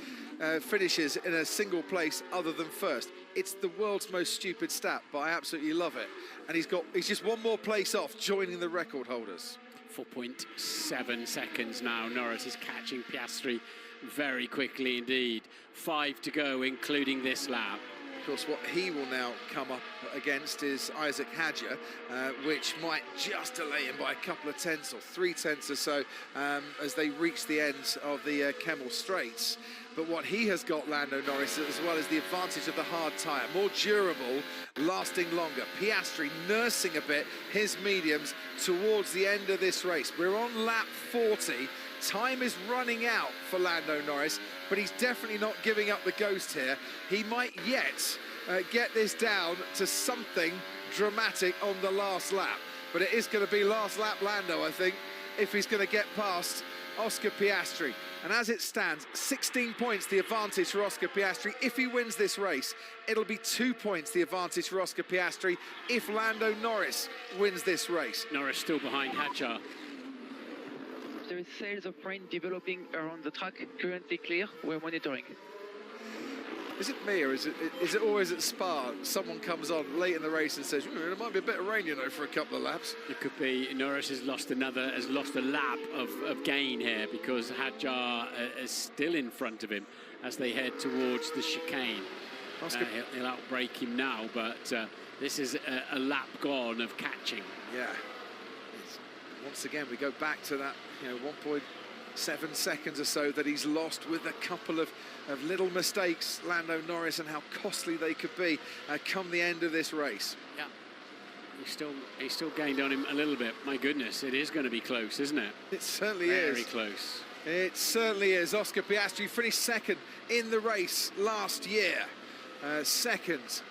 finishes in a single place other than first. It's the world's most stupid stat, but I absolutely love it. And he's just one more place off joining the record holders. 4.7 seconds now. Norris is catching Piastri very quickly indeed. 5 to go, including this lap. Of course, what he will now come up against is Isaac Hadjar, which might just delay him by a couple of tenths or 3 tenths or so as they reach the ends of the Kemmel Straights. But what he has got, Lando Norris, as well, is the advantage of the hard tyre. More durable, lasting longer. Piastri nursing a bit his mediums towards the end of this race. We're on lap 40. Time is running out for Lando Norris, but he's definitely not giving up the ghost here. He might yet get this down to something dramatic on the last lap. But it is going to be last lap Lando, I think, if he's going to get past Oscar Piastri. And as it stands, 16 points the advantage for Oscar Piastri. If he wins this race, it'll be 2 points the advantage for Oscar Piastri if Lando Norris wins this race. Norris still behind Hadjar. There is sales of rain developing around the track, currently clear. We're monitoring. Is it me, or is it always at Spa someone comes on late in the race and says, there might be a bit of rain, you know, for a couple of laps? It could be Norris has lost a lap of gain here because Hadjar is still in front of him as they head towards the chicane. He'll outbrake him now, but this is a lap gone of catching. Yeah. Once again, we go back to that, 1.7 seconds or so that he's lost with a couple of little mistakes, Lando Norris, and how costly they could be come the end of this race. Yeah, he's still gained on him a little bit. My goodness, it is going to be close, isn't it? It certainly is. Very close. It certainly is. Oscar Piastri finished second in the race last year. Second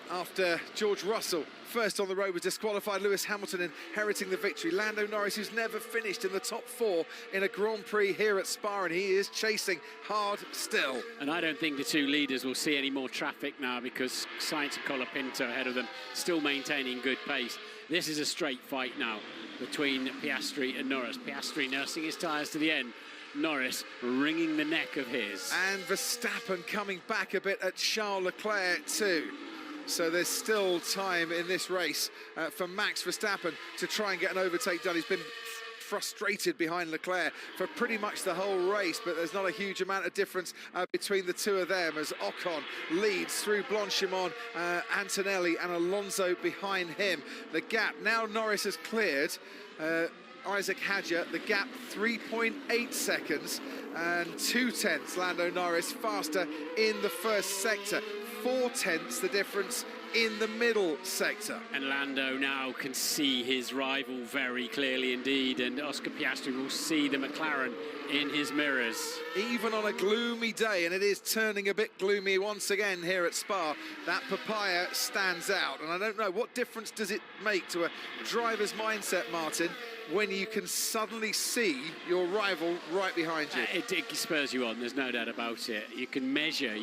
after George Russell, first on the road, was disqualified. Lewis Hamilton inheriting the victory. Lando Norris, who's never finished in the top 4 in a Grand Prix here at Spa, and he is chasing hard still. And I don't think the two leaders will see any more traffic now because Sainz and Colapinto ahead of them, still maintaining good pace. This is a straight fight now between Piastri and Norris. Piastri nursing his tyres to the end. Norris wringing the neck of his. And Verstappen coming back a bit at Charles Leclerc too. So there's still time in this race for Max Verstappen to try and get an overtake done. He's been frustrated behind Leclerc for pretty much the whole race, but there's not a huge amount of difference between the two of them as Ocon leads through Blanchimont, Antonelli and Alonso behind him. The gap, now Norris has cleared Isaac Hadjar, the gap 3.8 seconds and 0.2 Lando Norris faster in the first sector. 0.4 the difference in the middle sector. And Lando now can see his rival very clearly indeed, and Oscar Piastri will see the McLaren in his mirrors. Even on a gloomy day, and it is turning a bit gloomy once again here at Spa, that papaya stands out. And I don't know, what difference does it make to a driver's mindset, Martin, when you can suddenly see your rival right behind you? It spurs you on, there's no doubt about it. You can measure,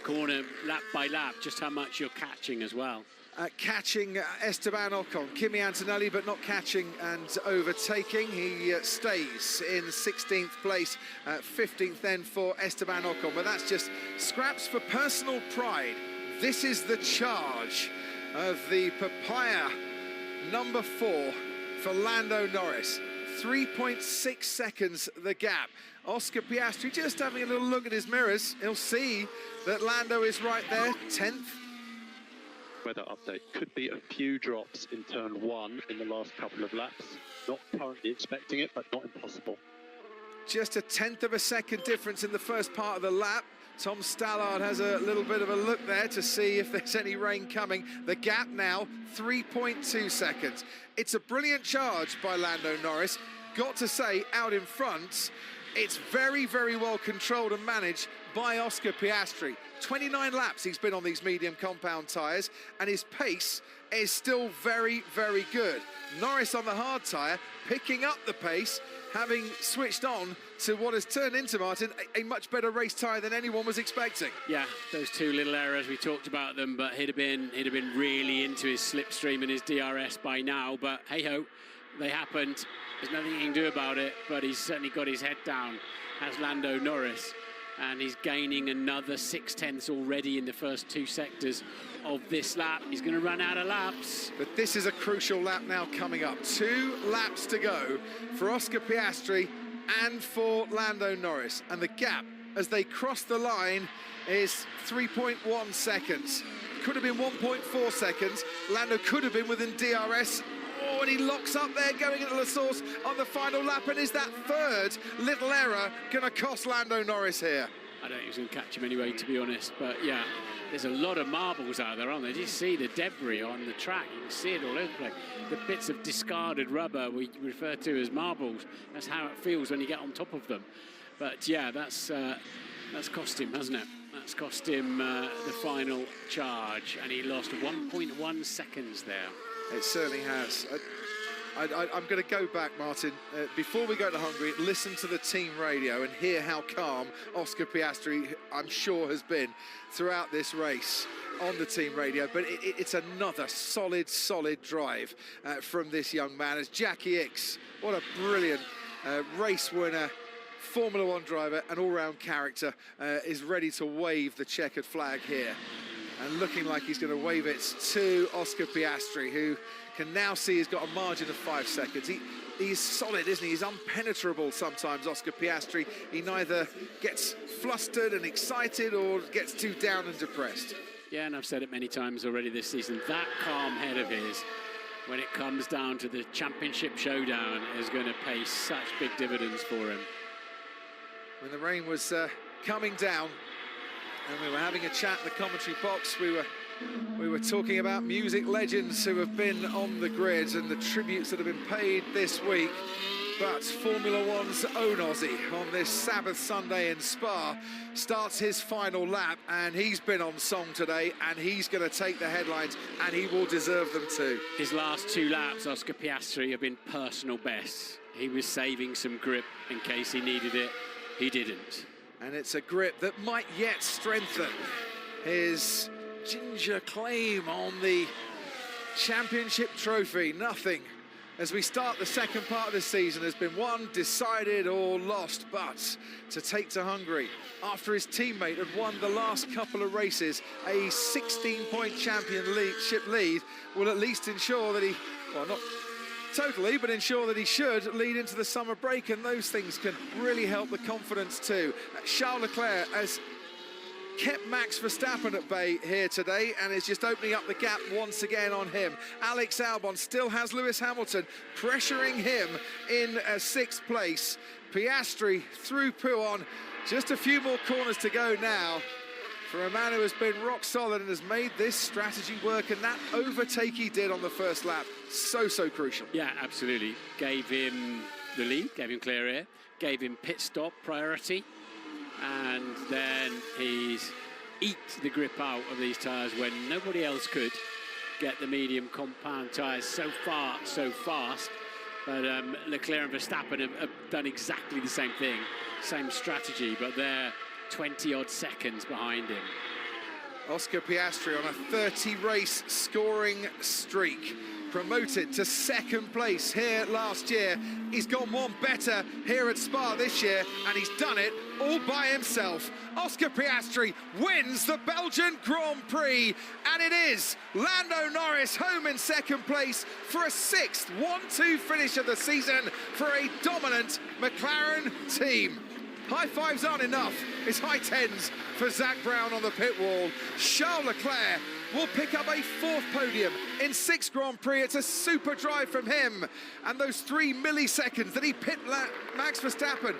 corner lap by lap just how much you're catching as well. Catching Esteban Ocon, Kimi Antonelli, but not catching and overtaking. He stays in 16th place, 15th then for Esteban Ocon, but that's just scraps for personal pride. This is the charge of the papaya number 4 for Lando Norris. 3.6 seconds the gap. Oscar Piastri just having a little look at his mirrors. He'll see that Lando is right there, 10th. Weather update. Could be a few drops in turn 1 in the last couple of laps. Not currently expecting it, but not impossible. Just a 1/10 of a second difference in the first part of the lap. Tom Stallard has a little bit of a look there to see if there's any rain coming. The gap now, 3.2 seconds. It's a brilliant charge by Lando Norris. Got to say, out in front, it's very, very well controlled and managed by Oscar Piastri. 29 laps he's been on these medium compound tyres, and his pace is still very, very good. Norris on the hard tyre, picking up the pace, having switched on to what has turned into, Martin, a much better race tyre than anyone was expecting. Yeah, those two little errors, we talked about them, but he'd have been really into his slipstream and his DRS by now, but hey-ho, they happened. There's nothing he can do about it, but he's certainly got his head down as Lando Norris, and he's gaining another 0.6 already in the first 2 sectors of this lap. He's going to run out of laps. But this is a crucial lap now coming up. 2 laps to go for Oscar Piastri and for Lando Norris. And the gap as they cross the line is 3.1 seconds. Could have been 1.4 seconds. Lando could have been within DRS. Oh, and he locks up there going into the source on the final lap. And is that third little error going to cost Lando Norris here? I don't think he's going to catch him anyway, to be honest. But yeah, there's a lot of marbles out there, aren't there? You see the debris on the track. You can see it all over the place. The bits of discarded rubber we refer to as marbles. That's how it feels when you get on top of them. But yeah, that's cost him, hasn't it? That's cost him the final charge, and he lost 1.1 seconds there. It certainly has. I'm going to go back, Martin, before we go to Hungary, listen to the team radio and hear how calm Oscar Piastri, I'm sure, has been throughout this race on the team radio. But it's another solid drive from this young man as Jackie Ickx, what a brilliant race winner, Formula One driver and all-round character, is ready to wave the checkered flag here. And looking like he's going to wave it to Oscar Piastri, who can now see he's got a margin of 5 seconds. He's solid, isn't he? He's unpenetrable sometimes, Oscar Piastri. He neither gets flustered and excited or gets too down and depressed. Yeah, and I've said it many times already this season, that calm head of his, when it comes down to the championship showdown, is going to pay such big dividends for him. When the rain was coming down, and we were having a chat in the commentary box, we were talking about music legends who have been on the grid and the tributes that have been paid this week. But Formula One's own Aussie on this Sabbath Sunday in Spa starts his final lap, and he's been on song today, and he's going to take the headlines, and he will deserve them too. His last 2 laps, Oscar Piastri, have been personal bests. He was saving some grip in case he needed it. He didn't. And it's a grip that might yet strengthen his ginger claim on the championship trophy. Nothing as we start the second part of the season has been won, decided or lost, but to take to Hungary after his teammate had won the last couple of races, a 16-point championship lead will at least ensure that he, well, not totally, but ensure that he should lead into the summer break, and those things can really help the confidence too. Charles Leclerc has kept Max Verstappen at bay here today and is just opening up the gap once again on him. Alex Albon still has Lewis Hamilton pressuring him in sixth place. Piastri through Pouon. Just a few more corners to go now for a man who has been rock solid and has made this strategy work, and that overtake he did on the first lap, so crucial. Yeah, absolutely. Gave him the lead, gave him clear air, gave him pit stop priority, and then he's eked the grip out of these tyres when nobody else could get the medium compound tyres so far, so fast. But Leclerc and Verstappen have done exactly the same thing, same strategy, but they're 20-odd seconds behind him. Oscar Piastri on a 30-race scoring streak, promoted to second place here last year. He's gone one better here at Spa this year, and he's done it all by himself. Oscar Piastri wins the Belgian Grand Prix, and it is Lando Norris home in second place for a sixth 1-2 finish of the season for a dominant McLaren team. High fives aren't enough. It's high tens for Zach Brown on the pit wall. Charles Leclerc will pick up a fourth podium in sixth Grand Prix. It's a super drive from him. And those 3 milliseconds that he pit Max Verstappen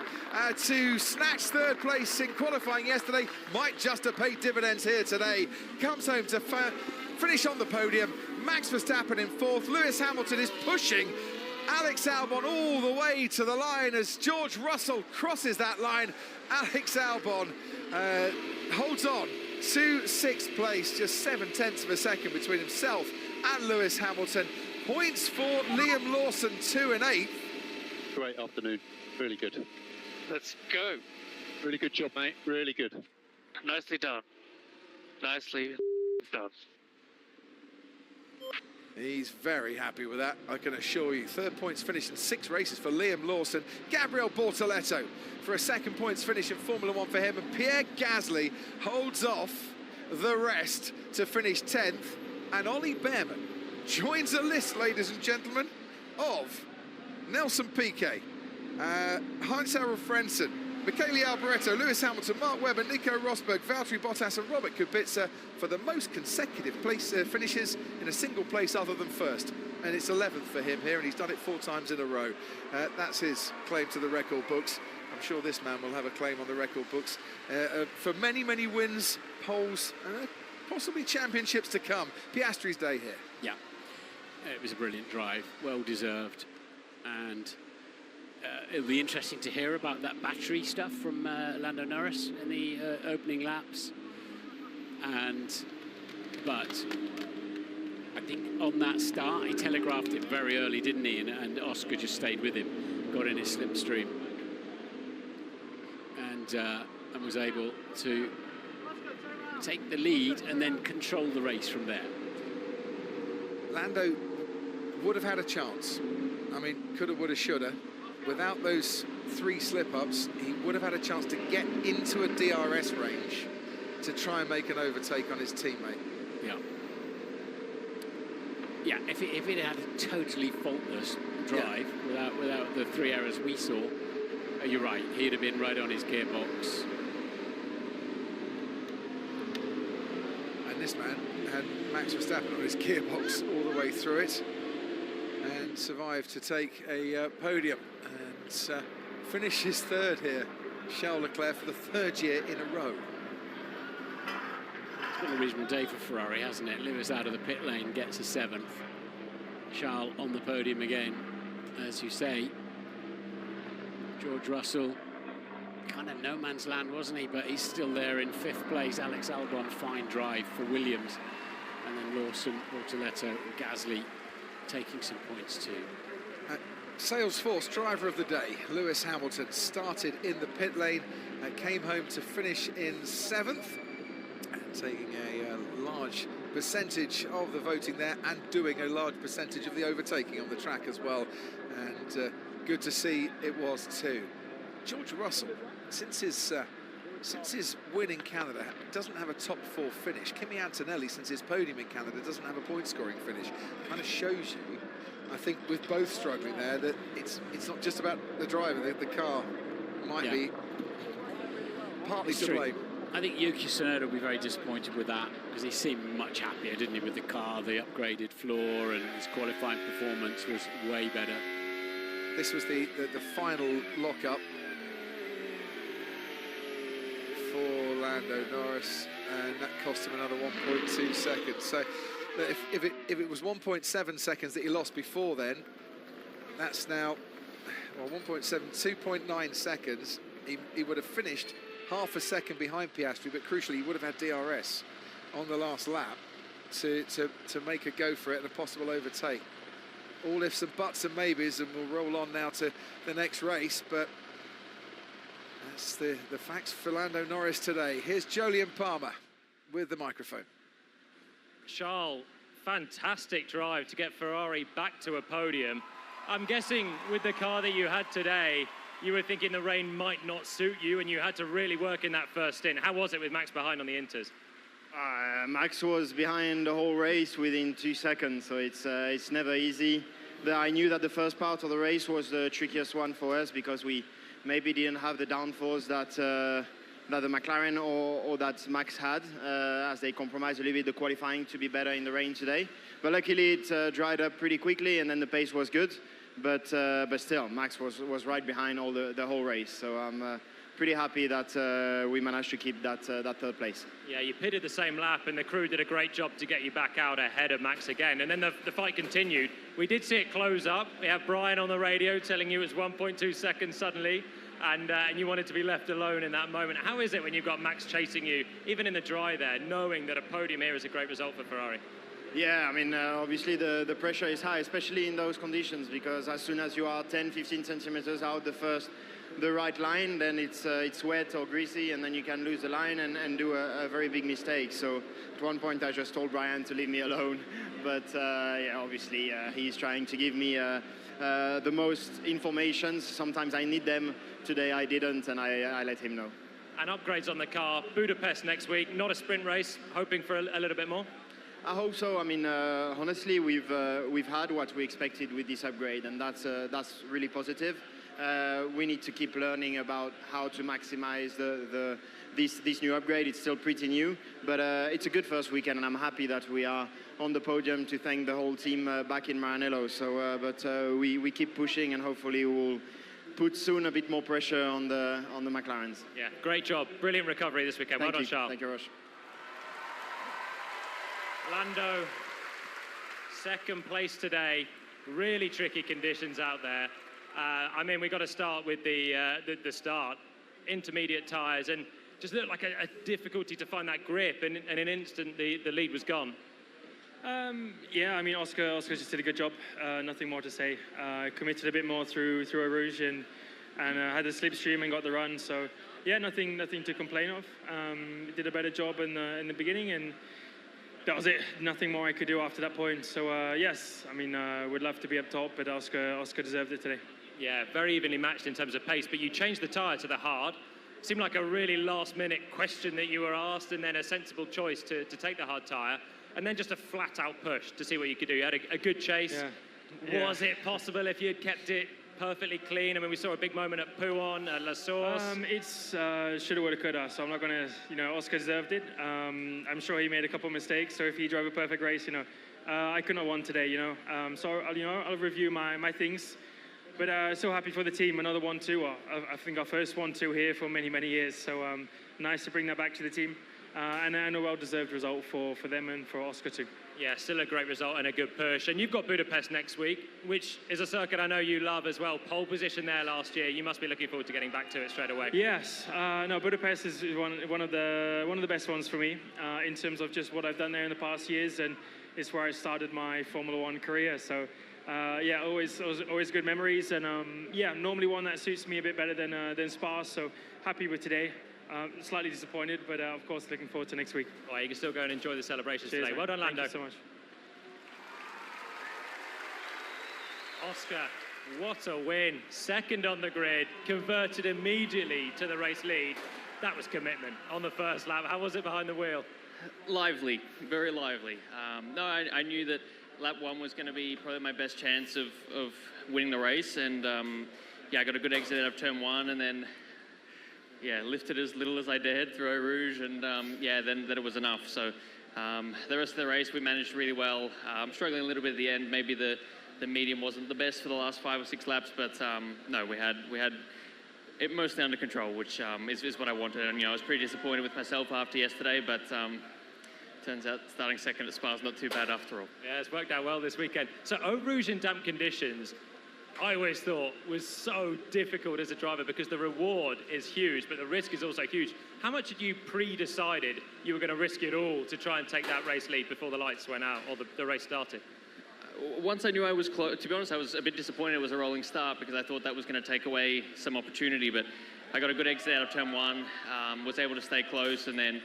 to snatch third place in qualifying yesterday might just have paid dividends here today. Comes home to finish on the podium. Max Verstappen in fourth. Lewis Hamilton is pushing Alex Albon all the way to the line as George Russell crosses that line. Alex Albon holds on to sixth place, just 0.7 of a second between himself and Lewis Hamilton. Points for Liam Lawson, 2 and 8. Great afternoon, really good. Let's go. Really good job, mate, really good. Nicely done. Nicely done. He's very happy with that, I can assure you. Third points finish in 6 races for Liam Lawson. Gabriel Bortoletto for a second points finish in Formula 1 for him. And Pierre Gasly holds off the rest to finish 10th. And Ollie Behrman joins a list, ladies and gentlemen, of Nelson Piquet, Heinz-Harald Frentzen, Michele Alboreto, Lewis Hamilton, Mark Webber, Nico Rosberg, Valtteri Bottas and Robert Kubica for the most consecutive place finishes in a single place other than first. And it's 11th for him here, and he's done it 4 times in a row. That's his claim to the record books. I'm sure this man will have a claim on the record books for many, many wins, poles, possibly championships to come. Piastri's day here. Yeah, it was a brilliant drive, well deserved, and it'll be interesting to hear about that battery stuff from Lando Norris in the opening laps. But I think on that start, he telegraphed it very early, didn't he? And Oscar just stayed with him, got in his slipstream, and was able to take the lead and then control the race from there. Lando would have had a chance. I mean, coulda, woulda, shoulda. Without those 3 slip-ups, he would have had a chance to get into a DRS range to try and make an overtake on his teammate. Yeah. Yeah, if it had a totally faultless drive, without the 3 errors we saw, you're right, he'd have been right on his gearbox. And this man had Max Verstappen on his gearbox all the way through it and survived to take a podium and finishes third here. Charles Leclerc for the 3rd year in a row. It's been a reasonable day for Ferrari, hasn't it? Lewis out of the pit lane gets a 7th. Charles on the podium again, as you say. George Russell, kind of no man's land, wasn't he? But he's still there in 5th place. Alex Albon, fine drive for Williams. And then Lawson, Bortoletto, and Gasly taking some points too. Salesforce driver of the day, Lewis Hamilton, started in the pit lane, came home to finish in 7th, and taking a large percentage of the voting there and doing a large percentage of the overtaking on the track as well. And good to see it was too. George Russell, since his win in Canada, doesn't have a top 4 finish. Kimi Antonelli, since his podium in Canada, doesn't have a point-scoring finish. Kind of shows you, I think, with both struggling there, that it's not just about the driver. The car might be partly to blame. I think Yuki Tsunoda will be very disappointed with that, because he seemed much happier, didn't he, with the car, the upgraded floor, and his qualifying performance was way better. This was the final lock-up for Lando Norris, and that cost him another 1.2 seconds. So if it was 1.7 seconds that he lost before then, that's now, well, 1.7, 2.9 seconds. He would have finished half a second behind Piastri, but crucially he would have had DRS on the last lap to make a go for it and a possible overtake. All ifs and buts and maybes, and we'll roll on now to the next race, but that's the facts for Lando Norris today. Here's Jolyon Palmer with the microphone. Charles, fantastic drive to get Ferrari back to a podium. I'm guessing with the car that you had today, you were thinking the rain might not suit you and you had to really work in that first stint. How was it with Max behind on the Inters? Max was behind the whole race within 2 seconds, so it's never easy. I knew that the first part of the race was the trickiest one for us because we maybe didn't have the downforce that the McLaren or that Max had, as they compromised a little bit the qualifying to be better in the rain today. But luckily it dried up pretty quickly, and then the pace was good. But still, Max was right behind all the whole race. So I'm pretty happy that we managed to keep that third place. Yeah, you pitted the same lap, and the crew did a great job to get you back out ahead of Max again. And then the fight continued. We did see it close up. We have Brian on the radio telling you it was 1.2 seconds suddenly, and you wanted to be left alone in that moment. How is it when you've got Max chasing you, even in the dry there, knowing that a podium here is a great result for Ferrari? Yeah, I mean, obviously the pressure is high, especially in those conditions, because as soon as you are 10, 15 centimeters out the right line, then it's wet or greasy, and then you can lose the line and do a very big mistake. So at one point I just told Brian to leave me alone, but yeah, obviously he's trying to give me the most information. Sometimes I need them. Today I didn't, and I let him know. And upgrades on the car. Budapest next week, not a sprint race, hoping for a little bit more? I hope so. I mean, honestly, we've had what we expected with this upgrade, and that's really positive. We need to keep learning about how to maximize this new upgrade. It's still pretty new, but it's a good first weekend, and I'm happy that we are on the podium to thank the whole team back in Maranello. So, but we keep pushing, and hopefully we'll put soon a bit more pressure on the McLarens. Yeah, great job. Brilliant recovery this weekend. Well done, Charles. Thank you, Rush. Lando, second place today. Really tricky conditions out there. I mean, we got to start with the start. Intermediate tyres, and just looked like a difficulty to find that grip, and in an instant the lead was gone. Yeah, I mean, Oscar just did a good job. Nothing more to say. Committed a bit more through Eau Rouge and had the slipstream and got the run. So yeah, nothing to complain of. Did a better job in the beginning, and that was it. Nothing more I could do after that point. So yes, I mean, would love to be up top, but Oscar deserved it today. Yeah, very evenly matched in terms of pace, but you changed the tyre to the hard. Seemed like a really last-minute question that you were asked, and then a sensible choice to take the hard tyre, and then just a flat-out push to see what you could do. You had a good chase. Yeah. Was it possible if you had kept it perfectly clean? I mean, we saw a big moment at Pouon, at La Source. It's shoulda, woulda, coulda. So I'm not gonna, Oscar deserved it. I'm sure he made a couple of mistakes. So if he drove a perfect race, I could not have won today. So I'll review my things. But so happy for the team. Another 1-2. I think our first 1-2 here for many, many years. So nice to bring that back to the team. And a well-deserved result for them and for Oscar too. Yeah, still a great result and a good push. And you've got Budapest next week, which is a circuit I know you love as well. Pole position there last year. You must be looking forward to getting back to it straight away. Yes. No, Budapest is one of the best ones for me in terms of just what I've done there in the past years, and it's where I started my Formula One career. So yeah, always good memories, and yeah, normally one that suits me a bit better than Spa. So happy with today. Slightly disappointed, but of course looking forward to next week. Well, you can still go and enjoy the celebrations Cheers, today. mate. Well done, Lando. Thank you so much. Oscar, what a win. Second on the grid, converted immediately to the race lead. That was commitment on the first lap. How was it behind the wheel? Lively, very lively. I knew that lap 1 was going to be probably my best chance of winning the race, and I got a good exit out of turn 1, and then lifted as little as I dared through Eau Rouge, and then it was enough. So the rest of the race we managed really well. Struggling a little bit at the end. Maybe the medium wasn't the best for the last 5 or 6 laps, but no, we had it mostly under control, which is what I wanted. And I was pretty disappointed with myself after yesterday, but turns out starting second at Spa is not too bad after all. Yeah, it's worked out well this weekend. So Eau Rouge in damp conditions, I always thought was so difficult as a driver because the reward is huge, but the risk is also huge. How much had you pre-decided you were going to risk it all to try and take that race lead before the lights went out or the race started? Once I knew I was close, to be honest, I was a bit disappointed it was a rolling start because I thought that was going to take away some opportunity, but I got a good exit out of turn 1, was able to stay close, and then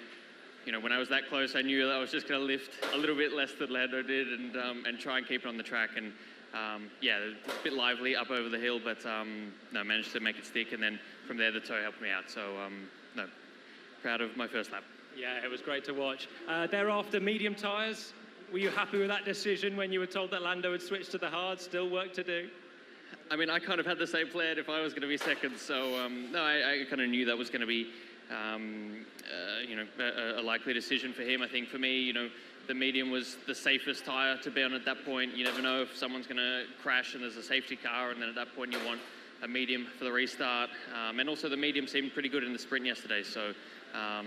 when I was that close, I knew that I was just going to lift a little bit less than Lando did and try and keep it on the track. And a bit lively up over the hill, but no, managed to make it stick. And then from there, the tow helped me out. So no, proud of my first lap. Yeah, it was great to watch. Thereafter, medium tyres. Were you happy with that decision when you were told that Lando had switched to the hard? Still work to do? I mean, I kind of had the same plan if I was going to be second. So no, I kind of knew that was going to be a likely decision for him. I think for me, the medium was the safest tyre to be on at that point. You never know if someone's going to crash and there's a safety car, and then at that point you want a medium for the restart. And also the medium seemed pretty good in the sprint yesterday. So I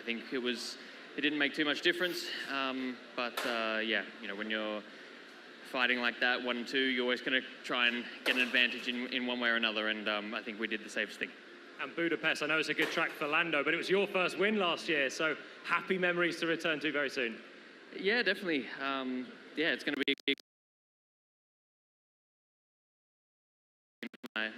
think it didn't make too much difference. But when you're fighting like that, 1 and 2, you're always going to try and get an advantage in one way or another. And I think we did the safest thing. And Budapest, I know it's a good track for Lando, but it was your first win last year, so happy memories to return to very soon. Yeah, definitely. It's going to be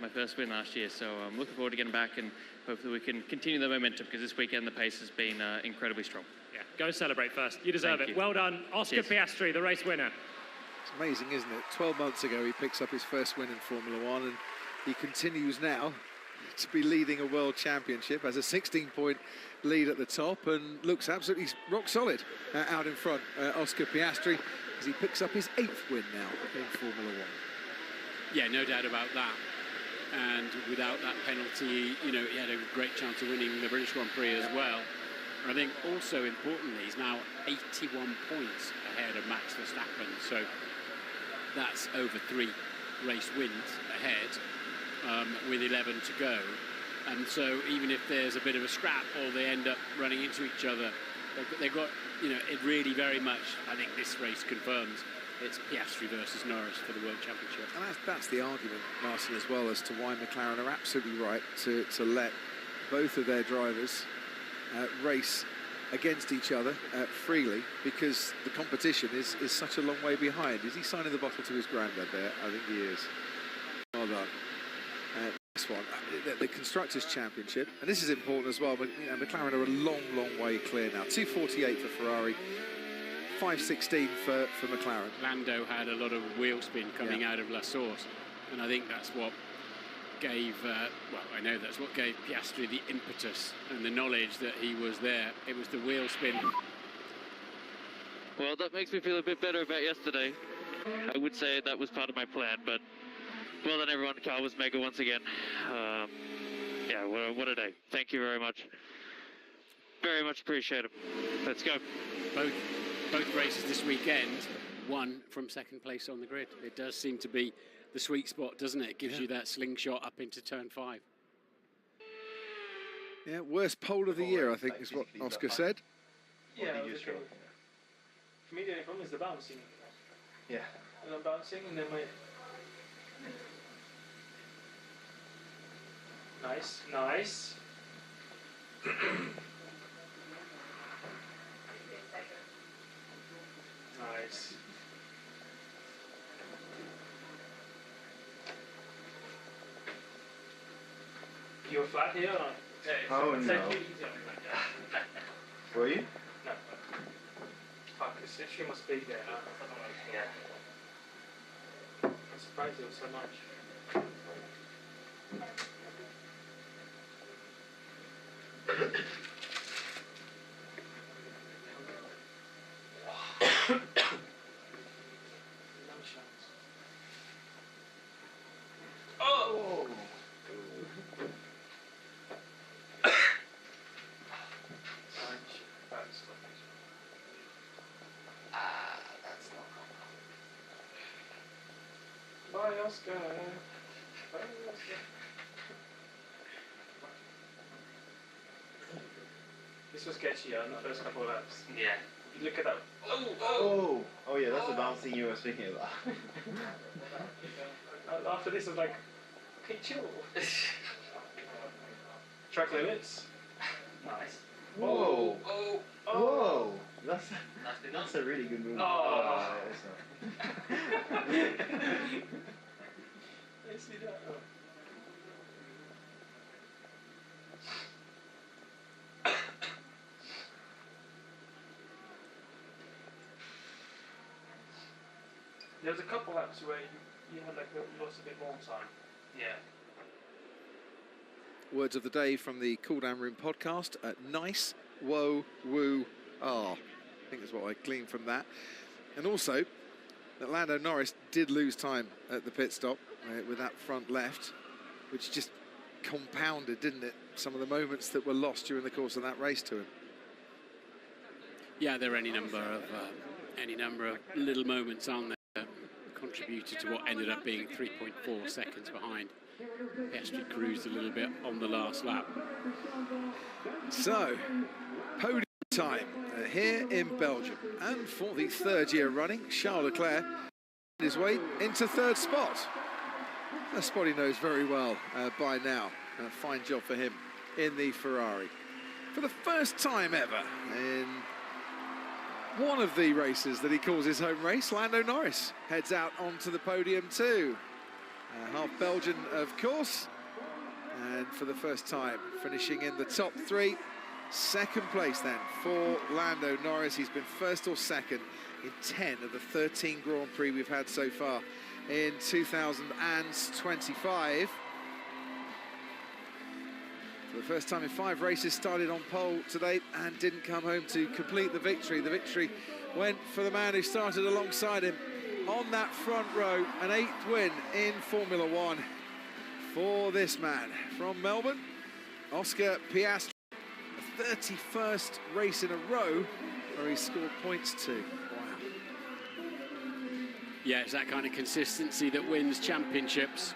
my first win last year, so I'm looking forward to getting back, and hopefully we can continue the momentum, because this weekend the pace has been incredibly strong. Yeah, go celebrate first. You deserve Thank it. you. Well done. Oscar Piastri, the race winner. It's amazing, isn't it? 12 months ago, he picks up his first win in Formula 1, and he continues now to be leading a world championship, has a 16-point lead at the top and looks absolutely rock solid out in front. Oscar Piastri, as he picks up his 8th win now in Formula 1. Yeah, no doubt about that. And without that penalty, he had a great chance of winning the British Grand Prix as well. And I think also importantly, he's now 81 points ahead of Max Verstappen. So that's over 3 race wins ahead. With 11 to go, and so even if there's a bit of a scrap or they end up running into each other, they've got it really very much. I think this race confirms it's Piastri versus Norris for the World Championship. And that's the argument, Martin, as well, as to why McLaren are absolutely right to let both of their drivers race against each other freely, because the competition is such a long way behind. Is he signing the bottle to his granddad there? I think he is. Well done. This one, the Constructors' Championship, and this is important as well, but McLaren are a long, long way clear now. 2:48 for Ferrari, 5:16 for McLaren. Lando had a lot of wheel spin coming out of La Source, and I think that's what gave, I know that's what gave Piastri the impetus and the knowledge that he was there. It was the wheel spin. Well, that makes me feel a bit better about yesterday. I would say that was part of my plan, but well done everyone. Car was mega once again. What a day. Thank you very much. Very much appreciate it. Let's go. Both races this weekend, one from second place on the grid. It does seem to be the sweet spot, doesn't it? It gives you that slingshot up into turn 5. Yeah, worst pole of the year, I think, is what Oscar said. Yeah, for me the only problem is the bouncing. Yeah. And I'm bouncing, and then Nice. Nice. You were flat here or not? Oh no. Were you? No. Fuck, she must be there. Yeah. I'm surprised it was so much. Oh! That's not Bye, Oscar. Bye, Oscar. This was sketchy on the first couple of laps. Yeah. You look at that. Oh! Oh yeah, that's the bouncing you were speaking about. After this, I was like, okay, chill. Track limits. Nice. Whoa! Oh! Whoa! That's a really good move. Oh. It's I see that. There was a couple laps where you had like lost a bit more time. Yeah. Words of the day from the Cool Down Room podcast. Nice, whoa, woo, ah. I think that's what I gleaned from that. And also, that Lando Norris did lose time at the pit stop with that front left, which just compounded, didn't it, some of the moments that were lost during the course of that race to him. Yeah, there are any number of little moments, aren't there, that contributed to what ended up being 3.4 seconds behind. Piastri cruised a little bit on the last lap. So, podium time here in Belgium. And for the third year running, Charles Leclerc made his way into third spot. A spot he knows very well by now. A fine job for him in the Ferrari. For the first time ever in one of the races that he calls his home race, Lando Norris heads out onto the podium too. Half Belgian, of course, and for the first time finishing in the top three. Second place then for Lando Norris. He's been first or second in 10 of the 13 Grand Prix we've had so far in 2025. For the first time in 5 races, started on pole today and didn't come home to complete the victory. The victory went for the man who started alongside him on that front row, an 8th win in Formula One for this man from Melbourne, Oscar Piastri. A 31st race in a row where he scored points to. Wow. Yeah, it's that kind of consistency that wins championships.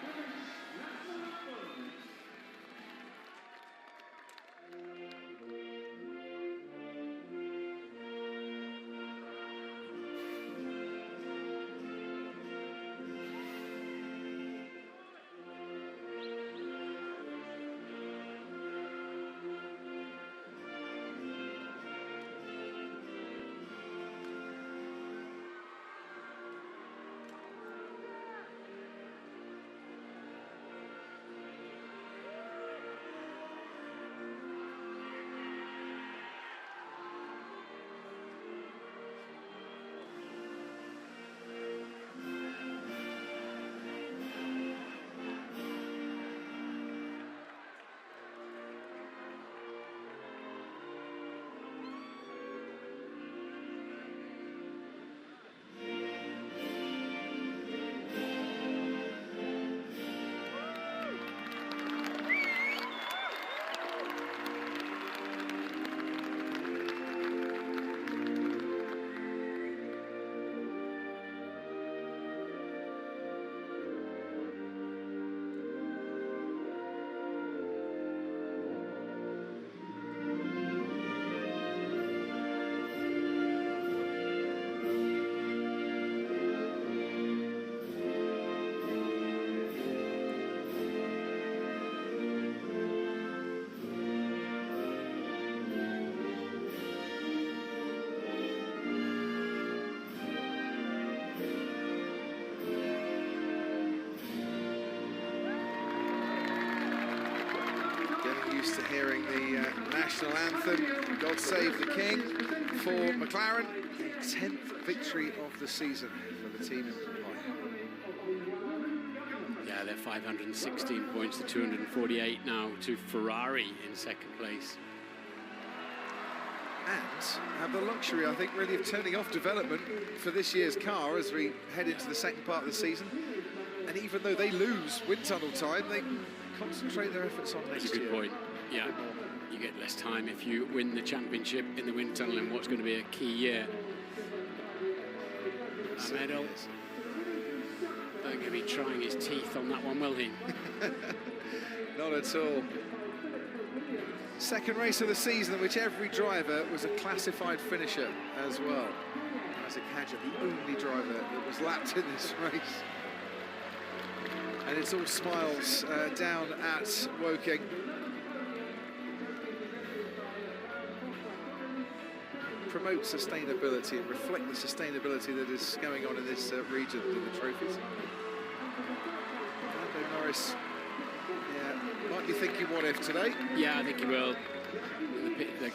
used to hearing the national anthem, God Save the King, for McLaren. The 10th victory of the season for the team in Dubai. Yeah, they're 516 points to 248 now to Ferrari in second place. And have the luxury, I think, really of turning off development for this year's car as we head into the second part of the season. And even though they lose wind tunnel time, they concentrate their efforts on next year. That's a good point. Yeah, you get less time if you win the championship in the wind tunnel in what's going to be a key year. Ahmed not going to be trying his teeth on that one, will he? Not at all. Second race of the season in which every driver was a classified finisher as well. Isaac Hadjar, the only driver that was lapped in this race. And it's all smiles down at Woking. Promote sustainability and reflect the sustainability that is going on in this region with the trophies. Norris, yeah, might be thinking what if today. Yeah, I think he will. Like you said,